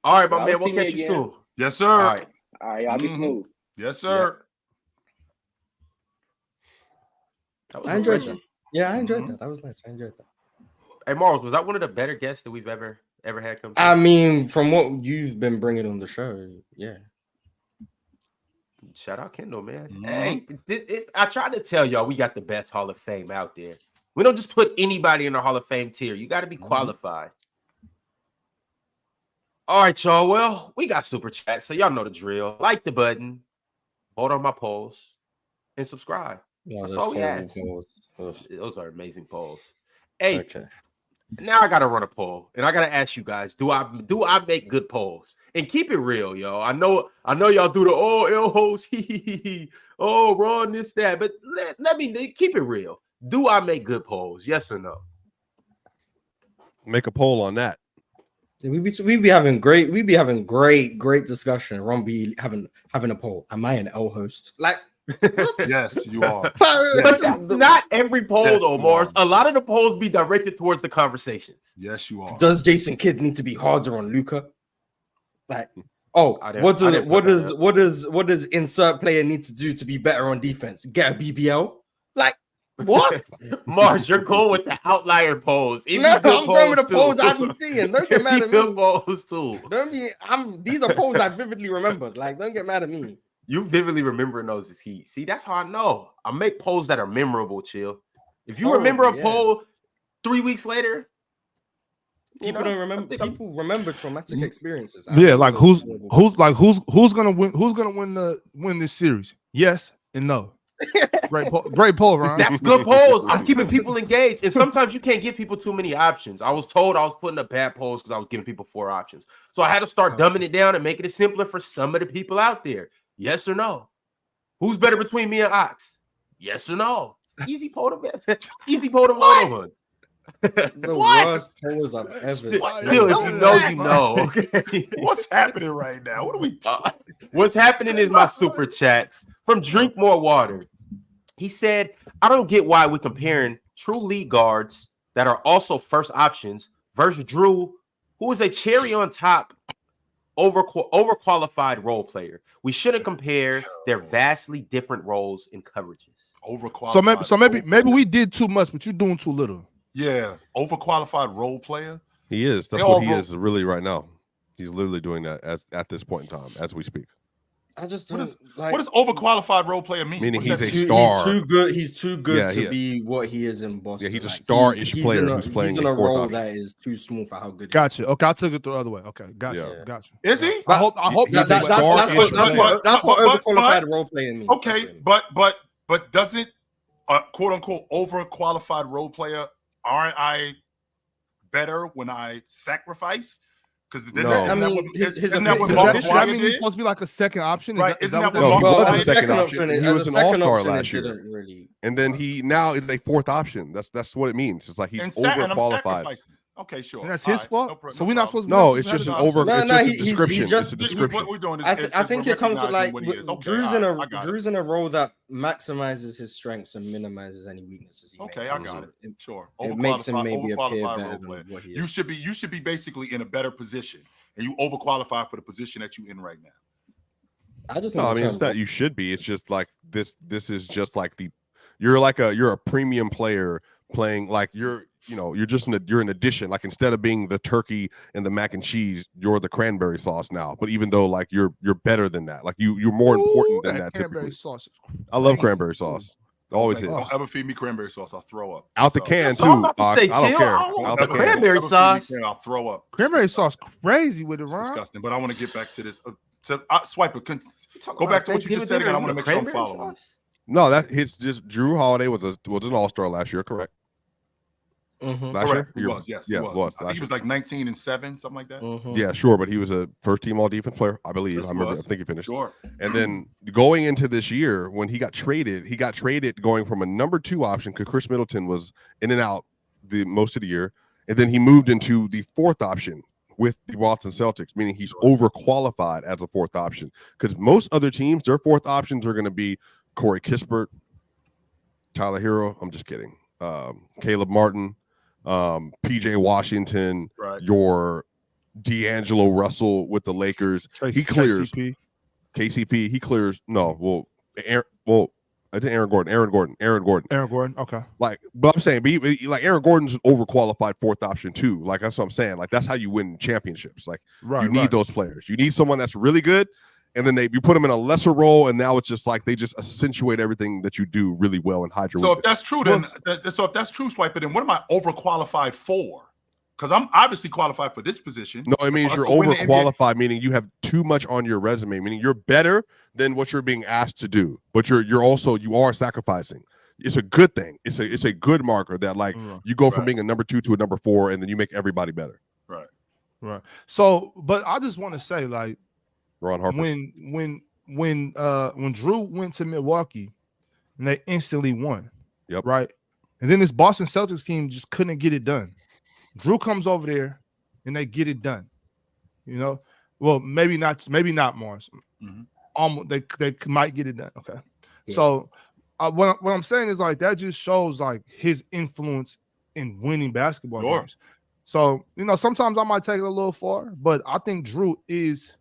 All right, my Y'all man. see We'll me catch you again. soon. Yes, sir. All right. All right, y'all be Mhm. smooth. Yes, sir. That was I enjoyed refreshing. that. Yeah, I enjoyed Mhm. that. That was nice. I enjoyed that. Hey, Morals, was that one of the better guests that we've ever had come? I mean, from what you've been bringing on the show, yeah. Shout out Kendall, man. Mhm. Hey, I tried to tell y'all we got the best Hall of Fame out there. We don't just put anybody in the Hall of Fame tier. You got to be qualified. All right, y'all. Well, we got super chat, so y'all know the drill. Like the button, vote on my polls, and subscribe. No, That's that's all we horrible ask. polls. Ugh. Those are amazing polls. Hey, Okay. now I gotta run a poll, and I gotta ask you guys: Do I make good polls? And keep it real, yo. I know y'all do the L host, oh Ron this that, but let me keep it real. Do I make good polls? Yes or no? Make a poll on that. Yeah, we be having great discussion. Ron be having a poll. Am I an L host? Like, what? Yes, you are. But that's not every poll, Yes, though, you Morris. are. A lot of the polls be directed towards the conversations. Yes, you are. Does Jason Kidd need to be harder on Luka? Like, oh, I didn't what put that does insert player need to do to be better on defense? Get a BBL? Like, what? Mars, you're cool with the outlier polls. It be No, good I'm going with the polls, polls I too. be seeing. Don't It get mad be at good me. polls too. These are polls I vividly remembered. Like, don't get mad at me. You vividly remembering those is heat. See, that's how I know. I make polls that are memorable, chill. If you remember a Horrible, yeah. poll 3 weeks later, People don't remember. I think People remember traumatic experiences. I Yeah, remember like those horrible who's gonna win? Who's gonna win this series? Yes and no. Great poll, Ron. that's good polls. I'm keeping people engaged. And sometimes you can't give people too many options. I was told I was putting up bad polls because I was giving people 4 options. So I had to start dumbing it down and making it simpler for some of the people out there. Yes or no? Who's better between me and Ox? Yes or no? Easy poll to easy poll to vote on. The worst polls I've ever seen. Still, if you know, you know. Okay. What's happening right now? What are we talking? What's happening is my super chats from Drink More Water. He said, I don't get why we're comparing true league guards that are also first options versus Jrue, who is a cherry on top overqualified role player. We shouldn't compare their vastly different roles in coverages. Overqualified. So maybe we did too much, but you're doing too little. Yeah, overqualified role player. He is. That's They all what he go- is really right now. He's literally doing that at this point in time as we speak. I just What don't is- like. What does overqualified role player mean? Meaning What does he's that a mean? star. He's too good. He's too good Yeah, to be what he is in Boston. Yeah, he's a Like, star-ish he's player in a, who's playing He's in a a fourth role option. that is too small for how good. Gotcha. Okay, I'll take it the other way. Okay, gotcha. Yeah. Gotcha. Is he? I hope. He's a That's star-ish what player. overqualified role playing means. Okay, That's what it means. but doesn't quote unquote overqualified role player? Aren't I better when I sacrifice? Because No. I mean, isn't that what Does Mark that Maguire mean he's did? supposed to be like a second option? Right, Is isn't that that what what No, he Mark was a Maguire second did? option. He as was a an second all-star option, last it year. didn't really. And then he now is a fourth option. That's what it means. It's like he's And I'm overqualified. sacrificing. Okay, sure. And that's All his right, fault. no pro- So no we're not problem. supposed to. No, it's just an over. No, It's no, just a he's description. just- It's a What description. we're doing is, I think it comes to recognizing like what he is. Okay, Drew's all in right, I got it. Drew's in a role that maximizes his strengths and minimizes any weaknesses. He Okay, makes. I got So it. Sure. It makes him maybe appear overqualified better role than player. what he You is. should be basically in a better position, and you overqualify for the position that you're in right now. I just No, I mean it's not. You should be. It's just like this. This is just like you're a premium player playing like you're just you're an addition. Like instead of being the turkey and the mac and cheese, you're the cranberry sauce now. But even though like you're better than that, like you're more important than that. Cranberry Typically, sauce. I love cranberry sauce. Always is. Don't ever feed me cranberry sauce. I'll throw up. Out the So- can So I'm too. about to Ox. say, I don't chill. care. I don't Out want the the can. cranberry Never feed me sauce. I'll throw up. Cranberry sauce crazy with it, Ron. Disgusting. But I want to get back to this. So, Swiper, go back to what you just said again. I want to make sure I'm following. No, that hits just Jrue Holiday was an All-Star last year, correct? Last Correct. year? He was, yes. He was. I think he was like 19 and 7, something like that. Yeah, sure, but he was a first-team All-Defense player, I believe. Yes, I think he finished. Sure. And then going into this year, when he got traded going from a number 2 option because Chris Middleton was in and out the most of the year, and then he moved into the 4th option with the Boston Celtics, meaning he's overqualified as a 4th option. Because most other teams, their 4th options are going to be Corey Kispert, Tyler Hero. I'm just kidding. Caleb Martin, PJ Washington, your D'Angelo Russell with the Lakers. He clears KCP. He clears. No, I think Aaron Gordon. Okay. Like, but I'm saying, like Aaron Gordon's an overqualified 4th option too. Like that's what I'm saying. Like that's how you win championships. Like you need those players. You need someone that's really good, and then you put them in a lesser role, and now it's just like they just accentuate everything that you do really well and hide your. So if that's true, then Swiper, then what am I overqualified for? Because I'm obviously qualified for this position. No, it means you're overqualified, meaning you have too much on your resume, meaning you're better than what you're being asked to do, but you are sacrificing. It's a good thing. It's a good marker that like you go from being a number 2 to a number 4, and then you make everybody better. Right. So, but I just want to say, like, Ron Harper. when Jrue went to Milwaukee, and they instantly won. Yep. Right. And then this Boston Celtics team just couldn't get it done. Jrue comes over there and they get it done. You know, well, maybe not Mars. They might get it done. Okay. Yeah. So what I'm saying is like that just shows like his influence in winning basketball games. So, you know, sometimes I might take it a little far, but I think Jrue is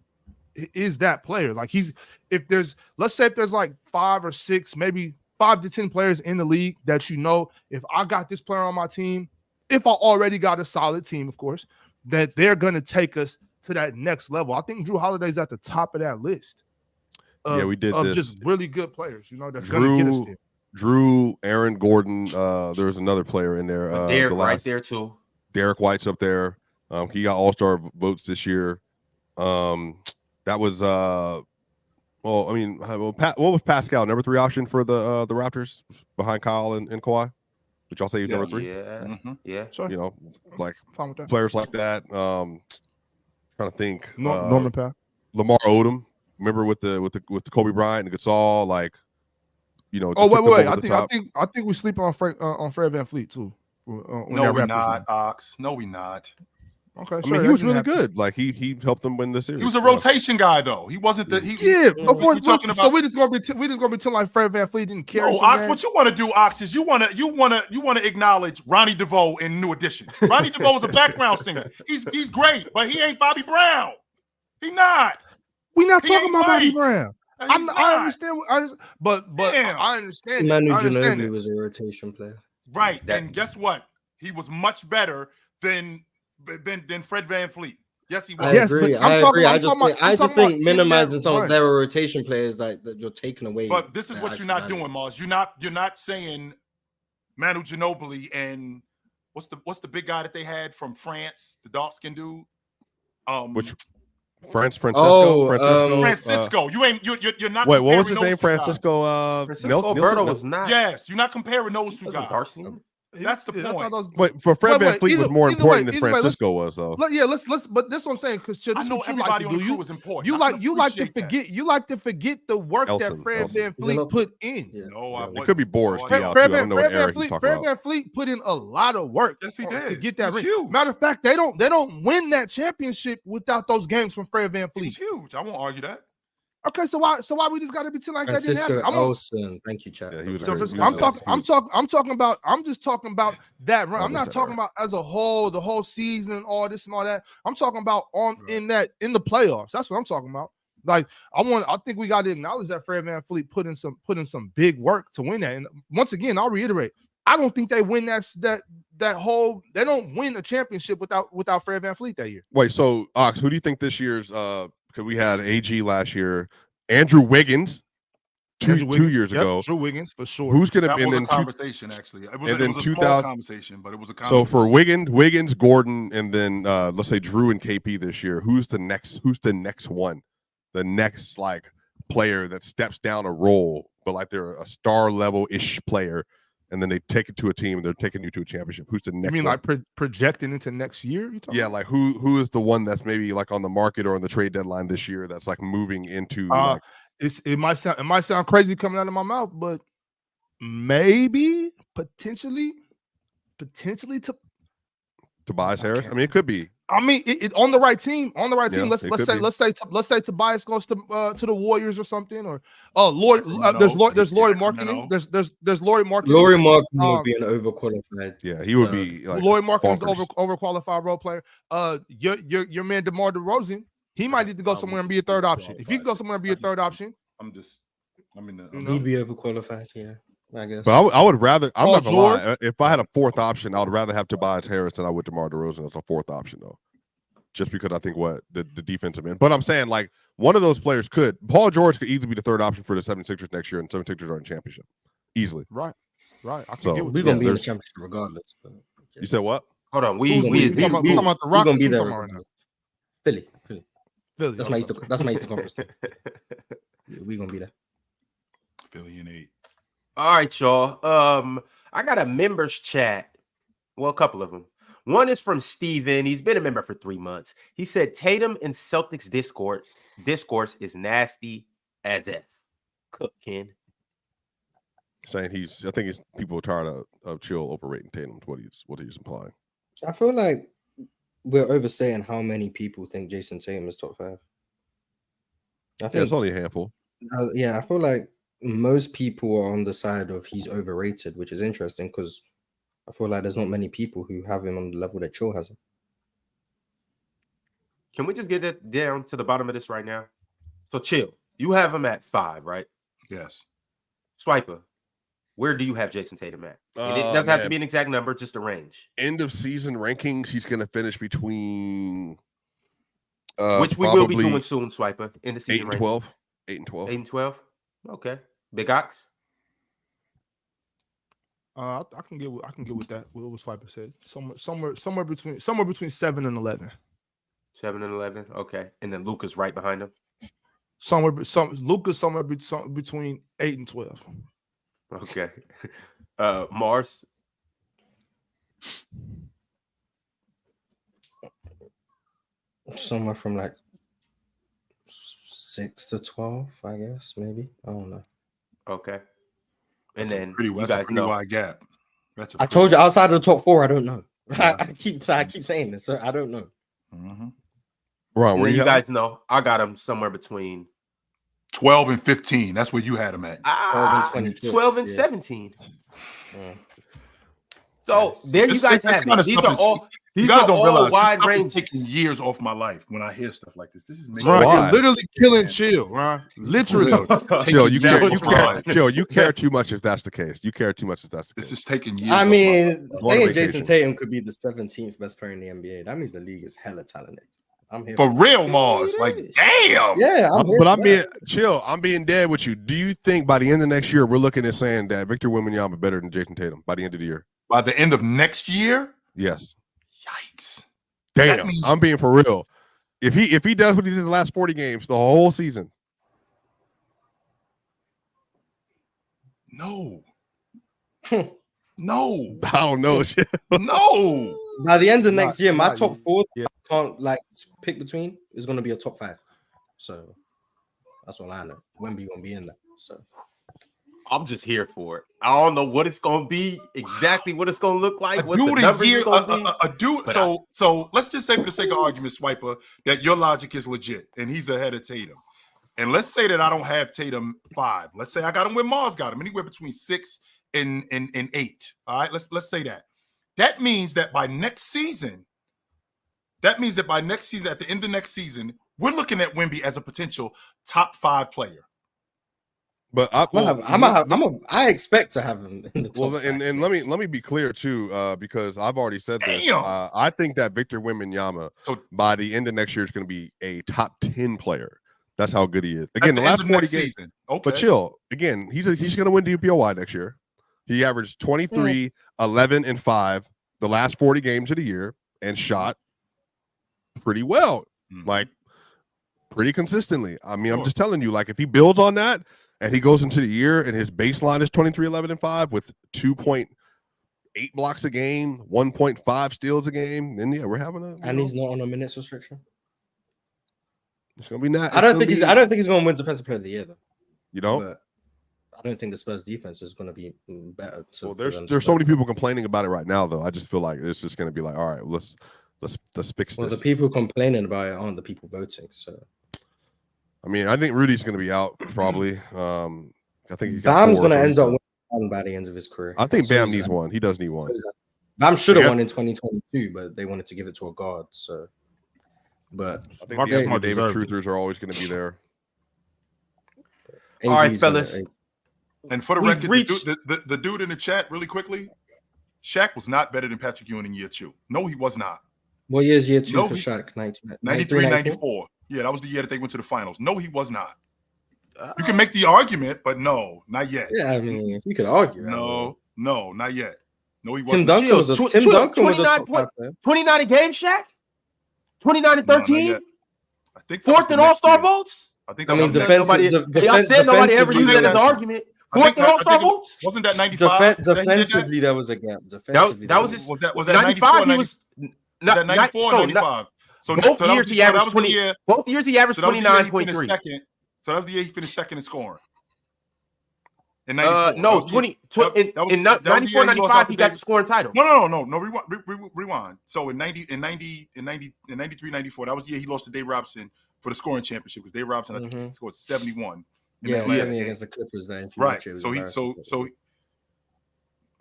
that player. Like let's say if there's like 5 or 6, maybe 5 to 10 players in the league that, you know, if I got this player on my team, if I already got a solid team, of course, that they're going to take us to that next level. I think Jrue Holiday's at the top of that list. We did of this. Just really good players, you know, that's going to get us there. Jrue, Aaron Gordon, there was another player in there. Derrick right there too. Derrick White's up there. He got All-Star votes this year. That was what was Pascal, number 3 option for the Raptors behind Kyle and Kawhi? Did y'all say he's number 3? Yeah. Sure. You know, like players like that. Trying to think. Norman Powell, Lamar Odom. Remember with the Kobe Bryant and Gasol, like, you know. Oh wait! I think we sleep on Fred VanVleet too. No, we're not, Ox. No, we're not. Okay, I mean, he was really good. Like he helped them win the series. He was a rotation guy, though. He wasn't the. So we're just gonna be telling like Fred VanVleet didn't care. No, Ox. What you want to do, Ox, is you want to acknowledge Ronnie DeVoe in New Edition. Ronnie DeVoe is a background singer. He's great, but he ain't Bobby Brown. He not. We're not talking about Bobby Brown. I understand. But I understand. Manu Ginobili was a rotation player, right? And guess what? He was much better than Fred VanVleet. Yes, he was. I agree. I just think minimizing some of their rotation players that you're taking away. But this is what you're not doing, Mars. You're not saying Manu Ginobili and what's the big guy that they had from France, the dark skin dude? Which Francisco. You're not. Wait, what was his name? Francisco. Francisco Alberto was not. Yes, you're not comparing those two guys. That's the point. Wait, for Fred VanVleet was more important than Francisco was, though. Yeah, let's. But this is what I'm saying, because I know everybody on the crew is important. You like to forget the work that Fred VanVleet put in. No, it could be Boris. Fred VanVleet put in a lot of work. Yes, he did to get that ring. Matter of fact, they don't win that championship without those games from Fred VanVleet. It's huge. I won't argue that. Okay, so why we just got to be telling like that didn't happen? Olsen, thank you, Chad. I'm just talking about that run. I'm not talking about as a whole, the whole season and all this and all that. I'm talking about in the playoffs. That's what I'm talking about. Like I think we got to acknowledge that Fred VanVleet put in some big work to win that. And once again, I'll reiterate, I don't think they win they don't win a championship without Fred VanVleet that year. Wait, so Ox, who do you think this year's because we had AG last year, Andrew Wiggins two years ago. Drew Wiggins for sure. Who's going to be in the conversation? Actually, it was a small conversation, but it was a conversation. So for Wiggins, Gordon, and then let's say Jrue and KP this year. Who's the next one the next like player that steps down a role, but like they're a star level ish player, and then they take it to a team and they're taking you to a championship. Who's the next? You mean one? like projecting into next year? Yeah, like who is the one that's maybe like on the market or on the trade deadline this year that's like moving into like it might sound crazy coming out of my mouth, but maybe potentially to Tobias Harris. I mean, it could be. I mean, it on the right team. On the right team. Yeah, Let's say Tobias goes to the Warriors or something, or there's Lauri Markkanen. There's Lauri Markkanen. Lauri Markkanen would be an overqualified. Yeah, he would be. Like, Lauri Markkanen's overqualified role player. Your man DeMar DeRozan, he might need to go somewhere and be a third option. If he can go somewhere and be a third option, he'd be overqualified. Yeah. I guess. But I would rather. I'm not gonna lie. If I had a fourth option, I would rather have Tobias Harris than I would DeMar DeRozan as a fourth option, though. Just because I think what the defensive end. But I'm saying like one of those players could. Paul George could easily be the third option for the 76ers next year, and 76ers are in championship easily. Right. I can So, get with we're gonna be in the championship regardless. But, okay. You said what? Hold on. we talking about the Rockets. Gonna be there Right now. Philly. Philly. That's my Eastern Conference. Yeah, we're gonna be there. Philly and 8. All right, y'all. I got a members chat. Well, a couple of them. One is from Steven. He's been a member for 3 months. He said Tatum and Celtics discourse is nasty as F. Cook, Ken. Saying I think people are tired of Chill overrating Tatum. What he's implying. I feel like we're overstating how many people think Jayson Tatum is top 5. I think it's only a handful. I feel like most people are on the side of he's overrated, which is interesting because I feel like there's not many people who have him on the level that Chill has him. Can we just get it down to the bottom of this right now? So, Chill, you have him at 5, right? Yes. Swiper, where do you have Jayson Tatum at? And it doesn't have to be an exact number, just a range. End of season rankings, he's going to finish between which we will be doing soon, Swiper. In the season 8 and 12. 8 and 12. 8 and 12. Okay. Big Ox. I can get with that. What Swiper said. Somewhere between 7 and 11. 7 and 11. Okay. And then Luka's right behind him. Luka's somewhere between 8 and 12. Okay. Mars. Somewhere from like 6 to 12, I guess, maybe. I don't know. Okay. That's And then a pretty wide gap. I told you outside of the top 4, I don't know. I keep saying this, so I don't know. Mm-hmm. Ron, where you guys know, I got him somewhere between 12 and 15. That's where you had him at. 12 and 17. Yeah. So there you guys have it. These are all wide ranges. Taking years off my life when I hear stuff like this. This is making you're literally killing Chill, right? Literally. Chill, you care too much if that's the case. You care too much if that's the case. It's just taking years. I mean, saying Jayson Tatum could be the 17th best player in the NBA, that means the league is hella talented. I'm here for real, Mars. Like, damn. Yeah, I'm being dead with you. Do you think by the end of next year we're looking at saying that Victor Wembanyama better than Jayson Tatum by the end of the year? By the end of next year? Yes. Yikes. Damn, I'm being for real. If he does what he did in the last 40 games, the whole season. No. No. I don't know. No. By the end of next year, my top 4 I can't like pick between is gonna be a top 5. So that's all I know. Wemby gonna be in there. So I'm just here for it. I don't know what it's gonna be, exactly what it's gonna look like, what the numbers are gonna be. So let's just say for the sake of argument, Swiper, that your logic is legit and he's ahead of Tatum. And let's say that I don't have Tatum 5. Let's say I got him where Mars got him, anywhere between 6 and 8. All right, let's say that. That means that by next season, at the end of next season, we're looking at Wemby as a potential top 5 player. But I expect to have him in the top. Well, and let me be clear too, because I've already said this. I think that Victor Wembanyama, by the end of next year, is going to be a top 10 player. That's how good he is. Again, the last 40 games. Okay. But chill. Again, he's going to win DPOY next year. He averaged 23, 11, and 5 the last 40 games of the year and shot pretty well. Like pretty consistently. I mean, I'm just telling you, like if he builds on that and he goes into the year and his baseline is 23, 11, and 5 with 2.8 blocks a game, 1.5 steals a game, then yeah, we're having and he's not on a minutes restriction. It's gonna be not. I don't think he's going to win Defensive Player of the Year though. You know, but I don't think the Spurs defense is going to be better. Well, there's so many people complaining about it right now, though. I just feel like it's just going to be like, all right, let's fix well, this. the people complaining about it aren't the people voting. So, I mean, I think Rudy's going to be out probably. I think he's Bam's going to end up winning by the end of his career. I think Bam needs one. He does need one. Bam should have won in 2022, but they wanted to give it to a guard. So, but I think the David Truthers are always going to be there. All right, fellas. And for the record, the dude in the chat, really quickly, Shaq was not better than Patrick Ewing in year 2. No, he was not. What year is year 2 for Shaq? 93, 94. Yeah, that was the year that they went to the finals. No, he was not. You can make the argument, but no, not yet. Yeah, I mean, you could argue. No, not yet. No, he wasn't. Tim Duncan was a 29 a game, Shaq? 29 and 13? I think fourth in All-Star votes? I think y'all said nobody ever used that as an argument. Fourth in All-Star votes? Wasn't that 95? Defensively, that was a gap. That was his. Was that 95? He was 94 or 95? So both years he averaged 20. Both years he averaged 29.3. So that was the year he finished second in scoring. In 94. No, 20 in 94, 95 he got the scoring title. No. Rewind. So in 93, 94, that was the year he lost to Dave Robinson for the scoring championship because Dave Robinson I think scored 71. Yeah, against the Clippers then. Right. So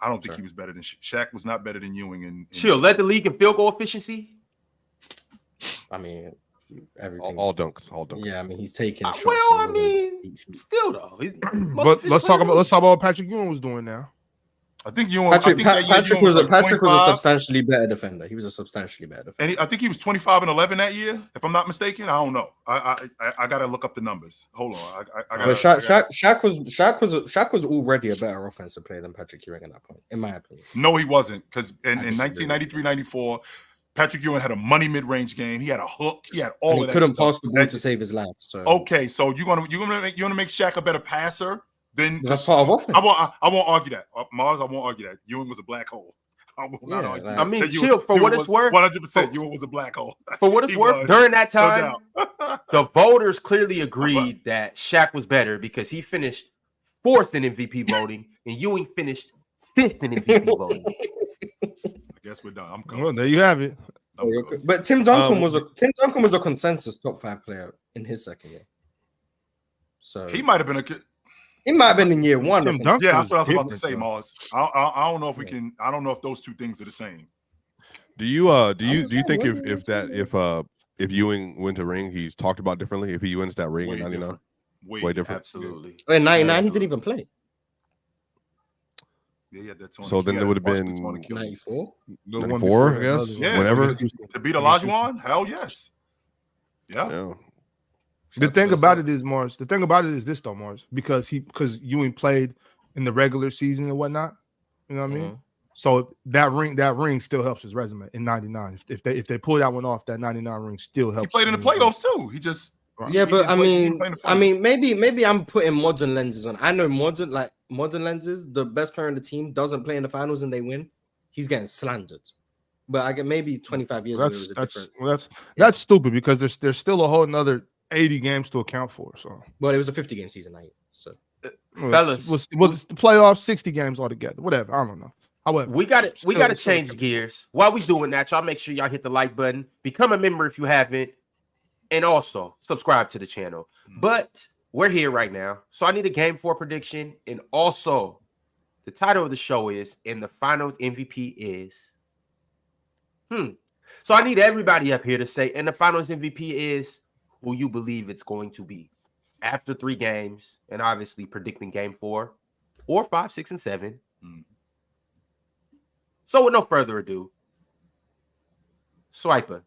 I don't think he was better than Shaq. Was not better than Ewing. Chill. Led the league in field goal efficiency. I mean, everything. All dunks. Yeah, I mean, he's taking shots. Well, I mean, still though. But let's talk about what Patrick Ewing was doing now. I think Ewing. Patrick was a substantially better defender. He was a substantially better defender. And I think he was 25 and 11 that year, if I'm not mistaken. I don't know. I gotta look up the numbers. Hold on. But Shaq was already a better offensive player than Patrick Ewing at that point, in my opinion. No, he wasn't, because in 1993, 94, Patrick Ewing had a money mid-range game. He had a hook. He had all of that. He couldn't pass the ball to save his life. So okay, so you're gonna make Shaq a better passer. Then that's part of offense. I won't argue that. Mars, I won't argue that. Ewing was a black hole. I will not argue. I mean, chill. For what it's worth, 100%. Ewing was a black hole. For what it's worth, during that time, the voters clearly agreed that Shaq was better because he finished 4th in MVP voting and Ewing finished 5th in MVP voting. I guess we're done. I'm coming. Well, there you have it. But Tim Duncan was a consensus top 5 player in his second year. So he might have been in year 1. Yeah, that's what I was about to say, Mars. I don't know if we can. I don't know if those two things are the same. Do you think if Ewing wins a ring, he's talked about differently? If he wins that ring in 99, way different. Absolutely. In 99, he didn't even play. Yeah, that's so then it would have been 94, I guess. Yeah, whenever to beat Olajuwon, hell yes. Yeah. The thing about it is, Mars. The thing about it is this, though, Mars, because Ewing played in the regular season and whatnot. You know what I mean? So that ring still helps his resume in 99. If they pull that one off, that 99 ring still helps. He played in the playoffs too. He just maybe I'm putting modern lenses on. I know modern lenses. The best player in the team doesn't play in the finals and they win. He's getting slandered. But I get maybe 25 years ago. That's stupid because there's still a whole another 80 games to account for. So, but it was a 50 game season night. So, fellas, it's the playoffs, 60 games altogether. Whatever, I don't know. However, we got to change gears. While we doing that, y'all make sure y'all hit the like button, become a member if you haven't, and also subscribe to the channel. But we're here right now, so I need a game 4 prediction, and also the title of the show is "And the Finals MVP is." So I need everybody up here to say, "And the Finals MVP is." Who you believe it's going to be after 3 games, and obviously predicting game 4 or 5, 6, and 7. So with no further ado, Swiper,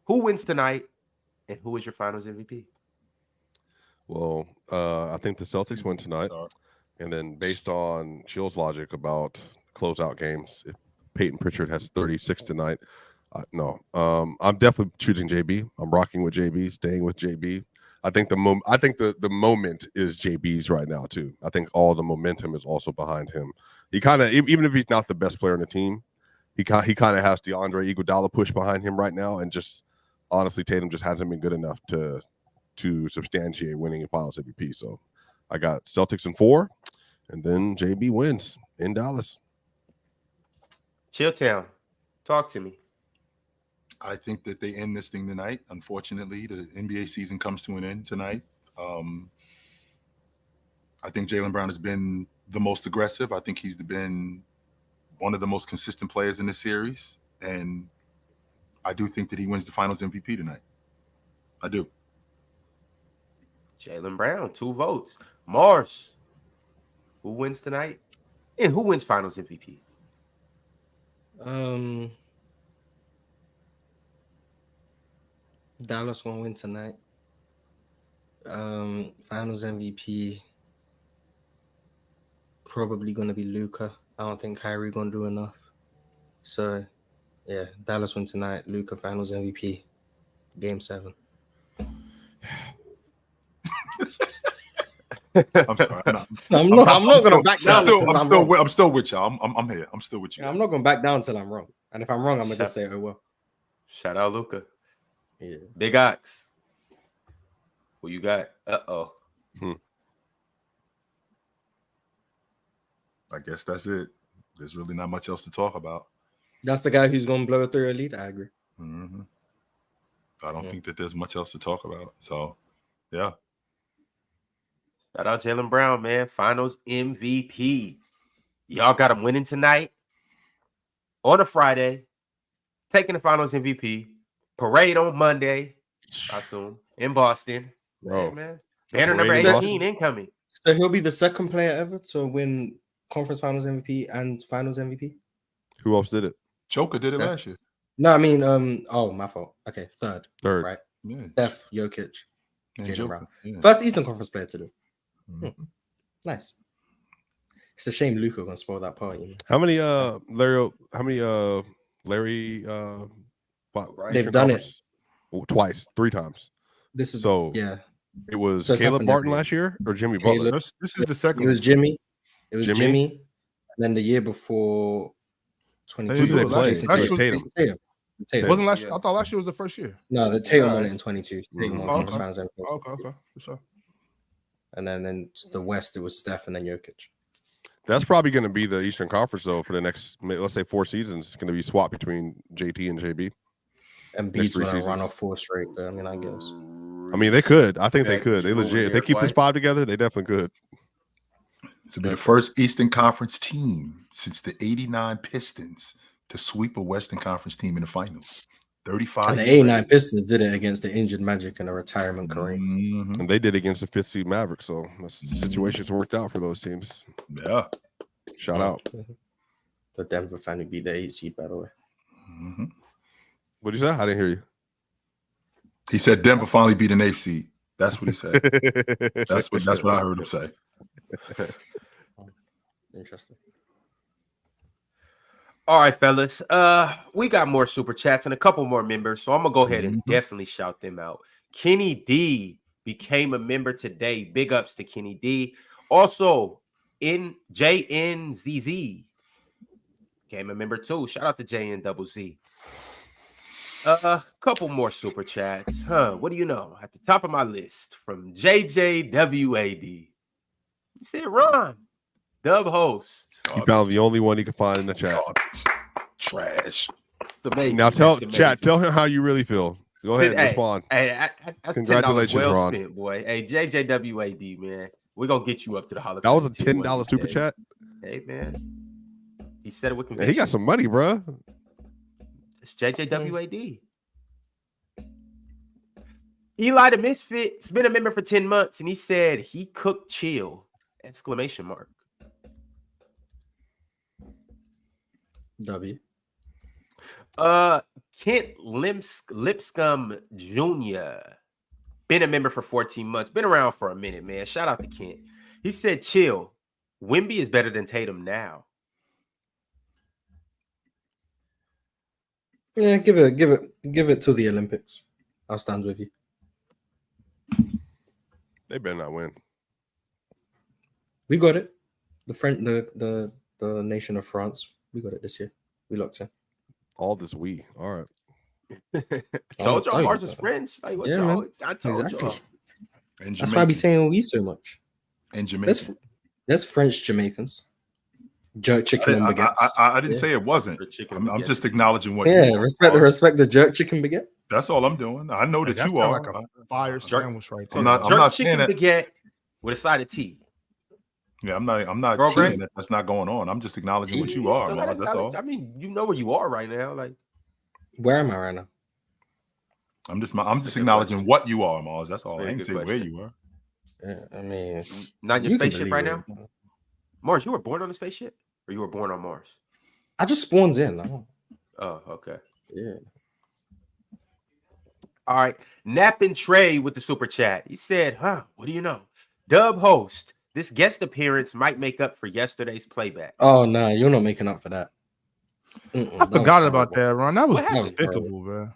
who wins tonight, and who is your Finals MVP? Well, I think the Celtics win tonight, and then based on Chill's logic about closeout games, if Peyton Pritchard has 36 tonight, No. I'm definitely choosing JB. I'm rocking with JB, staying with JB. I think the moment is JB's right now too. I think all the momentum is also behind him. He kind of, even if he's not the best player on the team, he kind of has the Andre Iguodala push behind him right now, and just honestly, Tatum just hasn't been good enough to substantiate winning a Finals MVP. So I got Celtics in 4, and then JB wins in Dallas. Chilltown, talk to me. I think that they end this thing tonight. Unfortunately, the NBA season comes to an end tonight. I think Jaylen Brown has been the most aggressive. I think he's been one of the most consistent players in the series. And I do think that he wins the Finals MVP tonight. I do. Jaylen Brown, 2 votes. Mars, who wins tonight? And who wins Finals MVP? Dallas gonna win tonight. Finals MVP probably gonna be Luka. I don't think Kyrie gonna do enough. So yeah, Dallas win tonight. Luka Finals MVP. Game 7. I'm sorry. I'm not gonna back down. I'm still with y'all. I'm here. I'm still with you. I'm not gonna back down until I'm wrong. And if I'm wrong, I'm gonna just say, oh well. Shout out Luka. Yeah. Big Ox. Who you got? Uh-oh. I guess that's it. There's really not much else to talk about. That's the guy who's gonna blow a 3 lead. I agree. Mm-hmm. I don't think that there's much else to talk about. So, yeah. Shout out Jaylen Brown, man. Finals MVP. Y'all got him winning tonight on a Friday, taking the Finals MVP. Parade on Monday, I assume, in Boston. Bro, yeah, man. Banner number parade 18 incoming. So he'll be the second player ever to win Conference Finals MVP and Finals MVP. Who else did it? Joker did Steph. it last year. No, I mean, oh, my fault. Okay, third, right? Yeah. Steph, Jokic, And Jaylen Joker. Brown. Yeah. First Eastern Conference player to do. Mhm. Nice. It's a shame Luka gonna spoil that party. Man. How many Larry They've done it twice, 3 times. This is So yeah. it was So it's Caleb happened Martin every last year or Jimmy Caleb. Butler. This is the second. It was Jimmy. It was Jimmy? Jimmy. And then the year before, Hey, 22. Who did they play? Jason Last Tatum. year- Jason Tatum. Tatum. Wasn't last? Yeah. I thought last year was the first year. No, the Tatum Yeah. won it in 22. Tatum won Mhm. Conference Okay. Finals MVP. Okay, for sure. And then in the West, it was Steph and then Jokic. That's probably going to be the Eastern Conference though for the next, let's say, 4 seasons. It's going to be swapped between JT and JB. And Next Beats 3 gonna run seasons. off 4 straight, but I mean, I guess. I mean, they could. I think they could. They Jrue legit. If they Derrick keep this White. 5 together, they definitely could. This will be the first Eastern Conference team since the '89 Pistons to sweep a Western Conference team in the finals. 35. And the years 89 later. Pistons did it against the injured Magic and a retirement Kareem. Mhm. And they did against the 5th seed Mavericks. So the situation's worked out for those teams. Yeah. Shout out. The Denver fan who beat the 8 seed, by the way. Mhm. What did you say? I didn't hear you. He said Denver finally beat an 8th seed. That's what he said. That's what I heard him say. Interesting. All right, fellas. We got more super chats and a couple more members, so I'm gonna go ahead and definitely shout them out. Kenny D became a member today. Big ups to Kenny D. Also, in JNZZ became a member too. Shout out to JNZZ. Couple more super chats. What do you know? At the top of my list from JJWAD. He said, Ron, dub host. He found the only one he could find in the chat. Trash. It's amazing. Now It's amazing. tell him how you really feel. Go ahead and respond. Hey, Congratulations, $10 well Ron. spent, boy. Hey, JJWAD, man. We're gonna get you up to the Hall of That Fame was a too, one $10 of super these chat. days. Hey, man. He said it with Man, conviction. he got some money, bro. It's JJWAD. Eli the Misfit's been a member for 10 months, and he said he cooked chill! ! W. Kent Lipscomb Jr. Been a member for 14 months. Been around for a minute, man. Shout out to Kent. He said, chill. Wemby is better than Tatum now. Yeah, give it to the Olympics. I'll stand with you. They better not win. We got it. The nation of France. We got it this year. We locked in. All this we. All right. Told y'all Oh, Mars is yeah. French. Like what Yeah, y'all? man. I told Exactly. y'all. And That's why I be Jamaican. saying we so much. And Jamaican. There's French Jamaicans. Jerk chicken and baguettes. I didn't say it wasn't. For chicken I'm baguettes. just acknowledging what Yeah, you are. respect the jerk chicken baguette. That's all I'm doing. I know that That you sound are. like a fire sandwich right there. I'm not Jerk saying chicken that. baguette with a side of tea. Yeah, I'm not Bro, saying Grant? that. That's not going on. I'm just acknowledging what You you are, still gotta Mars. That's all. acknowledge- I mean, you know where you are right now. Like Where am I right now? I'm just a good acknowledging question. what you are, Mars. That's all. Very I ain't good say where question. you are. Yeah, I mean, not in your you can spaceship believe right it. now. Mars, you were born on a spaceship, or you were born on Mars? I just spawned in. Oh, okay. Yeah. All right. Nappin' Trey with the super chat. He said, what do you know? Dub host. This guest appearance might make up for yesterday's playback. Oh no, you're not making up for that. I forgot about that, Ron. That was What happened? despicable, man.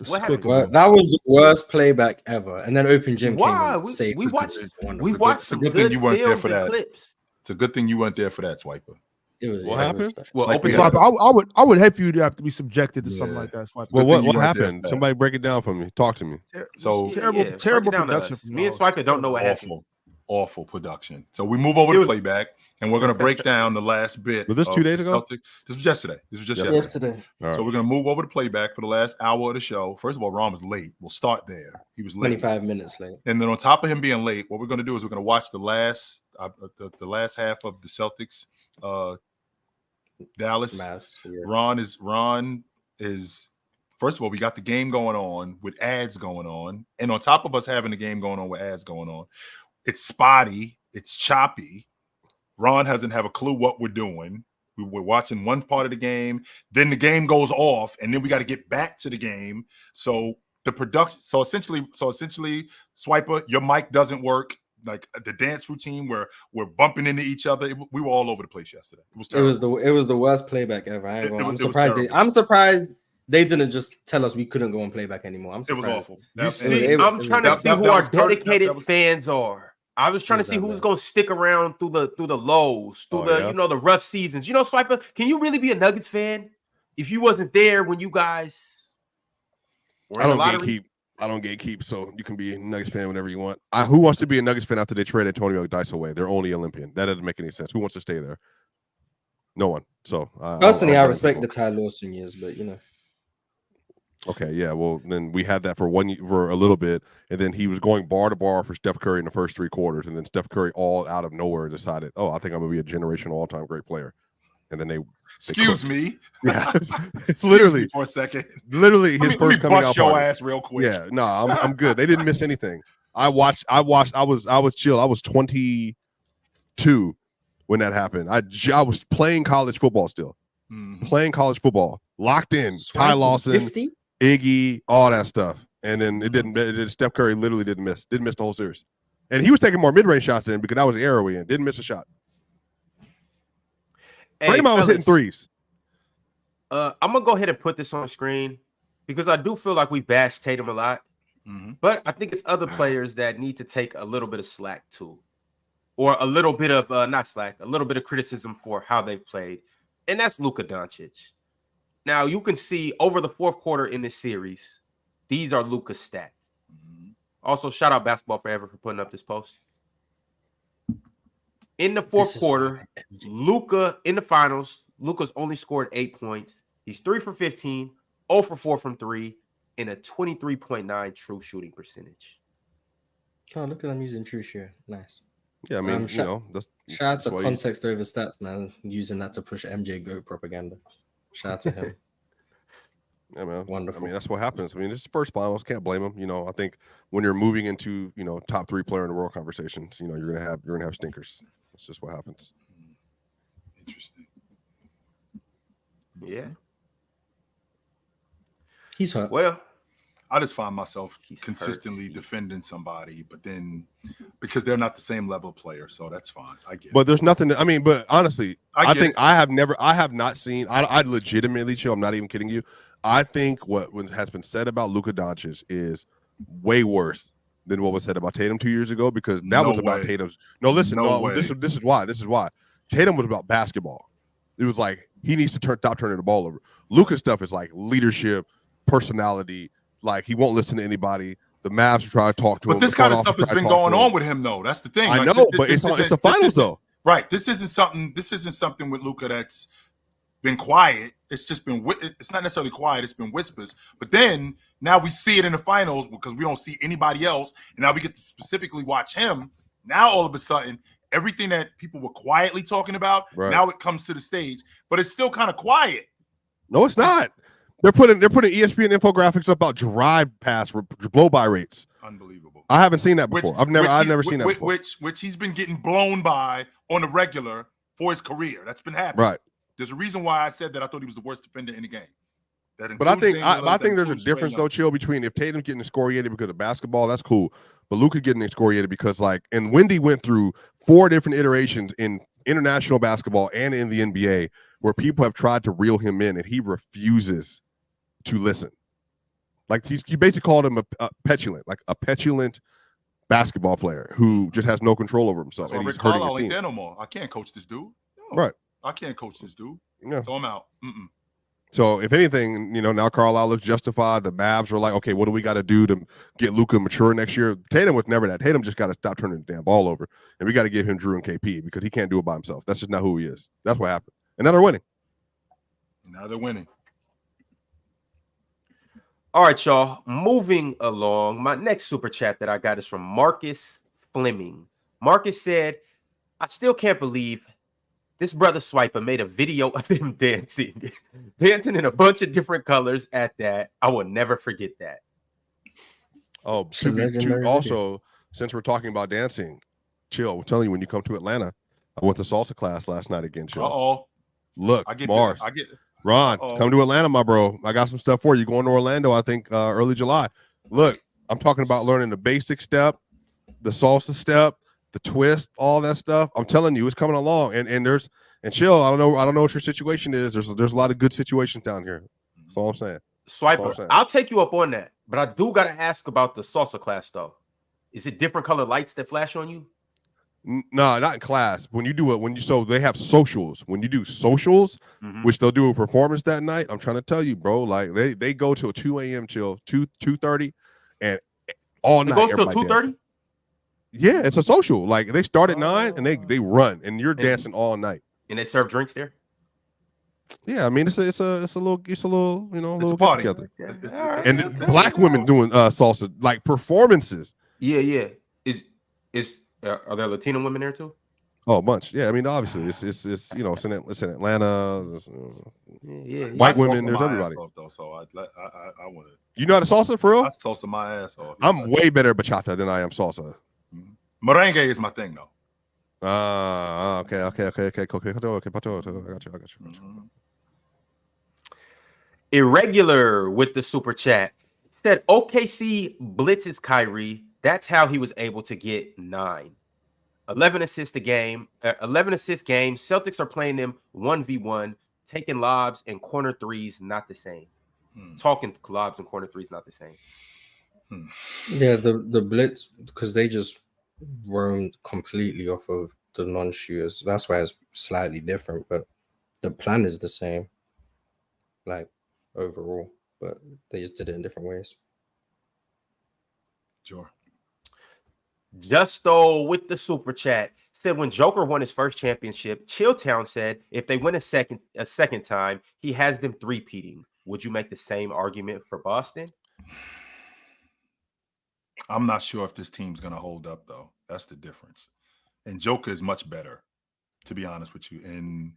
What happened? Despicable. Well, that was the worst playback ever. And then Open Gym Why? came and saved We it. watched Wonderful. we watched it's a some good thing good you weren't there films for and that. clips. It's a good thing you weren't there for that, Swiper. It was, What yeah, happened? It was bad. Well, like open we gym. had- I would hate for you to have to be subjected to something Yeah. like that. Well, Well, Good thing you what weren't there for happened? that. Somebody break it down for me. Talk to me. So terrible break terrible it down to production us. from Me and y'all. Swiper don't know what happened. awful production. So we move over It to was- playback, and we're gonna break down the last bit. Was this 2 of days the ago? Celtics. This was yesterday. Yesterday. Yesterday. All right. So we're gonna move over to playback for the last hour of the show. First of all, Ron was late. We'll start there. He was late. 25 minutes late. And then on top of him being late, what we're going to do is we're going to watch the last half of the Celtics Dallas. Mavs. Yeah. Ron is first of all, we got the game going on with ads going on, and on top of us having the game going on with ads going on, it's spotty, it's choppy. Ron doesn't have a clue what we're doing. We're watching one part of the game, then the game goes off, and then we got to get back to the game. So the production, so essentially, Swiper, your mic doesn't work. Like the dance routine where we're bumping into each other. We were all over the place yesterday. It was terrible. It was the worst playback ever. I'm surprised. terrible. I'm surprised they didn't just tell us we couldn't go on playback anymore. I'm It surprised. was awful. You see, I'm trying to see who our dedicated fans are. I was trying to see who's going to stick around through the lows, through the rough seasons. You know, Swiper, can you really be a Nuggets fan if you wasn't there when you guys were in the lottery? I don't gatekeep, so you can be a Nuggets fan whenever you want. Who wants to be a Nuggets fan after they trade Antonio Dice away? They're only Olympian. That doesn't make any sense. Who wants to stay there? No one. So personally, I respect the Ty Lawson years, but you know. Okay, yeah. Well, then we had that for a little bit, and then he was going bar to bar for Steph Curry in the first 3 quarters, and then Steph Curry all out of nowhere decided, "Oh, I think I'm gonna be a generational all-time great player." And then they excuse me. Yeah, it's literally for a second. Literally his first coming out your party. ass real quick. Yeah, no, I'm good. They didn't miss anything. I was chill. I was 22 when that happened. I was playing college football still. Playing college football. Locked in. Ty Lawson, 50? Iggy, all that stuff. And then Steph Curry literally didn't miss the whole series. And he was taking more mid-range shots in because that was the era we in. Didn't miss a shot. Hey, Draymond was hitting threes. I'm gonna go ahead and put this on the screen because I do feel like we bashed Tatum a lot, but I think it's other players that need to take a little bit of slack too, or a little bit of not slack, a little bit of criticism for how they've played, and that's Luka Dončić. Now you can see over the 4th quarter in this series, these are Luka's stats. Also, shout out Basketball Forever for putting up this post. In the 4th quarter, Luka in the finals, Luka's only scored 8 points. He's 3 for 15, 0 for 4 from 3, and a 23.9 true shooting percentage. Oh, look at them using true shooting. Nice. Yeah, I mean, that's shout out to context over stats, man. Using that to push MJ GOAT propaganda. Shout out to him. Yeah, man. Wonderful. I mean, that's what happens. I mean, it's first finals. Can't blame him. You know, I think when you're moving into top 3 player in the world conversations, you're gonna have stinkers. That's just what happens. Interesting. Yeah. He's hurt. Well, I just find myself He's consistently hurt. defending somebody, but then because they're not the same level of player, so that's fine. I get it. But there's nothing. I mean, but honestly, I get think it. I have not seen. I legitimately, chill. I'm not even kidding you. I think what has been said about Luka Dončić is way worse than what was said about Tatum 2 years ago, because that No was about way. Tatum's. No, listen, No no, way. this is why. This is why Tatum was about basketball. It was like he needs to stop turning the ball over. Luka's stuff is like leadership, personality. Like he won't listen to anybody. The Mavs try to talk to him. But this kind of stuff has been going on with him, though. That's the thing. I Like, know, but it's the finals, though. Right. This isn't something with Luka that's been quiet. It's just been. It's not necessarily quiet. It's been whispers. But then now we see it in the finals because we don't see anybody else, and now we get to specifically watch him. Now all of a sudden, everything that people were quietly talking about, now it comes to the stage, but it's still kind of quiet. No, it's not. They're putting ESPN infographics about drive pass blow by rates. Unbelievable. I haven't seen that before. I've never seen that before. Which he's been getting blown by on the regular for his career. That's been happening. Right. There's a reason why I said that I thought he was the worst defender in the game. But I think there's a difference though, chill, between if Tatum's getting excoriated because of basketball, that's cool. But Luka getting excoriated because and Wendy went through 4 different iterations in international basketball and in the NBA where people have tried to reel him in and he refuses to listen. Like you basically called him a petulant basketball player who just has no control over himself. That's and why he's Rick hurting Carlisle his ain't team. there no more. I can't coach this dude. No, right. I can't coach this dude. Yeah. So I'm out. So if anything, now Carlisle looks justified. The Mavs are like, okay, what do we got to do to get Luka mature next year? Tatum was never that. Tatum just got to stop turning the damn ball over, and we got to give him Jrue and KP because he can't do it by himself. That's just not who he is. That's what happened. And now they're winning. All right, y'all. Moving along. My next super chat that I got is from Marcus Fleming. Marcus said, I still can't believe this brother Swiper made a video of him dancing in a bunch of different colors at that. I will never forget that. Oh, also, since we're talking about dancing, chill. I'm telling you, when you come to Atlanta, I went to salsa class last night again, chill. Look, Mars. Ron, come to Atlanta, my bro. I got some stuff for you. Going to Orlando, I think, early July. Look, I'm talking about learning the basic step, the salsa step, the twist, all that stuff. I'm telling you, it's coming along. And chill. I don't know what your situation is. There's a lot of good situations down here. That's all I'm saying. Swiper, I'll take you up on that. But I do gotta ask about the salsa class though. Is it different color lights that flash on you? No, not in class. When you do it, so they have socials. When you do socials, which they'll do a performance that night, I'm trying to tell you, bro. Like they go till 2 a.m. chill, 2:30, and all night. It goes till 2:30. Yeah, it's a social. Like they start at 9 and they run, and you're dancing all night. And they serve drinks there. Yeah, I mean it's a little it's a party together. And black women doing salsa like performances. Yeah. Are there Latino women there too? Oh, a bunch. Yeah, I mean obviously it's it's in Atlanta. White women. There's everybody. So I want to. You know how to salsa for real? I salsa my ass off. I'm way better at bachata than I am salsa. Merengue is my thing though. Okay. I got you. Irregular with the super chat said OKC blitzes Kyrie. That's how he was able to get 9. 11 assists game. Celtics are playing them 1v1, taking lobs and corner threes, not the same. Talking lobs and corner threes, not the same. Yeah, the blitz, because they just roamed completely off of the non-shooters. That's why it's slightly different, but the plan is the same, like overall, but they just did it in different ways. Sure. Justo with the super chat said when Joker won his first championship, Chilltown said if they win a second time, he has them three-peating. Would you make the same argument for Boston? I'm not sure if this team's going to hold up, though. That's the difference. And Joker is much better, to be honest with you. And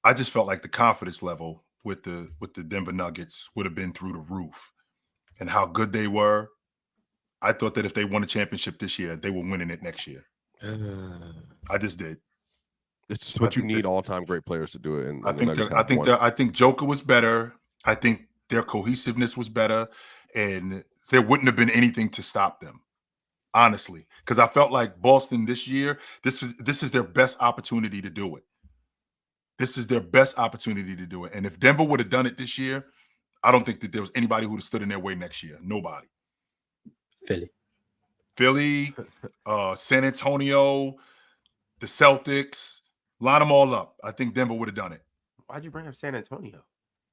I just felt like the confidence level with the Denver Nuggets would have been through the roof. And how good they were. I thought that if they won a championship this year, they were winning it next year. I just did. It's what you need all-time great players to do it. And I think Joker was better. I think their cohesiveness was better. and there wouldn't have been anything to stop them, honestly. Because I felt like Boston this year, this is their best opportunity to do it. This is their best opportunity to do it. And if Denver would have done it this year, I don't think that there was anybody who would have stood in their way next year. Nobody. Philly, San Antonio, the Celtics, line them all up. I think Denver would have done it. Why'd you bring up San Antonio?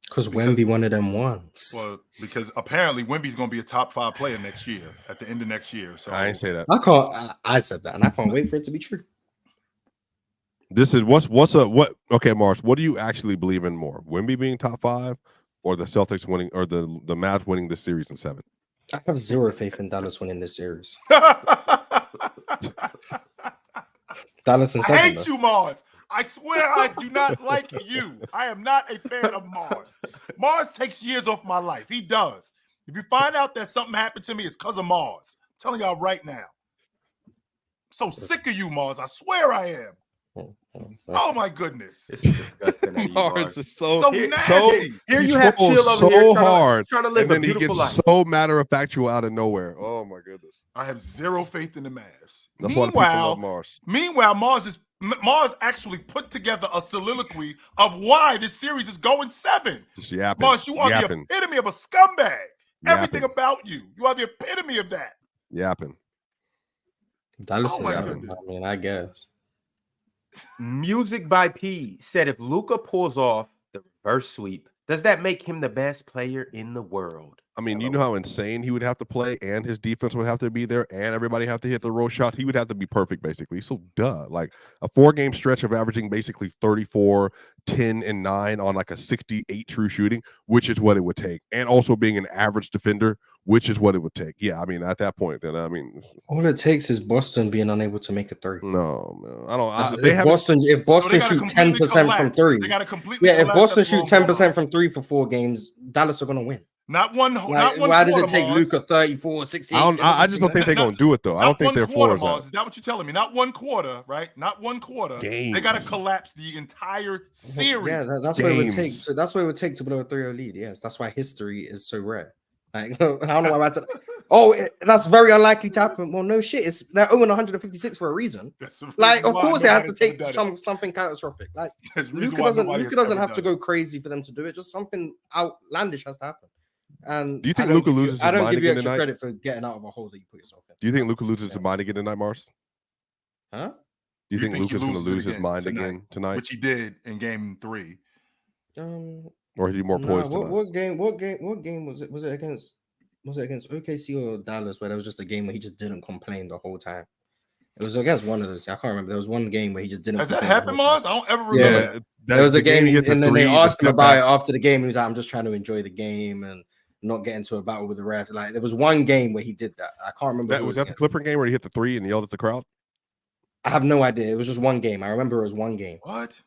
Because Wemby one of them once. Well, because apparently Wemby's going to be a top 5 player next year, at the end of next year. So I ain't say that. I said that, and I can't wait for it to be true. This is what? Okay, Mars. What do you actually believe in more? Wemby being top 5, or the Celtics winning, or the Mavs winning this series in 7? I have zero faith in Dallas winning this series. Dallas in 7. I hate you, Mars. I swear I do not like you. I am not a fan of Mars. Mars takes years off my life. He does. If you find out that something happened to me, it's because of Mars. I'm telling y'all right now. I'm so sick of you, Mars. I swear I am. Oh my goodness. This is disgusting. Mars is So nasty. Here He you have trolls Chill over so here hard, trying to live and a then he beautiful gets life. so matter of factual out of nowhere. Oh my goodness. I have zero faith in the Mavs. That's why the people love Mars. Meanwhile, Mars actually put together a soliloquy of why this series is going 7. Just yapping. Mars, you are Yapping. the epitome of a scumbag. Everything Yapping. about you. You are the epitome of that. Yapping. Dallas Oh in my 7. goodness. I mean, I guess. Music by P said if Luka pulls off the reverse sweep, does that make him the best player in the world? I mean, you know how insane he would have to play, and his defense would have to be there, and everybody have to hit the roll shot. He would have to be perfect, basically. So, like a 4-game stretch of averaging basically 34, 10, and 9 on like a 68 true shooting, which is what it would take, and also being an average defender, which is what it would take. Yeah, I mean, at that point, then All it takes is Boston being unable to make a 3. no, I don't. If Boston shoot 10% from 3, They got to completely if Boston collapse shoot that 10% from 3 for 4 games, Dallas are gonna win. Not one. Like, not why one does it quarter, take Mars. Luka 34, 68? I just don't think they're gonna do it though. I don't think they're quarter, for Mars. Is that what you're telling me? Not one quarter, right? Not one quarter. Games. They got to collapse the entire series. Yeah, that's what it would take. Games. So that's what it would take to blow a 3-0 lead. Yes, that's why history is so rare. Like, I don't know why that's. That's very unlikely to happen. Well, no shit. It's they're 0-156 for a reason. Like, of course, it has to take something catastrophic. Like, Luka doesn't have to go crazy for them to do it. Just something outlandish has to happen. And do you think Luka loses his mind I don't give you again extra tonight? credit for getting out of a hole that you put yourself in. Do you think Luka loses his mind again tonight, Mars? Huh? Do you think he Luka's going to loses it lose his mind again tonight? Which he did in Game 3. Or is he more poised tonight? What game was it? Was it against OKC or Dallas, where there was just a game where he just didn't complain the whole time? It was against one of those. I can't remember. There was one game where he just didn't. Has that complain happened, the whole Mars? time. I don't ever remember. Yeah, there was a game, and then they asked him about it after the game. He was like, "I'm just trying to enjoy the game and not get into a battle with the refs." Like, there was one game where he did that. I can't remember. Was that the Clipper game where he hit the 3 and yelled at the crowd? I have no idea. It was just one game. I remember it was one game. What?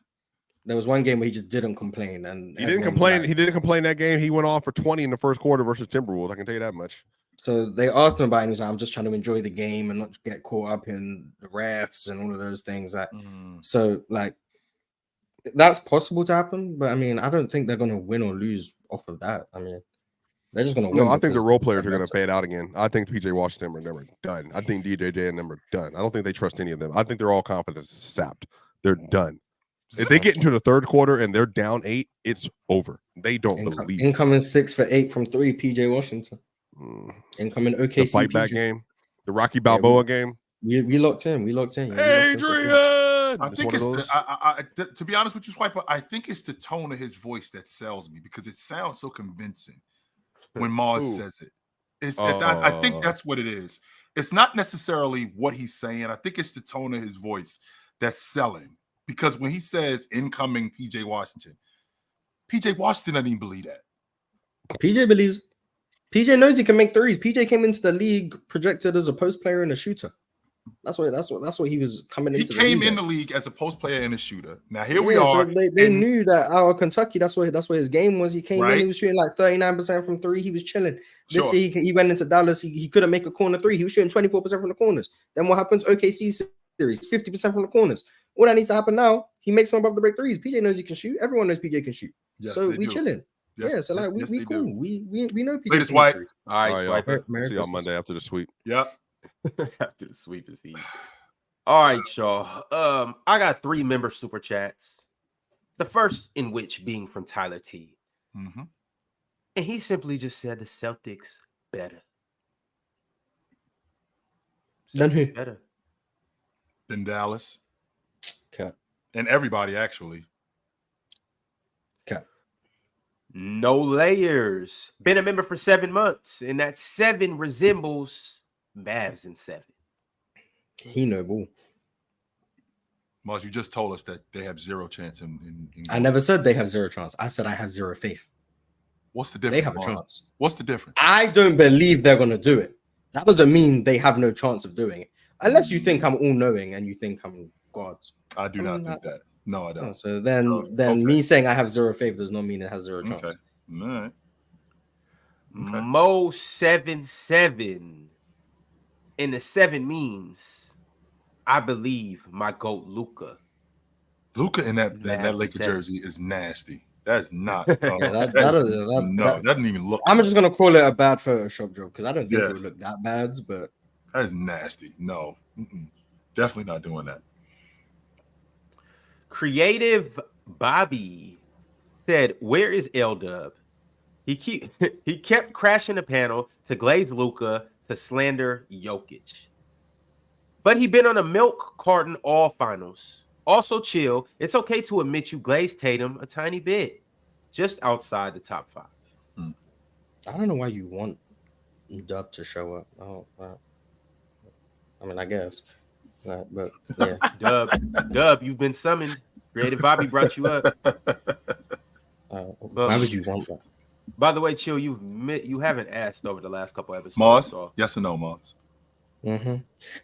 There was one game where he just didn't complain, and He didn't complain. He didn't complain that game. He went off for 20 in the first quarter versus Timberwolves. I can tell you that much. So they asked him about it, and he was like, "I'm just trying to enjoy the game and not get caught up in the refs and all of those things." Like, so like that's possible to happen, but I mean, I don't think they're going to win or lose off of that. I mean, they're just going to win. No, I think the role players are going to pay it out again. I think PJ Washington and them are done. I think DJ and them are done. I don't think they trust any of them. I think they're all confidence sapped. They're done. If they get into the third quarter and they're down 8, it's over. They don't believe. Incoming 6 for 8 from 3, PJ Washington. Incoming OKC. The fight back game, the Rocky Balboa game. We locked in. Adrian. I think it's to be honest with you, Swiper. I think it's the tone of his voice that sells me because it sounds so convincing when Mars says it. I think that's what it is. It's not necessarily what he's saying. I think it's the tone of his voice that's selling. Because when he says incoming PJ Washington doesn't even believe that. PJ believes. PJ knows he can make threes. PJ came into the league projected as a post player and a shooter. That's what he was coming into. He came in the league as a post player and a shooter. Now here we So are. they knew that out of Kentucky, that's where his game was. He came in, he was shooting like 39% from 3. He was chilling. This year he went into Dallas. He couldn't make a corner 3. He was shooting 24% from the corners. Then what happens? OKC series, 50% from the corners. All that needs to happen now. He makes some above the break threes. PJ knows he can shoot. Everyone knows PJ can shoot. Yes, so we chilling. Yes, yeah, so like yes, we they cool. do. We know PJ. Latest can white. make threes. All right, y'all. Swiper. Merry See y'all Christmas. Monday after the sweep. Yep. After the sweep is easy. All right, y'all. I got 3 member super chats. The first in which being from Tyler T. Mm-hmm. And he simply just said the Celtics better. Than who? Better. In Dallas. Okay. And everybody, actually. Okay. No layers. Been a member for 7 months, and that 7 resembles Mavs in 7. He no ball. Mars, you just told us that they have zero chance in I never said they have zero chance. I said I have zero faith. What's the difference? They have a Mars? chance. What's the difference? I don't believe they're gonna do it. That doesn't mean they have no chance of doing it. Unless you think I'm all knowing and you think I'm God. I do not think that. No, I don't. So then okay. me saying I have zero faith does not mean it has zero chance. Okay. All right. Okay. Mo 7-7. And the 7 means I believe my GOAT Luka. Luka in that Mavs Laker in 7. jersey is nasty. That's not. That doesn't even look. I'm just gonna call it a bad Photoshop job because I don't think Yes. it would look that bad, but That is nasty. No, definitely not doing that. Creative Bobby said, "Where is L-Dub? He kept crashing the panel to glaze Luka to slander Jokic. But he been on a milk carton all finals. Also chill. It's okay to admit you glazed Tatum a tiny bit, just outside the top 5. I don't know why you want Dub to show up. Oh, wow. I mean, I guess, but yeah. Dub, you've been summoned. Creative Bobby brought you up. Why would you want that? By the way, Chill, you haven't asked over the last couple episodes. Mars, So. yes or no, Mars? Mm-hmm.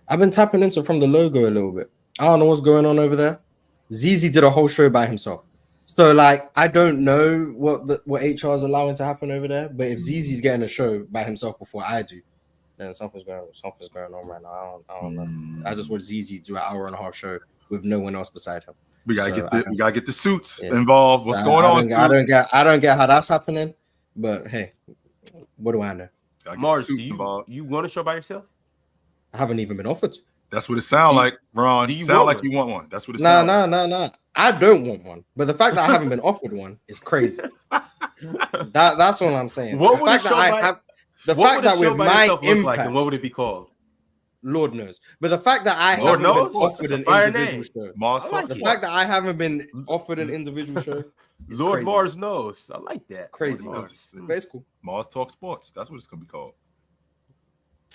I've been tapping into from the logo a little bit. I don't know what's going on over there. ZZ did a whole show by himself. So, like, I don't know what HR is allowing to happen over there. But if ZZ's getting a show by himself before I do, then something's going on right now. I don't know. I just watched ZZ do an 1.5-hour show with no one else beside him. We gotta get the suits involved. What's going on? I don't get how that's happening. But hey, what do I know? Mars, you want to show by yourself? I haven't even been offered. That's what it sounds like, Ron. Do you sound want like you want one? That's what it sounds sounds like. No. I don't want one. But the fact that I haven't been offered one is crazy. That's what I'm saying. What the would fact a show that I by, have the what fact would a that show with by my yourself look impact, like, and what would it be called? Lord knows. But the fact that I Lord haven't been knows? offered That's an a fire individual name. show. Mars talks The sports. fact that I haven't been offered an individual show. is Lord crazy. Mars knows. I like that. Crazy. Lord Mars. But it's cool. Mars Talk Sports. That's what it's gonna be called.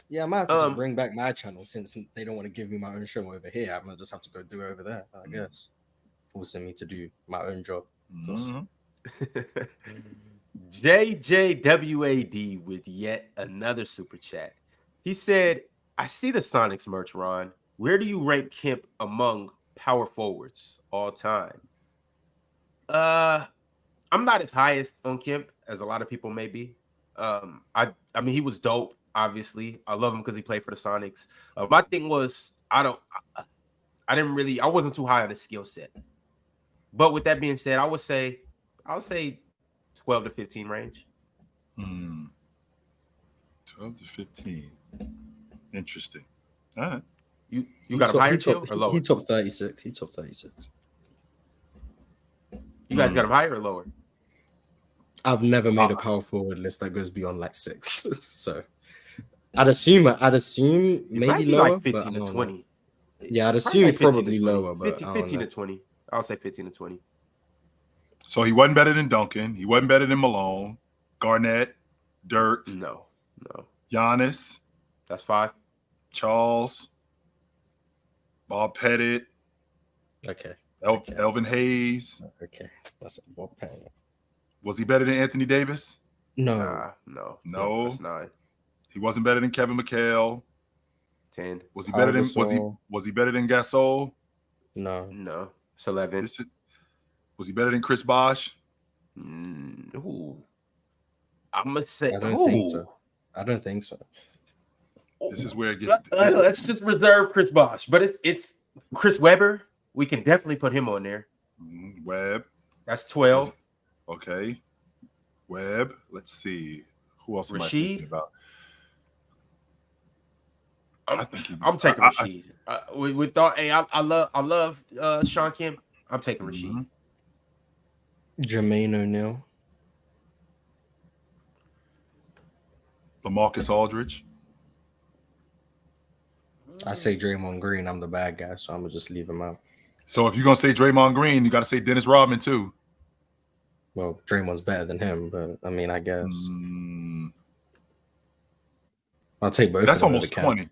Yeah, I might have to just bring back my channel since they don't want to give me my own show over here. I'm gonna just have to go do it over there, I guess. Forcing me to do my own job. JJWAD with yet another super chat. He said, I see the Sonics merch, Ron. Where do you rank Kemp among power forwards all time? I'm not as highest on Kemp as a lot of people may be. I mean, he was dope, obviously. I love him because he played for the Sonics. My thing was, I wasn't too high on his skill set. But with that being said, I would say 12 to 15 range. 12 to 15. Interesting. All right. You got him higher or lower? He top 36. He top 36. You guys got him higher or lower? I've never made a power forward list that goes beyond like 6. So I'd assume maybe lower, like 15 to 20. Yeah, I'd assume probably lower, but 15 to 20. I'll say 15 to 20. So he wasn't better than Duncan. He wasn't better than Malone, Garnett, Dirk. No. Giannis. That's 5. Charles. Bob Pettit. Okay. Elvin Hayes. Okay. That's Bob Pettit. Was he better than Anthony Davis? No. No. No. That's 9. He wasn't better than Kevin McHale. 10. Was he better than Gasol? No. It's 11. Was he better than Chris Bosh? I'm gonna say. I don't think so. This is where it gets. Let's just reserve Chris Bosh, but it's Chris Webber. We can definitely put him on there. Webb. That's 12. Okay. Webb. Let's see. Who else am I thinking Rashid. about? I'm taking Rashid. We thought, hey, I love Shawn Kemp. I'm taking Rashid. Jermaine O'Neal. LaMarcus Aldridge. I say Draymond Green. I'm the bad guy, so I'm gonna just leave him out. So if you're gonna say Draymond Green, you got to say Dennis Rodman too. Well, Draymond's better than him, but I mean, I guess I'll take both. That's almost 20.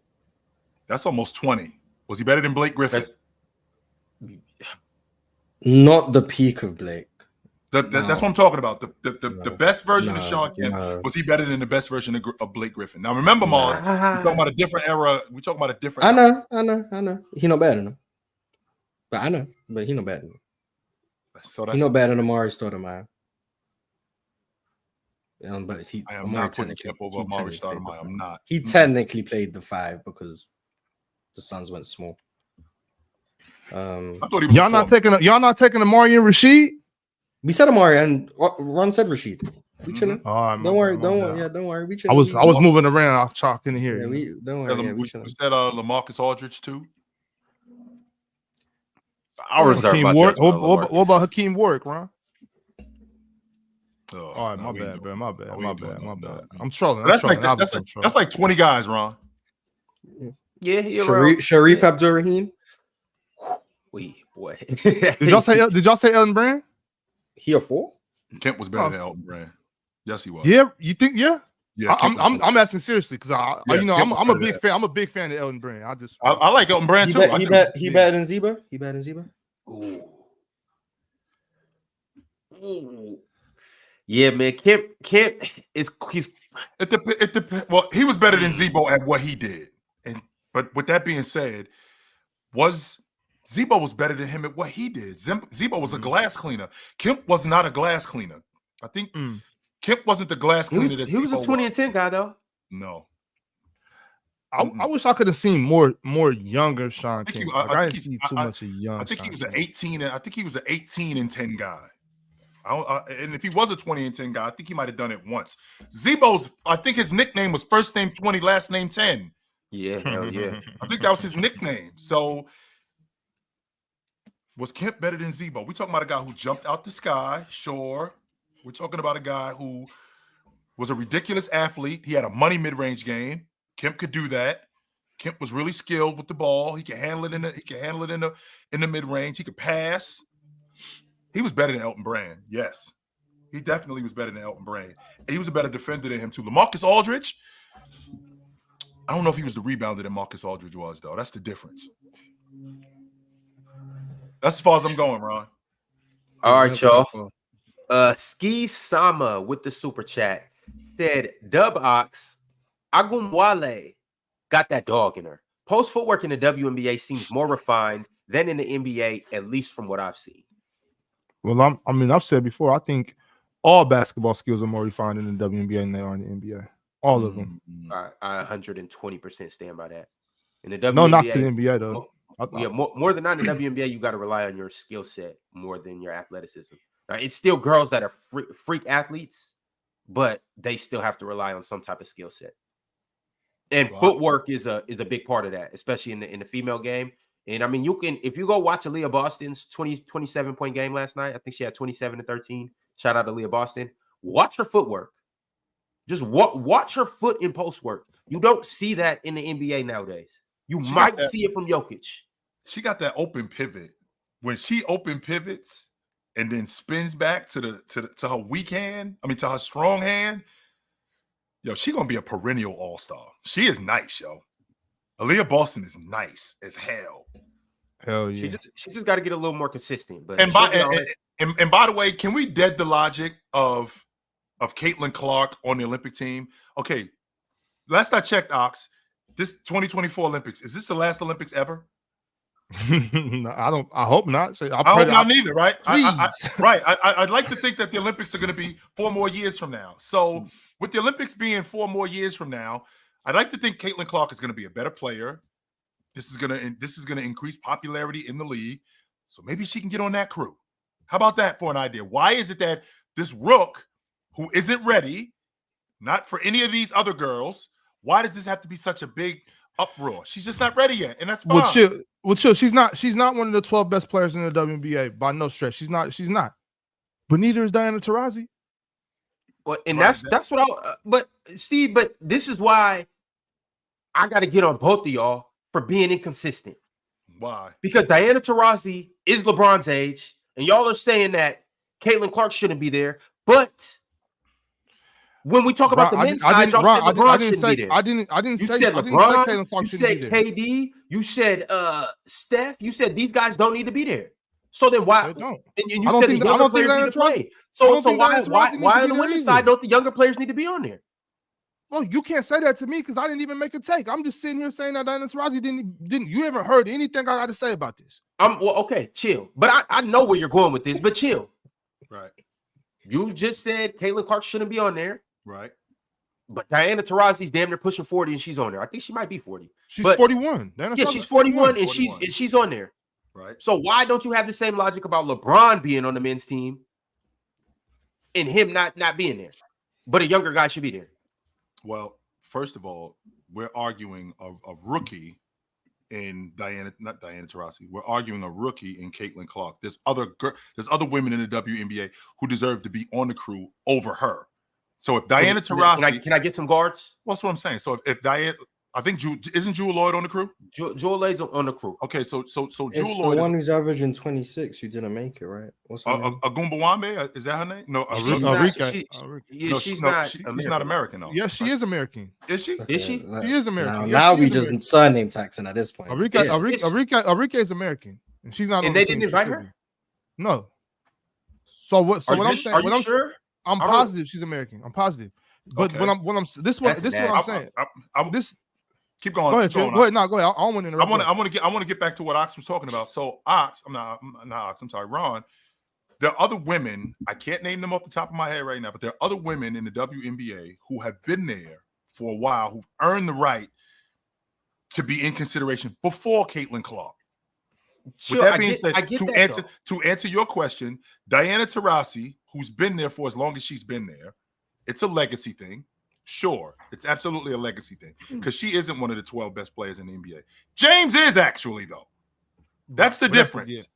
That's almost 20. Was he better than Blake Griffin? Not the peak of Blake. That's what I'm talking about. The best version of Shawn Kemp. Was he better than the best version of Blake Griffin? Now remember, Mars, we're talking about a different era. We're talking about a different. I know. He not better than him. But I know. But he not better than him. So he not better than Amari Stoudemire. But I am not putting Kemp over Amari Stoudemire. I'm not. He technically played the 5 because the Suns went small. I thought he was y'all not taking Amari and Rashid. We said Amari and Ron said Rashid. We chilling. Don't worry. We chilling. I was moving around. I was talking here. Yeah, don't worry. We said LaMarcus Aldridge too. I'll reserve my what about Hakeem Warwick, Ron? All right, my bad, bro. My bad. I'm trolling. That's like 20 guys, Ron. Yeah, Sharif Abdur-Rahim. Boy. Did y'all say Elton Brand? He a 4? Kemp was better than Elton Brand. Yes, he was. Yeah, you think? Yeah. Yeah, I'm asking seriously because I'm a big fan. I'm a big fan of Elton Brand. I like Elton Brand too. He better than Zeba. He better than Zeba. Ooh. Yeah, man. Kemp is he's. Well, he was better than Zebo at what he did, but with that being said, Zebo was better than him at what he did. Zebo was a glass cleaner. Kemp was not a glass cleaner. I think Kemp wasn't the glass cleaner. He was a 20 and 10 guy though. No. I wish I could have seen more younger Shawn Kemp. I didn't see too much of young. I think he was an 18. I think he was an 18 and 10 guy. And if he was a 20 and 10 guy, I think he might have done it once. Zebo's, I think his nickname was first name 20, last name 10. Yeah, hell yeah. I think that was his nickname. So was Kemp better than Zebo? We're talking about a guy who jumped out the sky, sure. We're talking about a guy who was a ridiculous athlete. He had a money mid-range game. Kemp could do that. Kemp was really skilled with the ball. He could handle it in the mid-range. He could pass. He was better than Elton Brand. Yes. He definitely was better than Elton Brand. And he was a better defender than him too. LaMarcus Aldridge, I don't know if he was the rebounder that Marcus Aldridge was, though. That's the difference. That's as far as I'm going, Ron. All right, y'all. Ski Sama with the super chat said Dub Ox Agumwale got that dog in her. Post footwork in the WNBA seems more refined than in the NBA, at least from what I've seen. Well, I've said before, I think all basketball skills are more refined in the WNBA than they are in the NBA. All of them. I 120% stand by that. In the WNBA, no, not to the NBA though. More than not in the WNBA, you got to rely on your skill set more than your athleticism. Now, it's still girls that are freak athletes, but they still have to rely on some type of skill set. And footwork is a big part of that, especially in the female game. And I mean, you can, if you go watch Aaliyah Boston's 27 point game last night, I think she had 27 and 13. Shout out to Aaliyah Boston. Watch her footwork. Just watch her foot in post work. You don't see that in the NBA nowadays. You might see it from Jokic. She got that open pivot. When she open pivots and then spins back to her weak hand, to her strong hand, yo, she gonna be a perennial all-star. She is nice, yo. Aaliyah Boston is nice as hell. Hell yeah. She just got to get a little more consistent. But and by the way, can we dead the logic of Caitlin Clark on the Olympic team? Okay, last I checked, Ox, this 2024 Olympics, is this the last Olympics ever? No, I hope not. I hope not neither, right? I'd like to think that the Olympics are going to be 4 more years from now. So with the Olympics being 4 more years from now, I'd like to think Caitlin Clark is going to be a better player. This is going to increase popularity in the league. So maybe she can get on that crew. How about that for an idea? Why is it that this rook who isn't ready, not for any of these other girls. Why does this have to be such a big uproar? She's just not ready yet, and that's fine. Well, chill. She's not one of the 12 best players in the WNBA by no stretch. She's not. But neither is Diana Taurasi. Well, and that's what but this is why I got to get on both of y'all for being inconsistent. Why? Because Diana Taurasi is LeBron's age, and y'all are saying that Caitlin Clark shouldn't be there. But when we talk about the men's side, y'all said LeBron shouldn't be there. I didn't You say said LeBron. Caitlin Clark shouldn't be there. You said KD. You said Steph. You said these guys don't need to be there. So then why? They don't. And you said the younger players need to play. So why on the women's side don't the younger players need to be on there? Well, you can't say that to me because I didn't even make a take. I'm just sitting here saying that Diana Taurasi didn't. You haven't heard anything I got to say about this. Well, okay, chill. But I know where you're going with this. But chill. Right. You just said Caitlin Clark shouldn't be on there. Right. But Diana Taurasi's damn near pushing 40 and she's on there. I think she might be 40. She's 41. She's 41 and she's on there. Right. So why don't you have the same logic about LeBron being on the men's team and him not being there? But a younger guy should be there. Well, first of all, we're arguing a rookie in not Diana Taurasi. We're arguing a rookie in Caitlin Clark. There's other women in the WNBA who deserve to be on the crew over her. So if Diana Taurasi, can I get some guards? Well, that's what I'm saying. So if Diana, I think isn't Jrue Lloyd on the crew? Jrue Lloyd's on the crew. Okay, so Jrue it's Lloyd, the one who's averaging 26 who didn't make it, right? What's her name? Agumbawambe, is that her name? No, she's not American though. Yes, she is American. Is she? Okay, is she? She is American. Now we just surname taxing at this point. Arike is American, and she's not. And they didn't invite her. No. So what? So what I'm saying? Are you sure? I'm positive she's American. I'm positive. But okay. when I'm this what I'm saying. Keep going. Go ahead. Go ahead. No, go ahead. I want to interrupt. I want to get back to what Ox was talking about. So Ox, I'm sorry, Ron. There are other women. I can't name them off the top of my head right now, but there are other women in the WNBA who have been there for a while, who've earned the right to be in consideration before Caitlin Clark. Sure, with that being said, to answer your question, Diana Taurasi, who's been there for as long as she's been there, it's a legacy thing. Sure, it's absolutely a legacy thing because she isn't one of the 12 best players in the NBA. James is actually, though. That's the difference.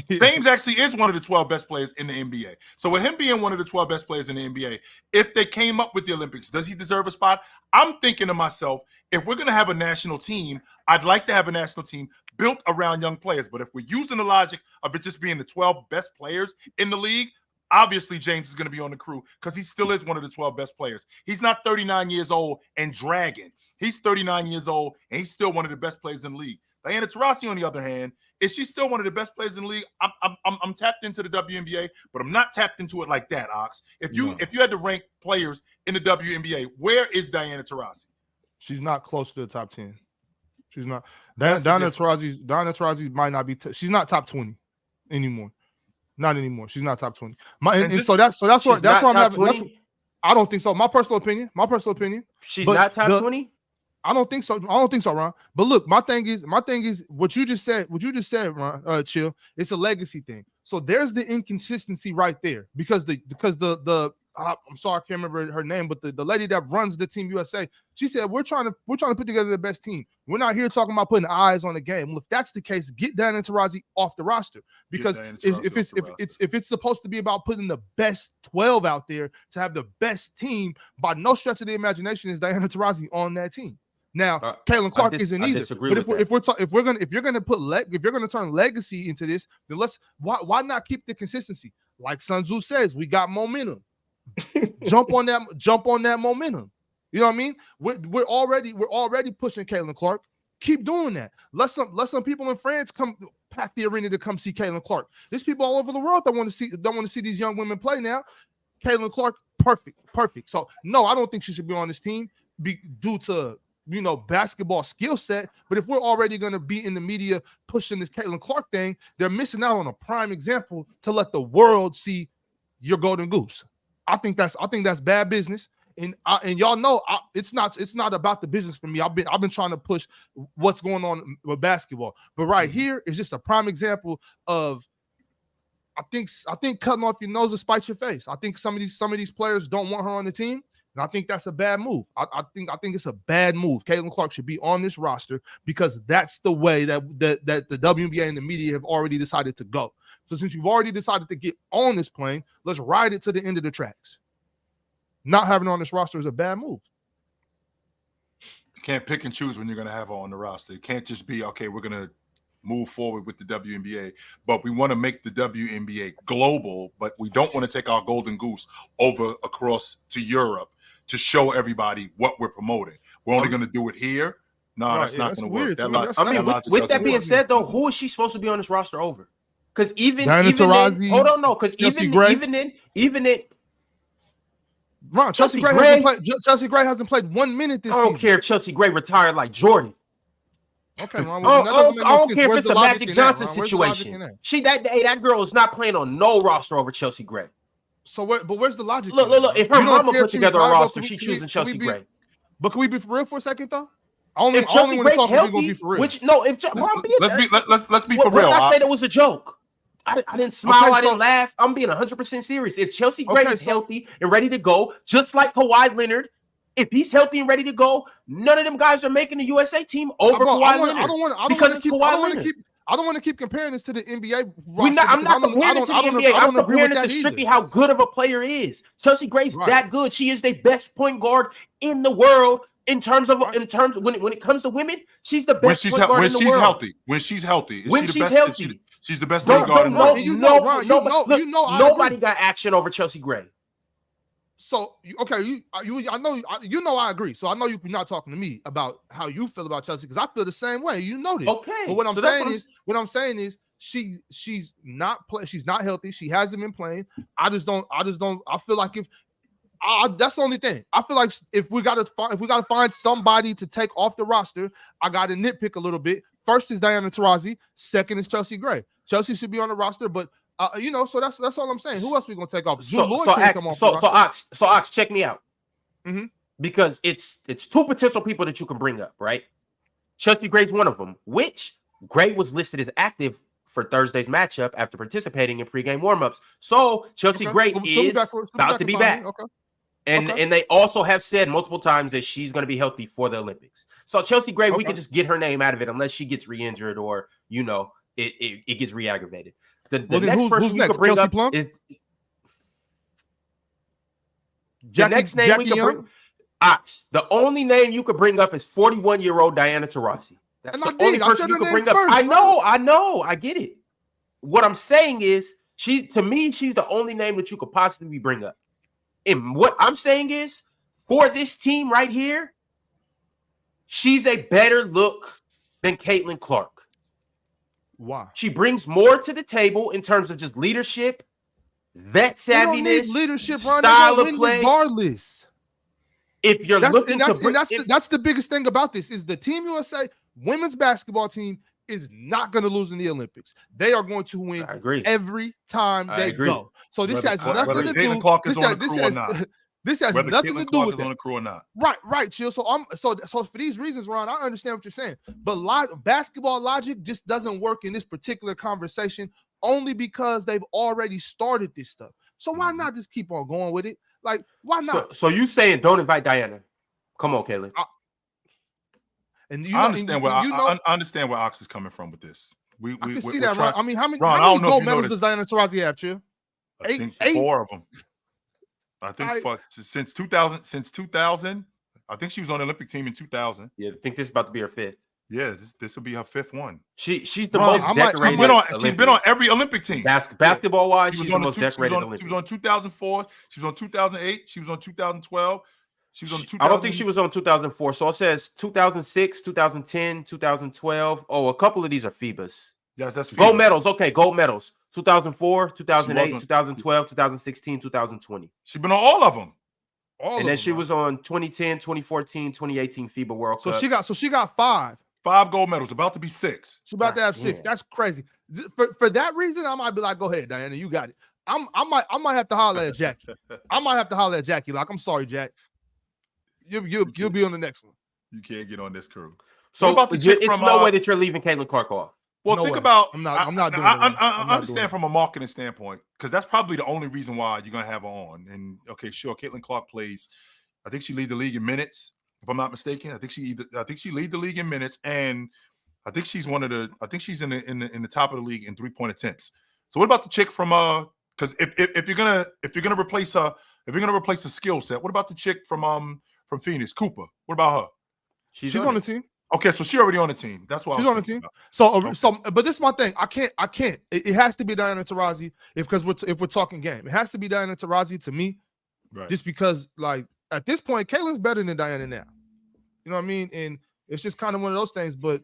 James actually is one of the 12 best players in the NBA. So with him being one of the 12 best players in the NBA, if they came up with the Olympics, does he deserve a spot? I'm thinking to myself, if we're going to have a national team, I'd like to have a national team built around young players. But if we're using the logic of it just being the 12 best players in the league, obviously James is going to be on the crew because he still is one of the 12 best players. He's not 39 years old and dragging. He's 39 years old and he's still one of the best players in the league. Diana Taurasi, on the other hand, is she still one of the best players in the league? I'm tapped into the WNBA, but I'm not tapped into it like that, Ox. If you had to rank players in the WNBA, where is Diana Taurasi? She's not close to the top 10. She's not. Diana Taurasi might not be. She's not top 20 anymore. Not anymore. She's not top 20. So that's what I'm having. I don't think so. My personal opinion. She's not top 20. I don't think so. Ron. But look, my thing is what you just said, Ron, Chill. It's a legacy thing. So there's the inconsistency right there because I'm sorry, I can't remember her name, but the lady that runs the Team USA, she said we're trying to put together the best team. We're not here talking about putting eyes on the game. Well, if that's the case, get Diana Taurasi off the roster because if it's supposed to be about putting the best 12 out there to have the best team, by no stretch of the imagination is Diana Taurasi on that team. Now, Caitlin Clark isn't either. But if you're gonna turn legacy into this, then why not keep the consistency? Like Sun Tzu says, we got momentum. jump on that momentum. You know what I mean? We're already pushing Caitlin Clark. Keep doing that. Let some people in France come pack the arena to come see Caitlin Clark. There's people all over the world that want to see these young women play now. Caitlin Clark, perfect. So no, I don't think she should be on this team due to basketball skill set. But if we're already going to be in the media pushing this Caitlin Clark thing, they're missing out on a prime example to let the world see your golden goose. I think that's bad business. And y'all know it's not about the business for me. I've been trying to push what's going on with basketball. But right here is just a prime example of I think cutting off your nose will spite your face. I think some of these players don't want her on the team, and I think that's a bad move. I think it's a bad move. Caitlin Clark should be on this roster because that's the way that the WNBA and the media have already decided to go. So since you've already decided to get on this plane, let's ride it to the end of the tracks. Not having her on this roster is a bad move. You can't pick and choose when you're going to have her on the roster. It can't just be, okay, we're going to move forward with the WNBA, but we want to make the WNBA global, but we don't want to take our golden goose over across to Europe to show everybody what we're promoting. We're only going to do it here. No, Right, that's yeah, not that's going to weird. work. I mean, With that being said, though, who is she supposed to be on this roster over? Because even Diana then, Taurasi, hold on, no, because Chelsea even then, Ron, Chelsea Gray hasn't played 1 minute this I don't season. care if Chelsea Gray retired like Jordan. Okay, Ron, I that doesn't make no don't sense. care if Where's it's the a logic Magic in that, Johnson Ron? Where's the logic in situation. that? That girl is not playing on no roster over Chelsea Gray. So, where's the logic? Look, in that, look. Ron? If her You don't mama care put if she together a retired, roster, but she can we- choosing Chelsea Gray. But can we be for real for a second, though? Only If Chelsea when Gray's we're talking, we're gonna healthy, be for real. which no, if bro, I'm being, let's be what, for real. What did I say that was a joke? I didn't smile. Okay, I didn't so- laugh. I'm being 100% serious. If Chelsea Gray Okay, is so- healthy and ready to go, just like Kawhi Leonard, if he's healthy and ready to go, none of them guys are making the USA team over Bro, Kawhi Leonard. I don't want to keep comparing this to the NBA. I'm not comparing it to the NBA. I'm comparing it to strictly how good of a player is. Chelsea Gray's Right. that good. She is the best point guard in the world in terms when it comes to women. She's the best point guard in the world. When she's healthy. When she's healthy. She's the best point guard in the world. Nobody got action over Chelsea Gray. So okay, I know I agree. So I know you're not talking to me about how you feel about Chelsea because I feel the same way. You know this. Okay. But what I'm saying is she's not healthy. She hasn't been playing. I feel like that's the only thing. I feel like if we gotta find somebody to take off the roster, I gotta nitpick a little bit. First is Diana Taurasi. Second is Chelsea Gray. Chelsea should be on the roster, but so that's all I'm saying. Who else we gonna take off? Ox, check me out. Mm-hmm. Because it's two potential people that you can bring up, right? Chelsea Gray's one of them, which Gray was listed as active for Thursday's matchup after participating in pregame warmups. So Chelsea Gray is about to be back. Okay. And they also have said multiple times that she's going to be healthy for the Olympics. So Chelsea Gray, we can just get her name out of it unless she gets re-injured or it gets re-aggravated. The next person you could bring up is the next name we could bring. Ox, the only name you could bring up is 41-year-old Diana Taurasi. That's the only person you could bring up. I know, I get it. What I'm saying is, she's the only name that you could possibly bring up. And what I'm saying is, for this team right here, she's a better look than Caitlin Clark. Why? She brings more to the table in terms of just leadership, vet savviness, leadership, style of play. Regardless, if you're looking to, that's the biggest thing about this is the Team USA women's basketball team is not going to lose in the Olympics. They are going to win every time they go. So this has nothing to do. This has nothing to do with on the crew or not. Right, chill. So for these reasons, Ron, I understand what you're saying, but basketball logic just doesn't work in this particular conversation only because they've already started this stuff. So why not just keep on going with it? Like, why not? So you saying don't invite Diana? Come on, Caleb. I understand where Ox is coming from with this. We can see that, Ron. I mean, how many gold medals does Diana Taurasi have, Chill? I think 4 of them. I think since 2000, I think she was on the Olympic team in 2000. Yeah, I think this is about to be her 5th. Yeah, this will be her 5th one. She's the most decorated. She's been on every Olympic team. Basketball wise, she's the most decorated Olympic. She was on 2004. She was on 2008. She was on 2012. She was on 2000. I don't think she was on 2004. So it says 2006, 2010, 2012. Oh, a couple of these are FIBAs. Yeah, that's FIBA. Gold medals. Okay, gold medals. 2004, 2008, 2012, 2016, 2020. She's been on all of them. And then she was on 2010, 2014, 2018 FIBA World Cup. So she got 5. 5 gold medals, about to be 6. She's about to have 6. That's crazy. For that reason, I might be like, go ahead, Diana, you got it. I might have to holler at Jackie. Like, I'm sorry, Jack. You'll be on the next one. You can't get on this crew. So it's no way that you're leaving Caitlin Clark off. Well, No think way. about. I'm not doing it. I I'm not understand doing it. from a marketing standpoint because that's probably the only reason why you're gonna have her on. And okay, sure, Caitlin Clark plays. I think she lead the league in minutes, if I'm not mistaken. I think she lead the league in minutes, and I think she's one of the. I think she's in the top of the league in 3-point attempts. So what about the chick from Because if you're gonna replace a skill set, what about the chick from Phoenix, Cooper? What about her? She's on the team. Okay, so she already on the team. That's why She's on the team. But this is my thing. I can't. It has to be Diana Taurasi if we're talking game. It has to be Diana Taurasi to me, right? Just because like at this point, Caitlin's better than Diana now. You know what I mean? And it's just kind of one of those things. But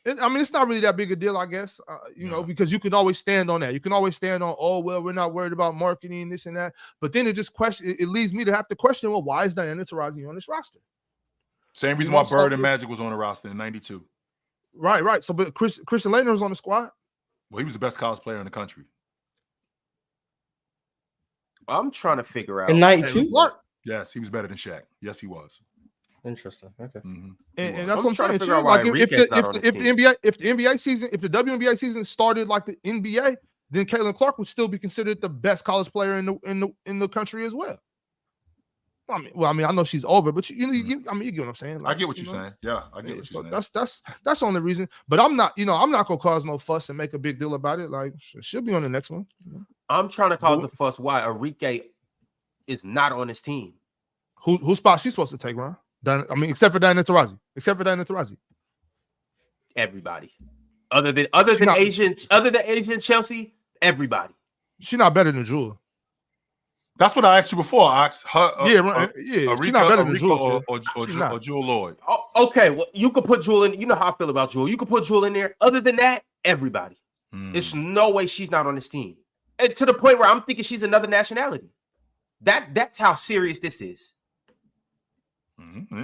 it's not really that big a deal, I guess. You know, because you can always stand on that. You can always stand on, oh well, we're not worried about marketing this and that. But then it leads me to have to question, well, why is Diana Taurasi on this roster? Same reason why Bird and Magic was on the roster in '92. Right. So, but Christian Laettner was on the squad. Well, he was the best college player in the country. I'm trying to figure out. In '92? What? Yes, he was better than Shaq. Yes, he was. Interesting. Okay. Mm-hmm. And that's what I'm saying. Figure out Like why if the WNBA season started like the NBA, then Caitlin Clark would still be considered the best college player in the country as well. I mean, I know she's over, but you get what I'm saying. Like, I get what you're saying. Yeah, I get what you're saying. That's the only reason. But I'm not gonna cause no fuss and make a big deal about it. Like, she'll be on the next one. I'm trying to cause the fuss why Arike is not on his team. Whose spot she's supposed to take, Ron? Except for Diana Taurasi. Everybody, other than Asian Chelsea, everybody. She's not better than Jrue. That's what I asked you before. I asked her. Arike, she's not better than Jrue or Jrue Lloyd. Oh, okay, well, you could put Jrue in. You know how I feel about Jrue. You could put Jrue in there. Other than that, everybody. There's no way she's not on this team. And to the point where I'm thinking she's another nationality. That's how serious this is. Mm-hmm.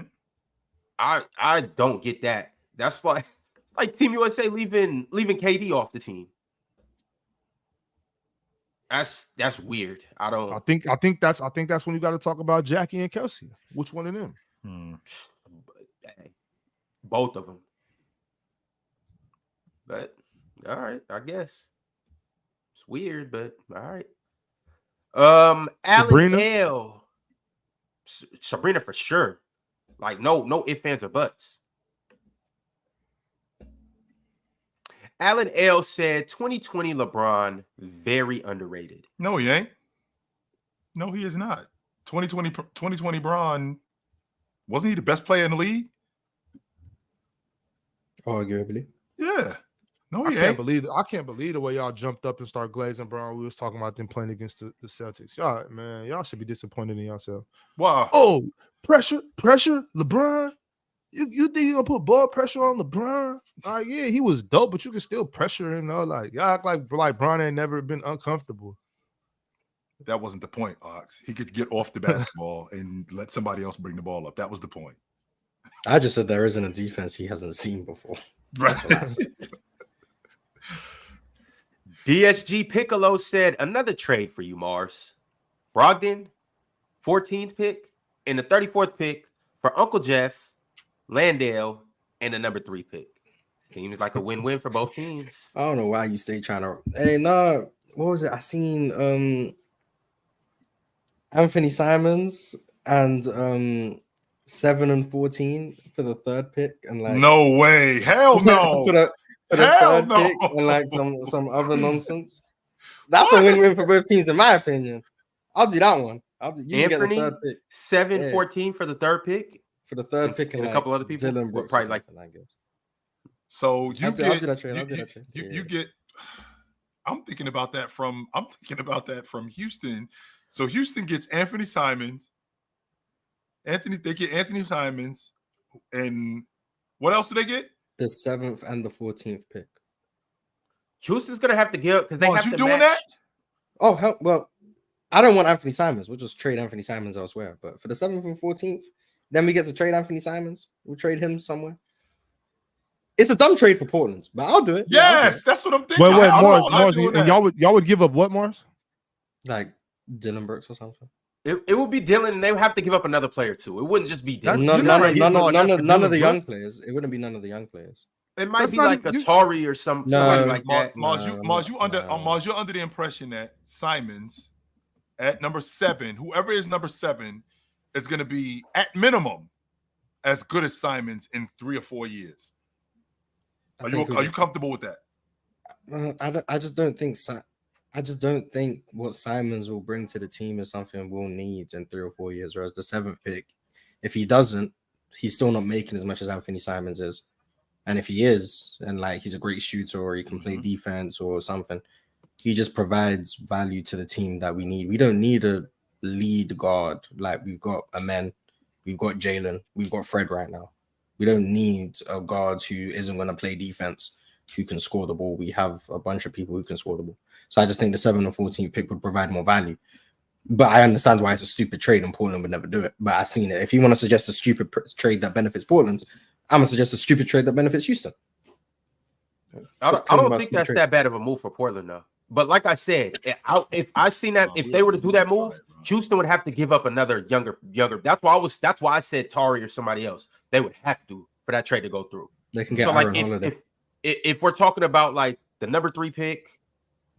I don't get that. That's like Team USA leaving KD off the team. That's weird. I think that's when you got to talk about Jackie and Kelsey. Which one of them? Both of them. But all right, I guess it's weird, but all right. Alan L. Sabrina for sure. Like no ifs, ands, or buts. Alan L said 2020 LeBron very underrated. No, he ain't. No, he is not. 2020 Bron, wasn't he the best player in the league? Arguably. Yeah. No, he I ain't. can't believe the way y'all jumped up and started glazing Brown. We was talking about them playing against the Celtics. Y'all should be disappointed in yourself. Wow. Oh, pressure, LeBron. You think you're gonna put ball pressure on LeBron? Yeah, he was dope, but you can still pressure him, though. Like, y'all act like Bron ain't never been uncomfortable. That wasn't the point, Ox. He could get off the basketball and let somebody else bring the ball up. That was the point. I just said there isn't a defense he hasn't seen before. That's what I said. DSG Piccolo said another trade for you, Mars. Brogdon, 14th pick, and the 34th pick for Uncle Jeff, Landale, and the number 3 pick. Seems like a win-win for both teams. I don't know why you stay trying to. Hey, no, what was it? I seen Anthony Simons and 7 and 14 for the 3rd pick, and like no way, hell no. for the hell 3rd no. pick and like some other nonsense. That's a win-win for both teams, in my opinion. I'll do that one. You can Anthony, get the 3rd pick. 7-14 for the 3rd pick. For the 3rd pick, and a couple other people. Dylan Brooks, probably like. I guess. So I'll do that trade. You get. I'm thinking about that from Houston. So Houston gets Anthony Simons. They get Anthony Simons, and what else do they get? The 7th and the 14th pick. Houston's gonna have to give because they have to doing match. that? Oh hell, well, I don't want Anthony Simons. We'll just trade Anthony Simons elsewhere. But for the 7th and 14th, then we get to trade Anthony Simons. We'll trade him somewhere. It's a dumb trade for Portland, but I'll do it. Yes, that's what I'm thinking. Wait, Mars, and y'all would give up what, Mars? Like Dylan Brooks or something. It would be Dylan, and they would have to give up another player too. It wouldn't just be Dylan. None of the young players. It wouldn't be none of the young players. It might That's be not like even- Atari or somebody like that. Mars, you're under the impression that Simons at number 7, whoever is number 7, is going to be at minimum as good as Simons in 3 or 4 years. Are you comfortable with that? I just don't think what Simons will bring to the team is something we'll need in 3 or 4 years. Whereas the 7th pick, if he doesn't, he's still not making as much as Anthony Simons is. And if he is, and like he's a great shooter or he can play defense or something, he just provides value to the team that we need. We don't need a lead guard. Like we've got Amen, we've got Jalen, we've got Fred right now. We don't need a guard who isn't going to play defense, who can score the ball. We have a bunch of people who can score the ball. So I just think the 7 and 14th pick would provide more value. But I understand why it's a stupid trade and Portland would never do it. But I've seen it. If you want to suggest a stupid trade that benefits Portland, I'm going to suggest a stupid trade that benefits Houston. I don't think that's that bad of a move for Portland, though. But like I said, if I seen that, if they were to do that move, Houston would have to give up another younger. That's why I said Tari or somebody else. They would have to for that trade to go through. They can get so like Holiday. if we're talking about like the number 3 pick,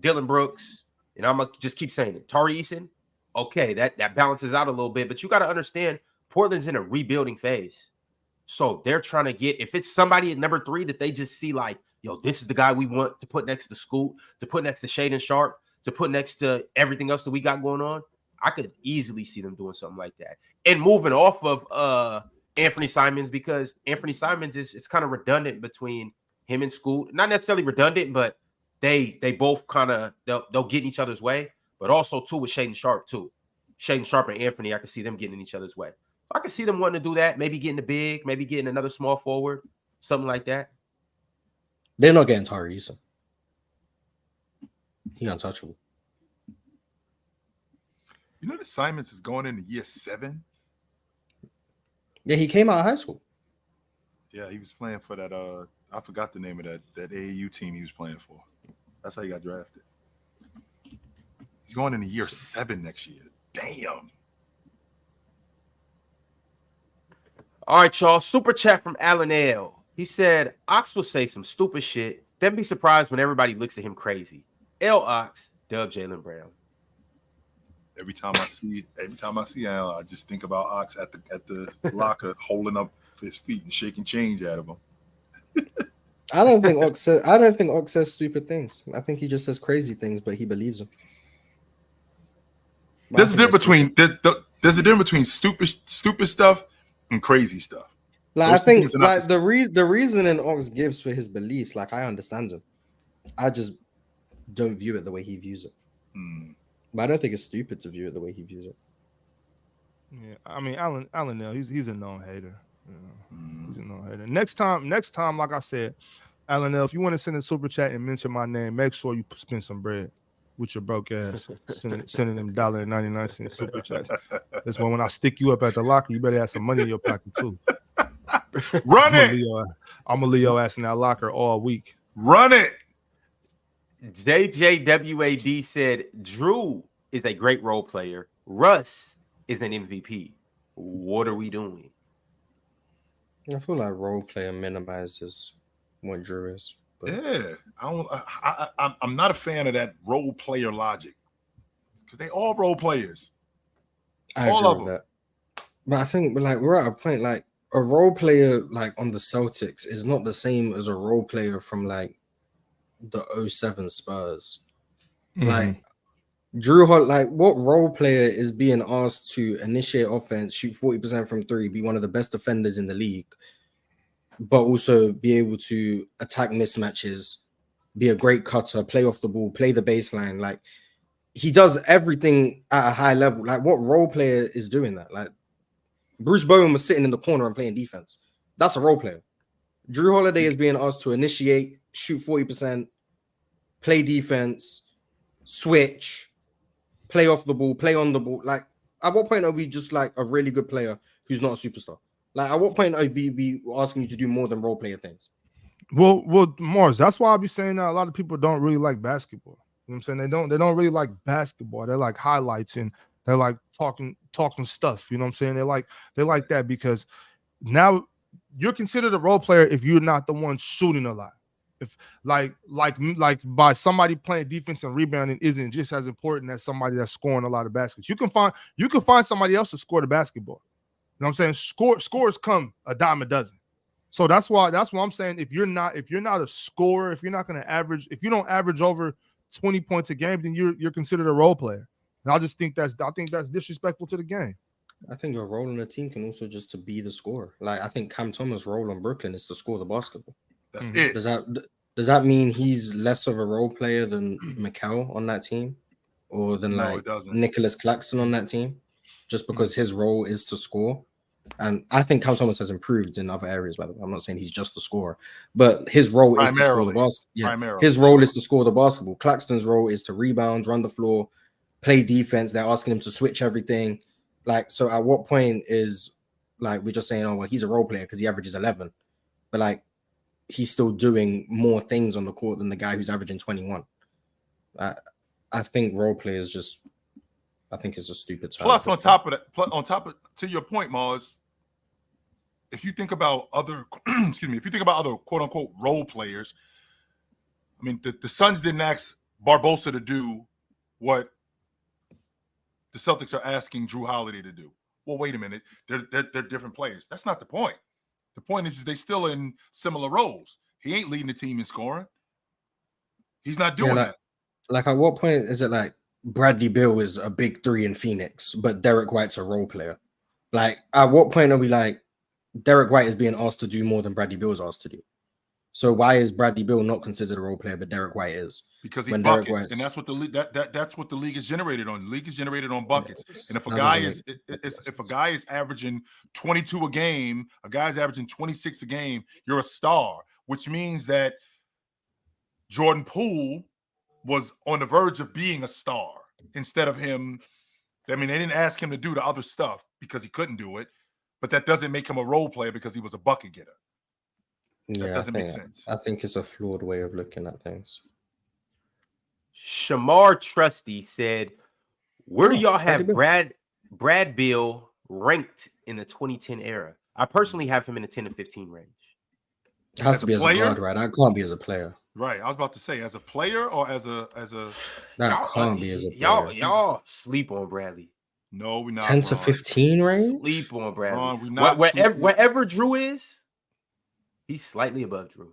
Dylan Brooks, and I'm gonna just keep saying it, Tari Eason, okay, that balances out a little bit. But you got to understand, Portland's in a rebuilding phase. So they're trying to get, if it's somebody at number 3 that they just see like, yo, this is the guy we want to put next to Scoot, to put next to Shaden Sharp, to put next to everything else that we got going on, I could easily see them doing something like that. And moving off of Anthony Simons, because Anthony Simons it's kind of redundant between him and Scoot. Not necessarily redundant, but they both kind of, they'll get in each other's way. But also, too, with Shaden Sharp, too. Shaden Sharp and Anthony, I can see them getting in each other's way. I can see them wanting to do that, maybe getting a big, maybe getting another small forward, something like that. They're not getting Tari Eason. He untouchable. You know that Simons is going into year 7? Yeah, he came out of high school. Yeah, he was playing for that. I forgot the name of that AAU team he was playing for. That's how he got drafted. He's going into year 7 next year. Damn. All right, y'all. Super chat from Alan L. He said, Ox will say some stupid shit, then be surprised when everybody looks at him crazy. L Ox, dub Jaylen Brown. Every time I see Al, I just think about Ox at the locker holding up his feet and shaking change out of him. I don't think Ox says stupid things. I think he just says crazy things, but he believes them. There's a difference between stupid stuff and crazy stuff. Like Those I think things are not like the reasoning Ox gives for his beliefs, like I understand him. I just don't view it the way he views it. But I don't think it's stupid to view it the way he views it. Yeah, I mean, Alan Nell, he's a known hater. You know, he's a known hater. Next time, like I said, Alan Nell, if you want to send a super chat and mention my name, make sure you spend some bread with your broke ass. sending them $1.99 super chats. That's why when I stick you up at the locker, you better have some money in your pocket too. Run it. I'm gonna leave your ass in that locker all week. Run it. JJWAD said Jrue is a great role player. Russ is an MVP. What are we doing? I feel like role player minimizes what Jrue is. But Yeah, I'm not a fan of that role player logic because they all role players. I all agree of with them. that. But I think like we're at a point like a role player like on the Celtics is not the same as a role player from like the 07 Spurs. Like Jrue Holiday, like what role player is being asked to initiate offense, shoot 40% from 3, be one of the best defenders in the league, but also be able to attack mismatches, be a great cutter, play off the ball, play the baseline. Like he does everything at a high level. Like what role player is doing that? Like Bruce Bowen was sitting in the corner and playing defense. That's a role player. Jrue Holiday is being asked to initiate, shoot 40%, play defense, switch, play off the ball, play on the ball. Like, at what point are we just like a really good player who's not a superstar? Like, at what point are we be asking you to do more than role player things? Well, Mars, that's why I be saying that a lot of people don't really like basketball. You know what I'm saying? They don't really like basketball. They like highlights and they're like talking stuff. You know what I'm saying? They like that because now you're considered a role player if you're not the one shooting a lot. If like by somebody playing defense and rebounding isn't just as important as somebody that's scoring a lot of baskets. You can find somebody else to score the basketball. You know what I'm saying? Scores come a dime a dozen. So that's why I'm saying if you're not a scorer, if you don't average over 20 points a game, then you're considered a role player. And I think that's disrespectful to the game. I think your role on the team can also just to be the scorer. Like I think Cam Thomas' role on Brooklyn is to score the basketball. That's it. Does that mean he's less of a role player than Mikal on that team, or than Nicholas Claxton on that team, just because his role is to score? And I think Cam Thomas has improved in other areas. By the way, I'm not saying he's just a scorer, but his role is to score the basketball. Yeah, his role is to score the basketball. Claxton's role is to rebound, run the floor, play defense. They're asking him to switch everything. Like, so at what point is like we're just saying, oh well, he's a role player because he averages 11, but like he's still doing more things on the court than the guy who's averaging 21. I think role players just, I think it's a stupid term. Plus, on top of to your point, Mars, if you think about other, quote unquote role players, I mean, the Suns didn't ask Barbosa to do what the Celtics are asking Jrue Holiday to do. Well, wait a minute, they're different players. That's not the point. The point is they still in similar roles. He ain't leading the team in scoring. He's not doing that. Like, at what point is it like Bradley Beal is a big three in Phoenix, but Derrick White's a role player? Like, at what point are we like, Derrick White is being asked to do more than Bradley Beal is asked to do? So why is Bradley Beal not considered a role player, but Derrick White is? Because he buckets, and that's what the league that's what the league is generated on. The league is generated on buckets. And if a guy is averaging 22 a game, a guy's averaging 26 a game, you're a star, which means that Jordan Poole was on the verge of being a star instead of him. I mean, they didn't ask him to do the other stuff because he couldn't do it, but that doesn't make him a role player because he was a bucket getter. That doesn't make sense. I think it's a flawed way of looking at things. Shamar Trusty said, where do y'all have Brad Beal ranked in the 2010 era? I personally have him in the 10 to 15 range. It has to be as a guard, right? That can't be as a player. Right. I was about to say, as a player or as a that can't be as a player. Y'all sleep on Bradley. No, we're not. 10 to 15 range? Sleep on Bradley. Wherever Jrue is, he's slightly above Jrue.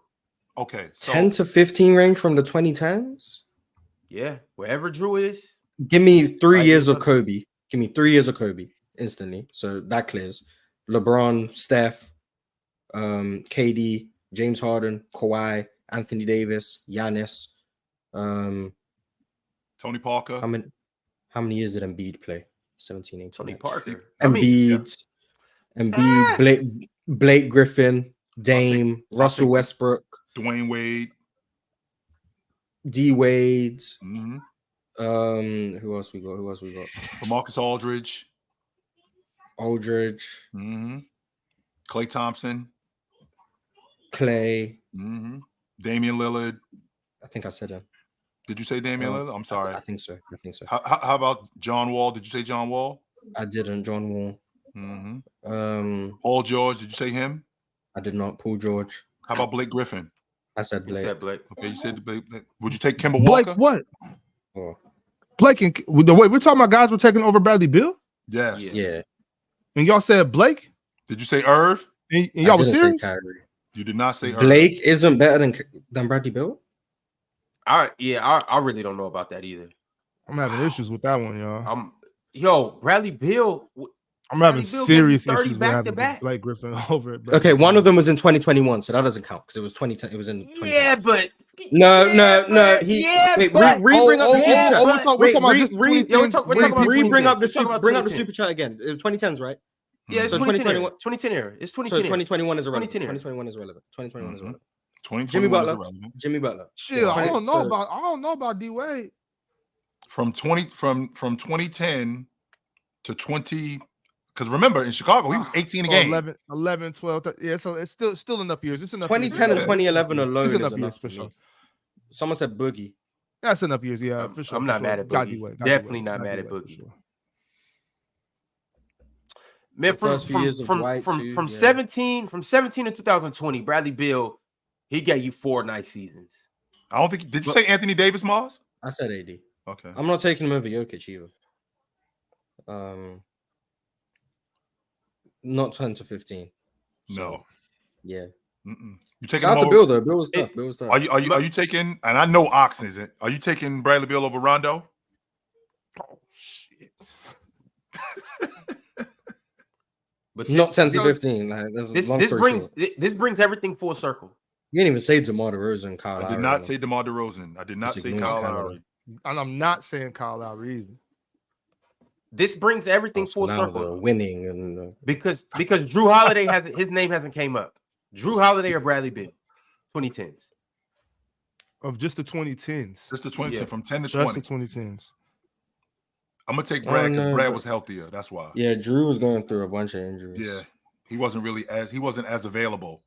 Okay. So 10 to 15 range from the 2010s? Yeah. Wherever Jrue is. Give me 3 years of Kobe. Give me 3 years of Kobe instantly. So that clears. LeBron, Steph, KD, James Harden, Kawhi, Anthony Davis, Giannis. Tony Parker. How many years did Embiid play? 17, 18. Tony Parker. Embiid, Blake Griffin, Dame, Russell Westbrook, Dwayne Wade, D Wade. Mm-hmm. Who else we got? LaMarcus Aldridge. Mm-hmm. Klay Thompson. Clay. Mm-hmm. Damian Lillard. I think I said him. Did you say Damian Lillard? I'm sorry. I think so. How about John Wall? Did you say John Wall? I didn't. John Wall. Mm-hmm. Paul George. Did you say him? I did not. Paul George. How about Blake Griffin? I said Blake. Okay, you said Blake. Would you take Kemba Walker? Blake what? Oh. Blake and the way we're talking about guys were taking over Bradley Beal? Yes. Yeah. And y'all said Blake? Did you say Irv? And y'all were serious? You did not say Irv. Blake isn't better than Bradley Beal? I really don't know about that either. I'm having issues with that one, y'all. Bradley Beal. I'm having serious issues with back to back. Blake Griffin over it. Okay, one of them was in 2021, so that doesn't count because it was 2010. It was in 2010. Yeah, but no. Bring up the super chat again. 2010s, right? Yeah, it's 2010 era. It's 2010. So 2021 is irrelevant. 2021 is irrelevant. 2021 is irrelevant. Jimmy Butler. Shit, I don't know about D Wade. From 2010 to 20. Because remember, in Chicago, he was 18 a game. 11, 12. Yeah, so it's still enough years. It's enough. 2010 and 2011 alone is enough years for sure. Someone said Boogie. That's enough years, yeah, for sure. I'm not mad at Boogie. Definitely not mad at Boogie. Man, The first few years of Dwight too, from yeah. 17 to 2020, Bradley Beal, he gave you 4 nice seasons. I don't think. Did you say Anthony Davis, Mars? I said AD. Okay. I'm not taking him over Jokic either. Not 10 to 15. So, No. yeah. You taking Shout out him to over? Bill though. Bill was tough. Bill was tough. Are you taking? And I know Oxen isn't. Are you taking Bradley Beal over Rondo? Oh shit. But Not 10 to 15. Like, this brings everything full circle. You didn't even say DeMar DeRozan and Kyle I did not say DeMar DeRozan. I did not Just say ignore Kyle Kyle Lowry. And I'm not saying Kyle Lowry either. This brings everything So full now circle they're winning and because Jrue Holiday his name hasn't came up. Jrue Holiday or Bradley Beal, 2010s. Of just the 2010s. Just the 20 from 10 to Just 20. the 2010s. I'm gonna take Brad because no, Brad but- was healthier. That's why. yeah, Jrue was going through a bunch of injuries. Yeah, he wasn't as available.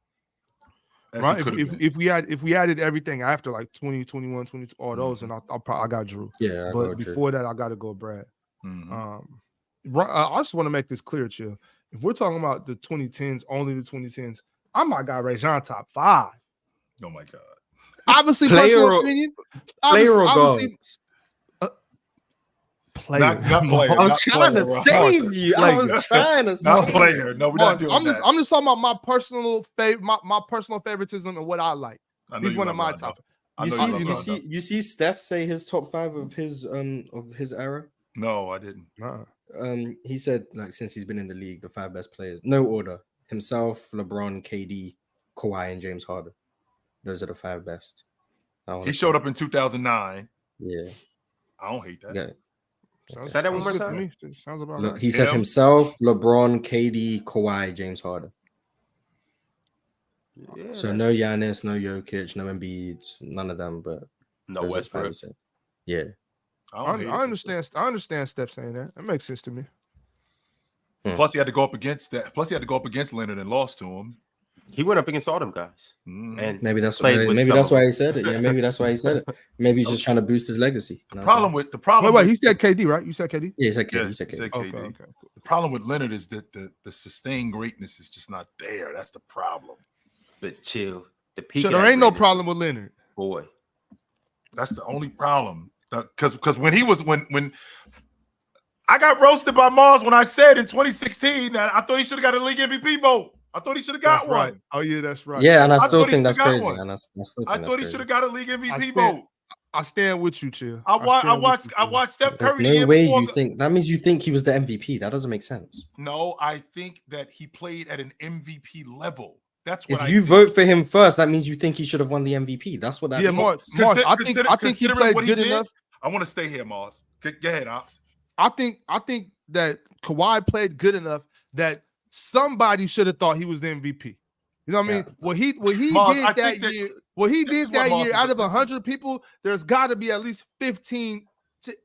As Right. he could have been. If we added everything after like 20, 21, 22, all those, and I got Jrue. Yeah, I But got Jrue. before that, I got to go Brad. Mhm. I just want to make this clear, chill. If we're talking about the 2010s, only the 2010s, I might got Rajon top 5. Oh my god. Obviously, Player personal or- opinion. player or Obviously, player. Not player. I was not trying player, to Ron. save you. I was trying to Not save player. No, we're not doing I'm that. just talking about my personal my personal favoritism and what I like. I know He's you one love of my Rondo. top. I You know see, love you Rondo. see, you see Steph say his top 5 of his era. No, I didn't. Nah. He said like since he's been in the league, the 5 best players, no order: himself, LeBron, KD, Kawhi, and James Harden. Those are the 5 best. He showed up in 2009. Yeah, I don't hate that. yeah. Say that one more good to time. me. Sounds about Look, right. he said Him? himself, LeBron, KD, Kawhi, James Harden. Yeah, So no Giannis, no Jokic, no Embiid, none of them. But no those are the 5 Westbrook. he said. Yeah. I don't hate I it. understand. I understand Steph saying that. That makes sense to me. Plus, he had to go up against that. Plus, he had to go up against Leonard and lost to him. He went up against all them guys. Mhm. And Maybe that's played with maybe some that's of why them. he said it. Yeah, maybe that's why he said it. Maybe he's just trying to boost his legacy. The problem with Wait, he said KD, right? You said KD? Yeah, he said KD. Yeah, he said he KD. said Okay, KD. okay. The problem with Leonard is that the sustained greatness is just not there. That's the problem. But chill. The peak. So of there that ain't no greatness problem was- with Leonard. Boy. That's the only problem. Because when he was when I got roasted by Mars when I said in 2016 that I thought he should have got a league MVP vote. I thought he should have got That's one. right. Oh yeah, that's right. Yeah, and I I still thought he think that's should've got crazy. one. And I still think I that's thought he crazy. should have got a league MVP stand- vote. I stand with you, chill. I stand with you, watched Steph There's Curry the no year way before. you think that means you think he was the MVP. That doesn't make sense. No, I think that he played at an MVP level. That's what If I you think. vote for him first, that means you think he should have won the MVP. That's what that Yeah, means. Mars. I think he considering played what he good did, enough. I want to stay here, Mars. Go ahead, Ops. I think that Kawhi played good enough that somebody should have thought he was the MVP. You know what I mean? Yeah. What he Mars, did I that think that- year, what he this is did what that Mars year is- out of this is- 100 people, there's got to be at least 15 to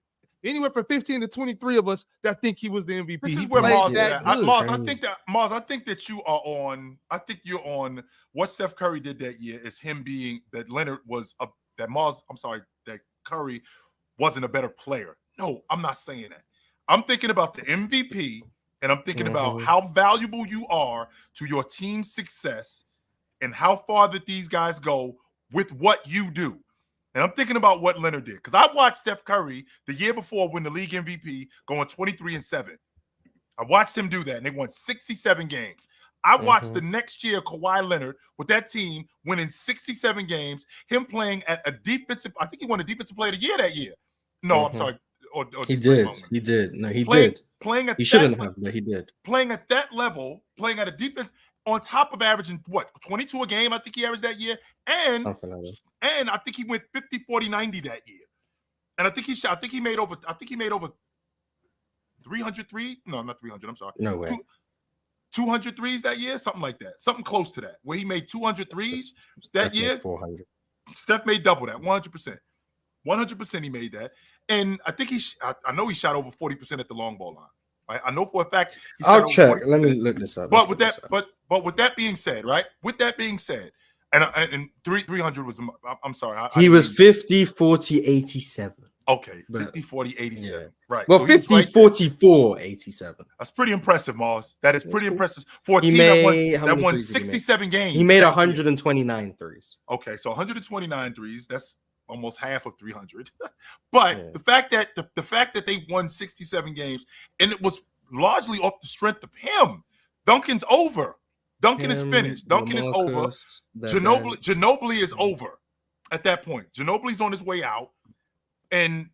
anywhere from 15 to 23 of us that think he was the MVP. This is He where played Mars is that at. good. Mars, I think that you are on. I think you're on what Steph Curry did that year is him being that Leonard was that Curry wasn't a better player. No, I'm not saying that. I'm thinking about the MVP and I'm thinking about how valuable you are to your team's success and how far that these guys go with what you do. And I'm thinking about what Leonard did because I watched Steph Curry the year before win the league MVP going 23-7. I watched him do that and they won 67 games. I watched the next year Kawhi Leonard with that team winning 67 games, him playing at a defensive, I think he won a defensive player of the year that year. No, I'm sorry. Or He did. He did. No, he did. Playing at He that shouldn't level, have, but he did. playing at that level, playing at a defense on top of averaging what 22 a game, I think he averaged that year. And Something like that. and I think he went 50, 40, 90 that year. And I think he made over 303. No, not 300. I'm sorry. No way. 200 threes that year, something like that. Something close to that. Where he made 200 threes that Definitely year. 400. Steph made double that, 100%. 100% he made that. And I think I know he shot over 40% at the long ball line. Right? I know for a fact he shot I'll over check. 40%. Let me look this up. But with that, but with that being said, right? With that being said, and 300 was, I'm sorry. He was 50, 40, 87. Okay, But- 50, 40, 87. Yeah. Right. Well, So he was 50, right there. 44, 87. That's pretty impressive, Mars. That is That's pretty cool. impressive for a He team made- how that many won threes did he make? 67 games. He made that year. 129 threes. Okay, so 129 threes. That's almost half of 300. But Yeah. the fact that they won 67 games, and it was largely off the strength of him. Duncan's over. Duncan is finished. Duncan is over. LaMarcus, that bench. Ginobili is over at that point. Ginobili's on his way out. And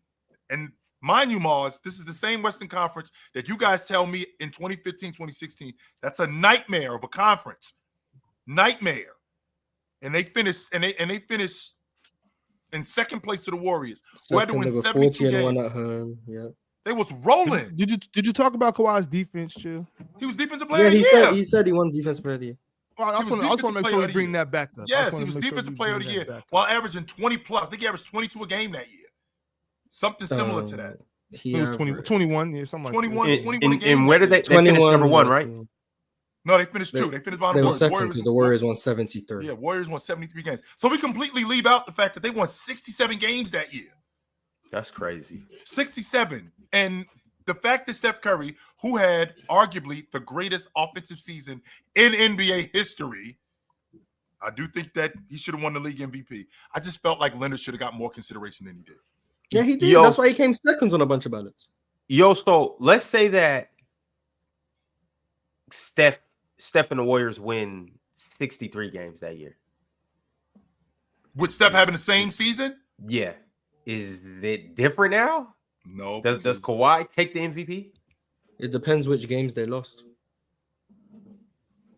mind you, Mars, this is the same Western Conference that you guys tell me in 2015, 2016. That's a nightmare of a conference. Nightmare. And they finished in second place to the Warriors, who had to Second, win they were 72 40 and 1 games. at home. Yeah. They was rolling. Did you talk about Kawhi's defense, Chill? He was defensive player Yeah, of the he year. said he won defense player of the year. Well, I just want to make sure we bring that back up. Yes, he was defensive player of the year while averaging 20 plus. I think he averaged 22 a game that year. Something similar to that. He It was averaged- 21, yeah, something like 21, that. 21 a game. And where did they finish 21 number one, was- right? No, they finished two. They finished bottom They were four. second because the Warriors won 73. Yeah, Warriors won 73 games. So we completely leave out the fact that they won 67 games that year. That's crazy. 67. And the fact that Steph Curry, who had arguably the greatest offensive season in NBA history, I do think that he should have won the league MVP. I just felt like Leonard should have got more consideration than he did. Yeah, he did. Yo. That's why he came second on a bunch of ballots. Yo, so let's say that Steph and the Warriors win 63 games that year. With Steph having the same season? Yeah. Is it different now? No. Does because- Kawhi take the MVP? It depends which games they lost.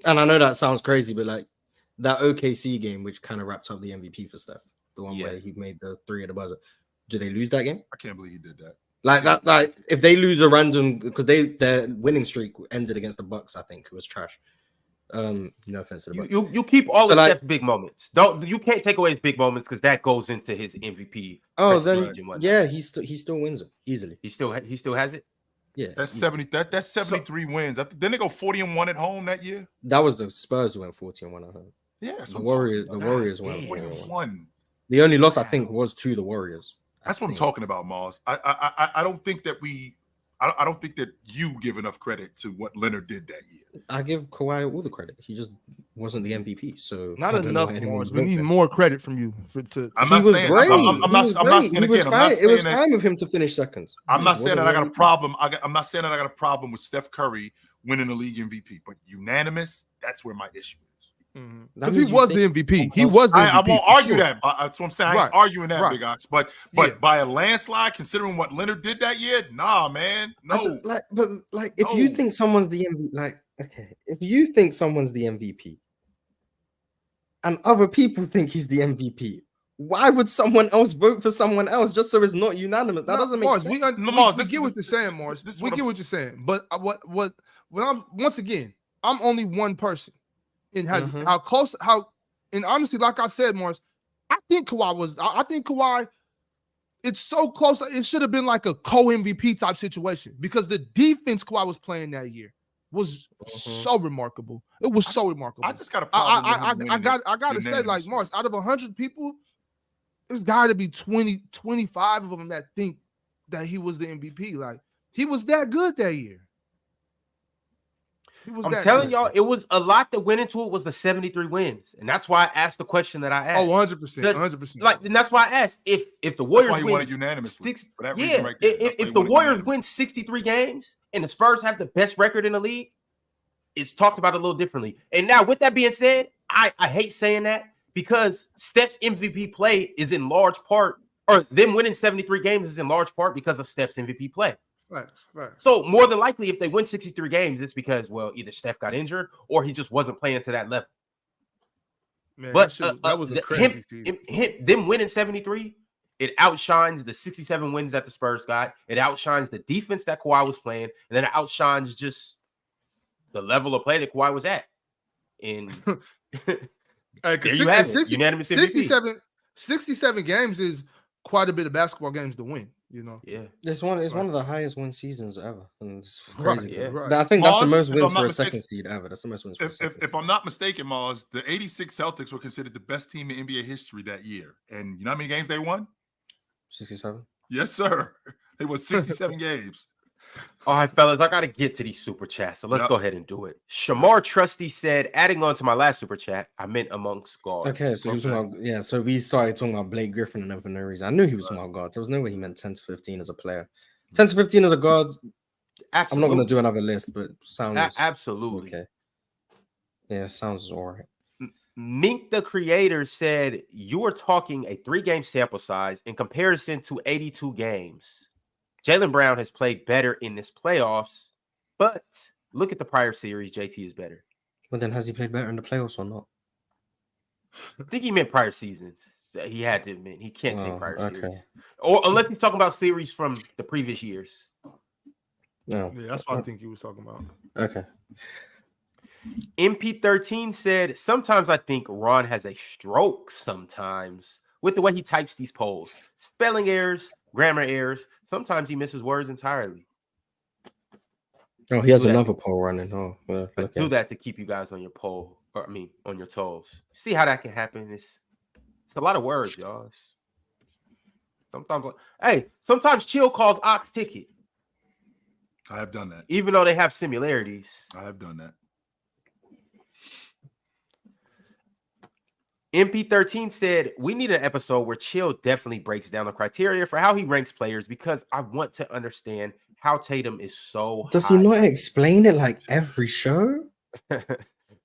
And I know that sounds crazy, but like that OKC game, which kind of wrapped up the MVP for Steph, the one Yeah. where he made the 3 at the buzzer. Do they lose that game? I can't believe he did that. Like that, like if they lose a random because their winning streak ended against the Bucks, I think, who was trash. No offense to the Bucks. You keep all So, of like- Steph's big moments. You can't take away his big moments because that goes into his MVP. Oh, then prestige and whatnot. yeah, he still wins it easily. He still has it. Yeah, That's 70. That's 73 wins. Didn't they go 40-1 at home that year? that was the Spurs who went 40 and 1 at home. Yeah, that's The what I'm talking Warriors, about. the Warriors went damn. 40 and 1. 40-1. The only loss I think was to the Warriors. That's what I'm talking about, Mars. I don't think that I don't think that you give enough credit to what Leonard did that year. I give Kawhi all the credit. He just wasn't the MVP. So I Not don't know enough, why anyone Morris. would We vote need for him. more credit from you to. I'm He not was saying great. I'm He not was saying great. He was again. fine. It was that, fine with him to finish second. I'm He not just saying that I wasn't got a MVP. problem. I'm not saying that I got a problem with Steph Curry winning the league MVP, but unanimous, that's where my issue is. Because That he means you was the think- MVP. He was the MVP. I won't for argue sure. that. That's what I'm saying. I ain't Right. arguing that, Right. Big Ox. But Yeah. by a landslide, considering what Leonard did that year, nah, man. I No. just, if you No. think someone's the MVP, if you think someone's the MVP, and other people think he's the MVP, why would someone else vote for someone else just so it's not unanimous? That doesn't make Morris, sense. Morris, we this get is- what you're saying, Morris. this is We what get I'm- what you're saying. But once again, I'm only one person. And Mhm. and honestly, like I said, Morris, I think Kawhi, it's so close. It should have been like a co-MVP type situation because the defense Kawhi was playing that year was so remarkable. It was so remarkable. I just got a problem. with him I winning gotta it say, like unanimously. Morris, out of 100 people, there's got to be 20, 25 of them that think that he was the MVP. Like he was that good that year. He was I'm that telling good. y'all, it was a lot that went into it was the 73 wins. And that's why I asked the question that I asked. Oh, 100%. That's- 100%. Like, and that's why I asked if the That's Warriors why he won win it unanimously. six, For that reason yeah, right there. That's why if he the won it Warriors unanimously. win 63 games and the Spurs have the best record in the league, it's talked about a little differently. And now, with that being said, I hate saying that because Steph's MVP play is in large part, or them winning 73 games is in large part because of Steph's MVP play. Facts. So more than likely, if they win 63 games, it's because, well, either Steph got injured or he just wasn't playing to that level. Man, But that was a crazy season. them winning 73, it outshines the 67 wins that the Spurs got. It outshines the defense that Kawhi was playing, and then it outshines just the level of play that Kawhi was at. And Hey, there you have it. Unanimous MVP. 67 games is quite a bit of basketball games to win, you know. Yeah. It's one Right. of the highest win seasons ever. And it's Right, crazy. yeah. Right. I think that's the Mars, most if wins I'm not for a mistaken- second seed ever. That's the most wins for a second If I'm not mistaken, Mars, the 86 Celtics were considered the best team in NBA history that year. And you know how many games they won? 67. Yes, sir. They won 67 games. All right, fellas, I got to get to these super chats, so let's go ahead and do it. Shamar Trusty said, adding on to my last super chat, I meant amongst guards. Okay, so he was talking about, so we started talking about Blake Griffin and then for no reason. I knew he was talking about guards. There was no way he meant 10 to 15 as a player. 10 to 15 as a guard. Absolutely. I'm not going to do another list, but sounds absolutely okay. Yeah, sounds all right. Mink the Creator said, you are talking a 3-game sample size in comparison to 82 games. Jaylen Brown has played better in this playoffs, but look at the prior series. JT is better. But then has he played better in the playoffs or not? I think he meant prior seasons. He had to admit he can't say prior series, okay. or unless he's talking about series from the previous years. No, Yeah, that's what I think he was talking about. Okay. MP13 said, sometimes I think Ron has a stroke sometimes with the way he types these polls. Spelling errors, grammar errors. Sometimes he misses words entirely. Oh, he has another poll running. Oh, well, okay. Do that to keep you guys on your poll, or on your toes. See how that can happen? It's a lot of words, y'all. Sometimes Chill calls Ox Ticket. I have done that. Even though they have similarities. I have done that. MP13 said, we need an episode where Chill definitely breaks down the criteria for how he ranks players because I want to understand how Tatum is so Does high. he not explain it like every show?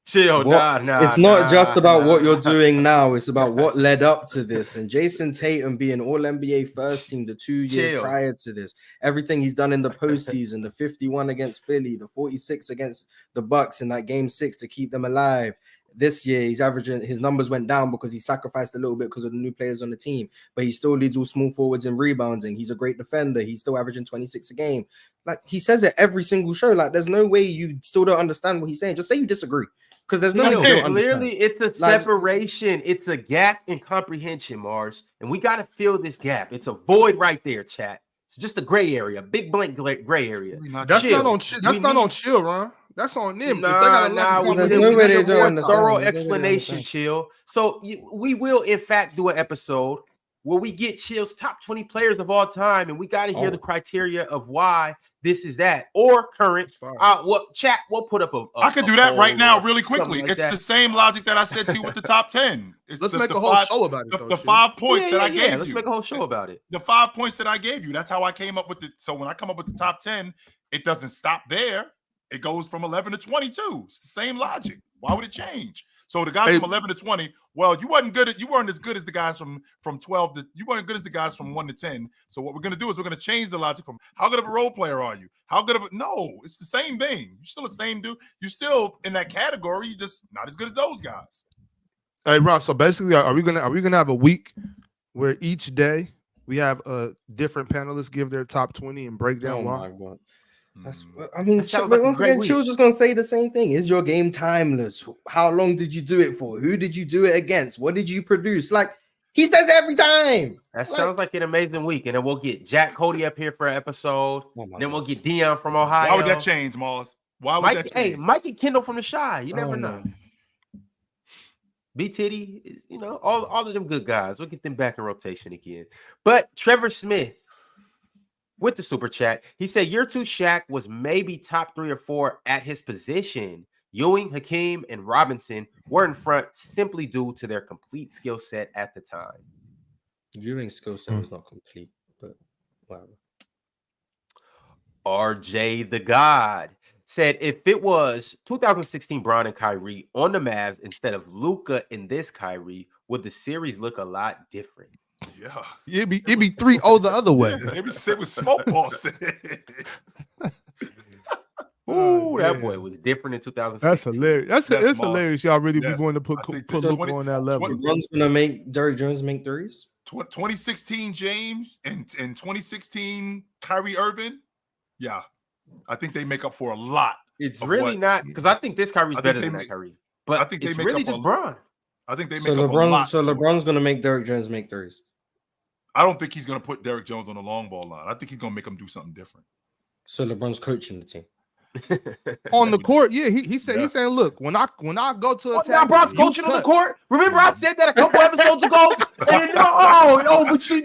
Chill, it's not just about what you're doing now. It's about what led up to this. And Jayson Tatum being All-NBA first team the 2 years prior to this. Everything he's done in the postseason, the 51 against Philly, the 46 against the Bucks in that game 6 to keep them alive. This year, his numbers went down because he sacrificed a little bit because of the new players on the team, but he still leads all small forwards in rebounding. He's a great defender. He's still averaging 26 a game. Like, he says it every single show. Like, there's no way you still don't understand what he's saying. Just say you disagree, because there's no way you don't understand. Clearly, it's a separation. It's a gap in comprehension, Mars, and we got to fill this gap. It's a void right there, chat. It's just a gray area, big blank gray area. That's not on Chill. That's not on Chill, Ron. That's on them. There's no way they don't understand. Thorough explanation, Chill. So we will, in fact, do an episode where we get Chill's top 20 players of all time, and we got to hear the criteria of why this is that or current. Chat, we'll put up I could do that right now, really quickly. It's the same logic that I said to you with the top 10. Let's make a whole show about it. The 5 points that I gave you. Let's make a whole show about it. The 5 points that I gave you. That's how I came up with it. So when I come up with the top 10, it doesn't stop there. It goes from 11 to 22. It's the same logic. Why would it change? So the guys from 11 to 20, well, you weren't as good as the guys from 12 to, you weren't good as the guys from 1 to 10. So what we're going to do is we're going to change the logic from how good of a role player are you? No, it's the same thing. You're still the same dude. You're still in that category. You're just not as good as those guys. Hey, Ross, so basically, are we gonna have a week where each day we have a different panelists give their top 20 and break down why? My God. Once again, Chill's just gonna say the same thing. Is your game timeless? How long did you do it for? Who did you do it against? What did you produce? Like, he says every time. That sounds like an amazing week. And then we'll get Jack Cody up here for an episode. Then we'll get Dion from Ohio. Why would that change, Mars? Why would that change? Hey, Mike and Kendall from the Shy. You never know. B Titty, all of them good guys. We'll get them back in rotation again. But Trevor Smith with the super chat, he said, year 2 Shaq was maybe top 3 or 4 at his position. Ewing, Hakeem, and Robinson were in front simply due to their complete skill set at the time. Ewing's skill set was not complete, but whatever. RJ the God said, if it was 2016 Bron and Kyrie on the Mavs instead of Luka in this Kyrie, would the series look a lot different? Yeah, it'd be 3-0 the other way. It was smoke Boston. Ooh, that boy was different in 2016. That's hilarious. That's hilarious. Y'all really be going to put Luka on that level. LeBron's gonna make Derrick Jones make threes. 2016 James and 2016 Kyrie Irving. Yeah, I think they make up for a lot. It's really not, because I think this Kyrie's better than that Kyrie. But I think it's really just Bron. I think they make up a lot. So LeBron's gonna make Derrick Jones make threes. I don't think he's going to put Derrick Jones on the long ball line. I think he's going to make him do something different. So LeBron's coaching the team. On the court, yeah, he's saying, look, when I go to attack, now Brock's coaching on the court. Remember, I said that a couple episodes ago. And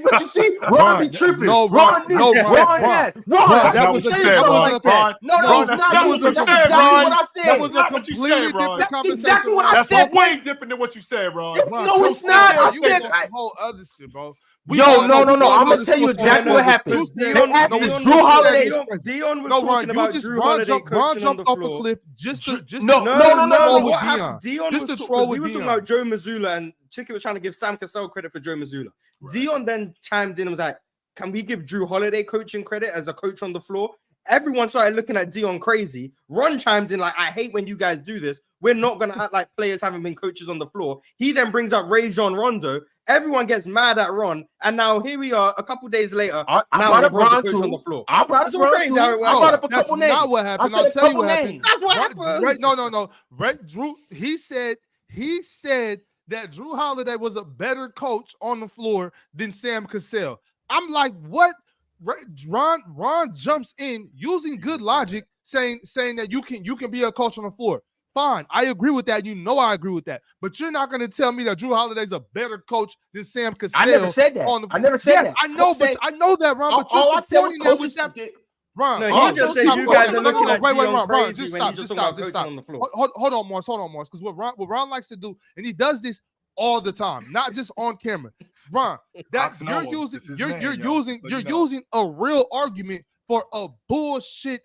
but you see, Ron be tripping. Ron. That was what you said, Ron. No, that's not what you said, Ron. That was a completely different conversation. Exactly what I said. That's way different than what you said, Ron. No, it's not. You said a whole other shit, bro. No. I'm gonna tell you exactly what happened. Jrue Holiday. Dion was talking about Jrue Holiday Ron jumped off the a cliff just to No. What happened? Dion just was to troll we with were talking Dion. about Joe Mazzulla, and Chicky was trying to give Sam Cassell credit for Joe Mazzulla. Right. Dion then chimed in and was like, "Can we give Jrue Holiday coaching credit as a coach on the floor?" Everyone started looking at Dion crazy. Ron chimed in like, "I hate when you guys do this. We're not gonna act like players haven't been coaches on the floor." He then brings up Rajon Rondo. Everyone gets mad at Ron, and now here we are. A couple days later, I now brought up LeBron's Ron a coach too. on the floor. I brought up It's all Ron crazy too. how it works. I brought up a That's couple names. not what happened. I said I'll a tell you couple what happened. names. That's what happened. No. Drew. He said that Jrue Holiday was a better coach on the floor than Sam Cassell. I'm like, what? Ron jumps in using good logic, saying that you can be a coach on the floor. Fine, I agree with that. You know I agree with that. But you're not going to tell me that Jrue Holiday's a better coach than Sam Cassell. I never said that. I never said that. I know, but I know that, Ron. But all you're I said was supporting that coaches. with that. Ron, No, he just said you guys are looking at Dion Ron, crazy just when stop, he's just just talking stop, about coaching on the floor. Hold on, Morris, because what Ron likes to do, and he does this all the time, not just on camera. Ron, that you're using a real argument for a bullshit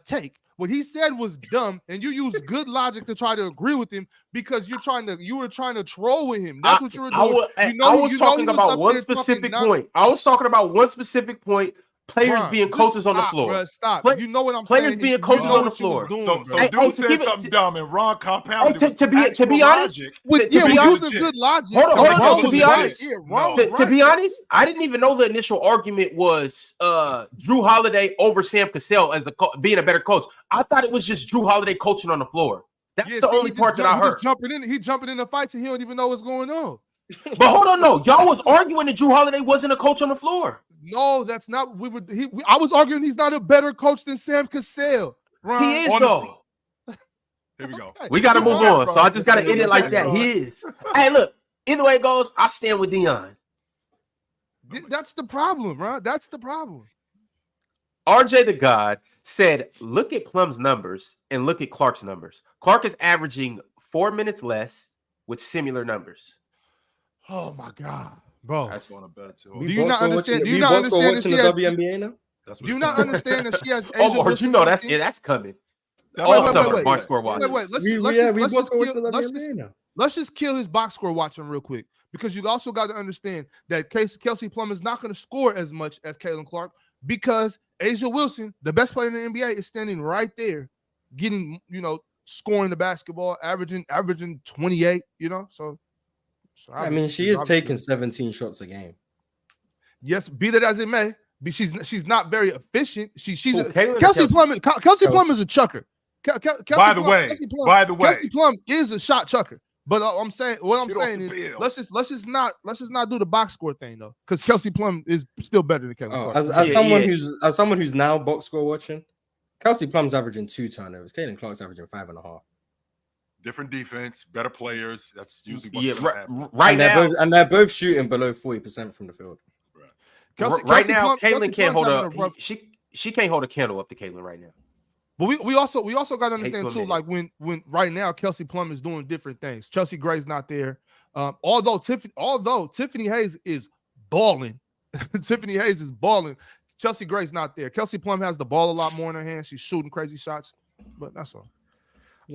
take. What he said was dumb, and you used good logic to try to agree with him because you were trying to troll with him. That's what you were doing. I was talking about one specific point. I was talking about one specific point. Players being coaches on the floor. Bruh, stop. You know what I'm players saying? being coaches on the floor. So dude said something dumb, and Ron compounded to be honest, using good logic. Hold on. To be honest, I didn't even know the initial argument was Jrue Holiday over Sam Cassell as being a better coach. I thought it was just Jrue Holiday coaching on the floor. That's the only part that I heard. He jumping in the fights and he don't even know what's going on. But hold on, no, y'all was arguing that Jrue Holiday wasn't a coach on the floor. No, that's not. I was arguing he's not a better coach than Sam Cassell. Ron. He is though. Here we go. We got to move on, so I just got to end it like that. He is. Hey, look. Either way it goes, I stand with Dion. That's the problem, Ron. That's the problem. RJ the God said, "Look at Plum's numbers and look at Clark's numbers. Clark is averaging 4 minutes less with similar numbers." Oh my God, bro! That's going to bet too. Do you not understand? Do you not understand that she has WNBA now? Do you not understand that she has? Mark, you know that's coming. All summer, box score watching. Wait. Let's just kill his box score watching real quick because you also got to understand that Kelsey Plum is not going to score as much as Caitlin Clark because A'ja Wilson, the best player in the NBA, is standing right there, getting scoring the basketball, averaging 28. So I mean, she is taking 17 shots a game. Yes, be that as it may, she's not very efficient. Kelsey Plum is a chucker. By the way, Kelsey Plum is a shot chucker. But I'm saying let's just not do the box score thing though, because Kelsey Plum is still better than Kelsey Clark. As someone who's now box score watching, Kelsey Plum's averaging 2 turnovers. Caitlin Clark's averaging 5.5. Different defense, better players. That's usually what's they're both shooting below 40% from the field. Right now, Caitlin can't hold up. She can't hold a candle up to Caitlin right now. But we also got to understand too, like when right now Kelsey Plum is doing different things. Chelsea Gray's not there. Although Tiffany Hayes is balling, Chelsea Gray's not there. Kelsey Plum has the ball a lot more in her hands. She's shooting crazy shots, but that's all.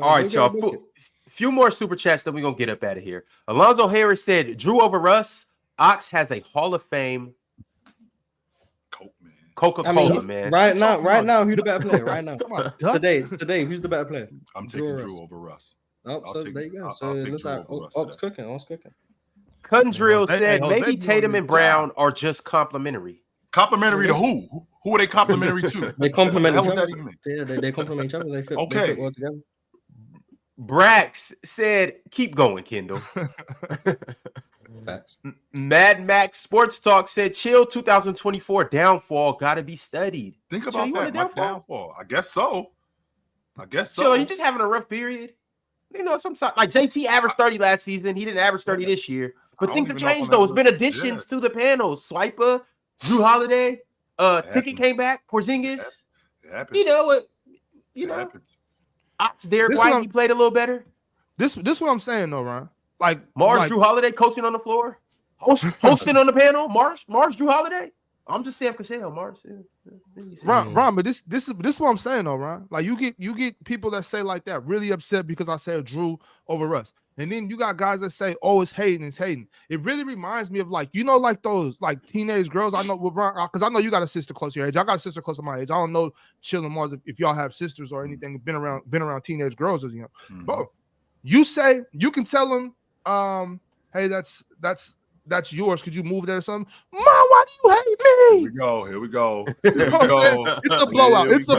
All right, y'all. Few more super chats that we're gonna get up out of here. Alonzo Harris said, "Jrue over Russ. Ox has a Hall of Fame Coca-Cola, man. Right now, who's the better player? Right now, today, who's the better player? I'm taking Jrue over Russ. Oh, so there you go. So it looks like Ox cooking. Kundrill said maybe Tatum and Brown are just complimentary. Complimentary to who? Who are they complimentary to? They complement each other. Yeah, they complement each other. They fit well together. Brax said, "Keep going, Kendall." Facts. Mad Max Sports Talk said, "Chill 2024 downfall gotta be studied." Think Chill, about you want that. a My downfall. I guess so. Chill, you just having a rough period. You know, sometimes like JT averaged 30 last season. He didn't average 30 this year. But things have changed though. It's been additions to the panels. Swiper, Jrue Holiday, Ticket came back, Porzingis. It happens. You know what? It happens. Ox Derrick White, he played a little better. This what I'm saying though, Ron. Like Jrue Holiday coaching on the floor, hosting on the panel. Mars, Jrue Holiday. I'm just Sam Cassell, Mars. Ron, but this is what I'm saying though, Ron. Like you get people that say like that really upset because I said Jrue over us. And then you got guys that say, "Oh, it's hating." It really reminds me of like those like teenage girls. I know because I know you got a sister close to your age. I got a sister close to my age. I don't know, Chill and Mars, if y'all have sisters or anything. Been around teenage girls as young. But you can tell them, "Hey, that's yours. Could you move that or something?" Mom, why do you hate me? Here we go. It's a blowout. It's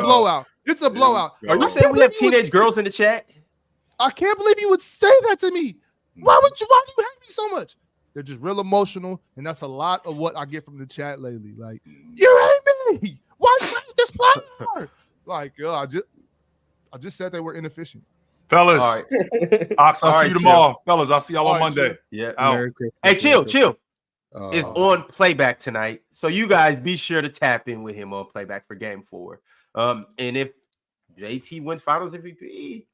a blowout. Are you saying we have teenage girls in the chat? I can't believe you would say that to me. Why do you hate me so much? They're just real emotional, and that's a lot of what I get from the chat lately. Like, you hate me. Why do you hate this player? Like, I just said they were inefficient. Fellas, Ox, I'll see you tomorrow. Fellas, I'll see y'all on Monday. Yeah. Hey, Chill. Is on playback tonight. So you guys be sure to tap in with him on playback for game 4. And if JT wins finals MVP,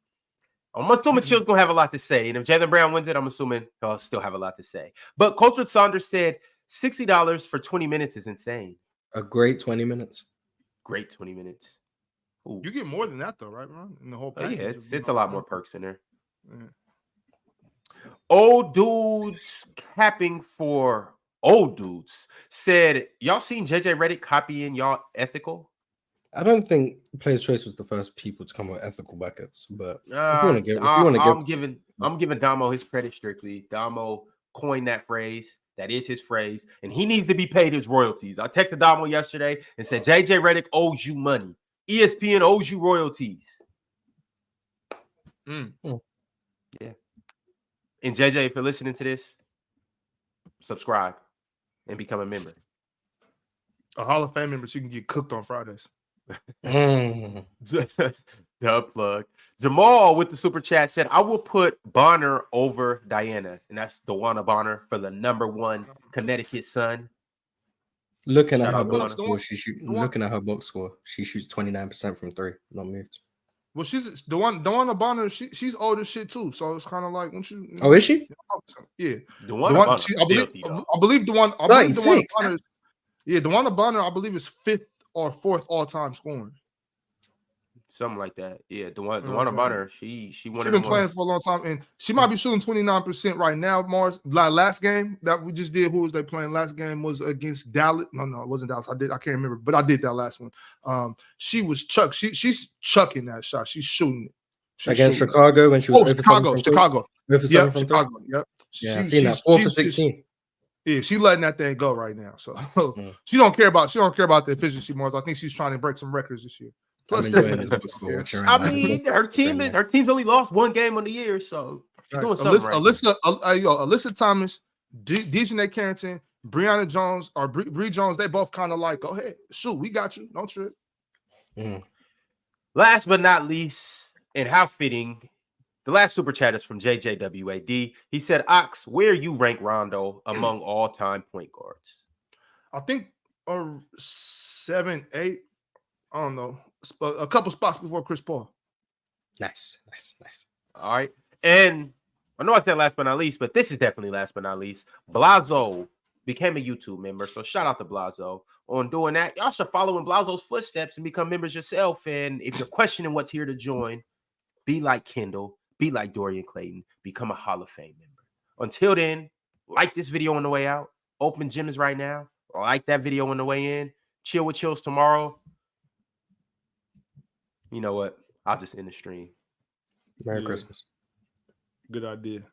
I'm assuming Chill's going to have a lot to say. And if Jaylen Brown wins it, I'm assuming he'll still have a lot to say. But Cultured Saunders said $60 for 20 minutes is insane. A great 20 minutes. Great 20 minutes. Ooh. You get more than that though, right, Ron? In the whole package. Yeah, it's a lot more perks in there. Yeah. Old dudes capping for old dudes said, "Y'all seen JJ Redick copying y'all ethical?" I don't think Players Choice was the first people to come with ethical buckets, but I'm giving Damo his credit strictly. Damo coined that phrase. That is his phrase, and he needs to be paid his royalties. I texted Damo yesterday and said JJ Redick owes you money. ESPN owes you royalties. Yeah. And JJ, if you're listening to this, subscribe and become a member. A Hall of Fame member, so you can get cooked on Fridays. The plug. Jamal with the super chat said, "I will put Bonner over Diana," and that's DeWanna Bonner for the #1 Connecticut Sun. Looking at her box score, she shoots 29% from 3. Not moved. Well, she's DeWanna Bonner. She's old as shit too, so it's kind of like once you. Oh, is she? Yeah, DeWanna. I believe DeWanna Bonner. Yeah, DeWanna Bonner, I believe, is 5th or 4th all-time scoring. Something like that. Yeah, DeWanna Bonner, she been playing for a long time, and she might be shooting 29% right now, Mars. Like last game that we just did, who was they playing? Last game was against Dallas. No, it wasn't Dallas. I can't remember, but I did that last one. She was she's chucking that shot. She's shooting it. Against Chicago when she was Chicago. Chicago. Yep. Yeah, I've seen that 4 for 16. Yeah, she's letting that thing go right now. So she don't care about the efficiency, Mars. I think she's trying to break some records this year. Plus, I mean, her team's only lost 1 game on the year, so she's doing something right. Alyssa Thomas, Dejanay Carrington, Brianna Jones, or Bree Jones, they both kind of like, go ahead, shoot, we got you, don't trip. Last but not least, and how fitting, the last super chat is from JJWAD. He said, "Ox, where you rank Rondo among all-time point guards?" I think 7, 8. I don't know. A couple spots before Chris Paul. Nice. All right. And I know I said last but not least, but this is definitely last but not least. Blazo became a YouTube member. So shout out to Blazo on doing that. Y'all should follow in Blazo's footsteps and become members yourself. And if you're questioning what tier to join, be like Kendall, be like Dorian Clayton, become a Hall of Fame member. Until then, like this video on the way out. Open gyms right now. Like that video on the way in. Chill with Chills tomorrow. You know what? I'll just end the stream. Merry Christmas. Good idea.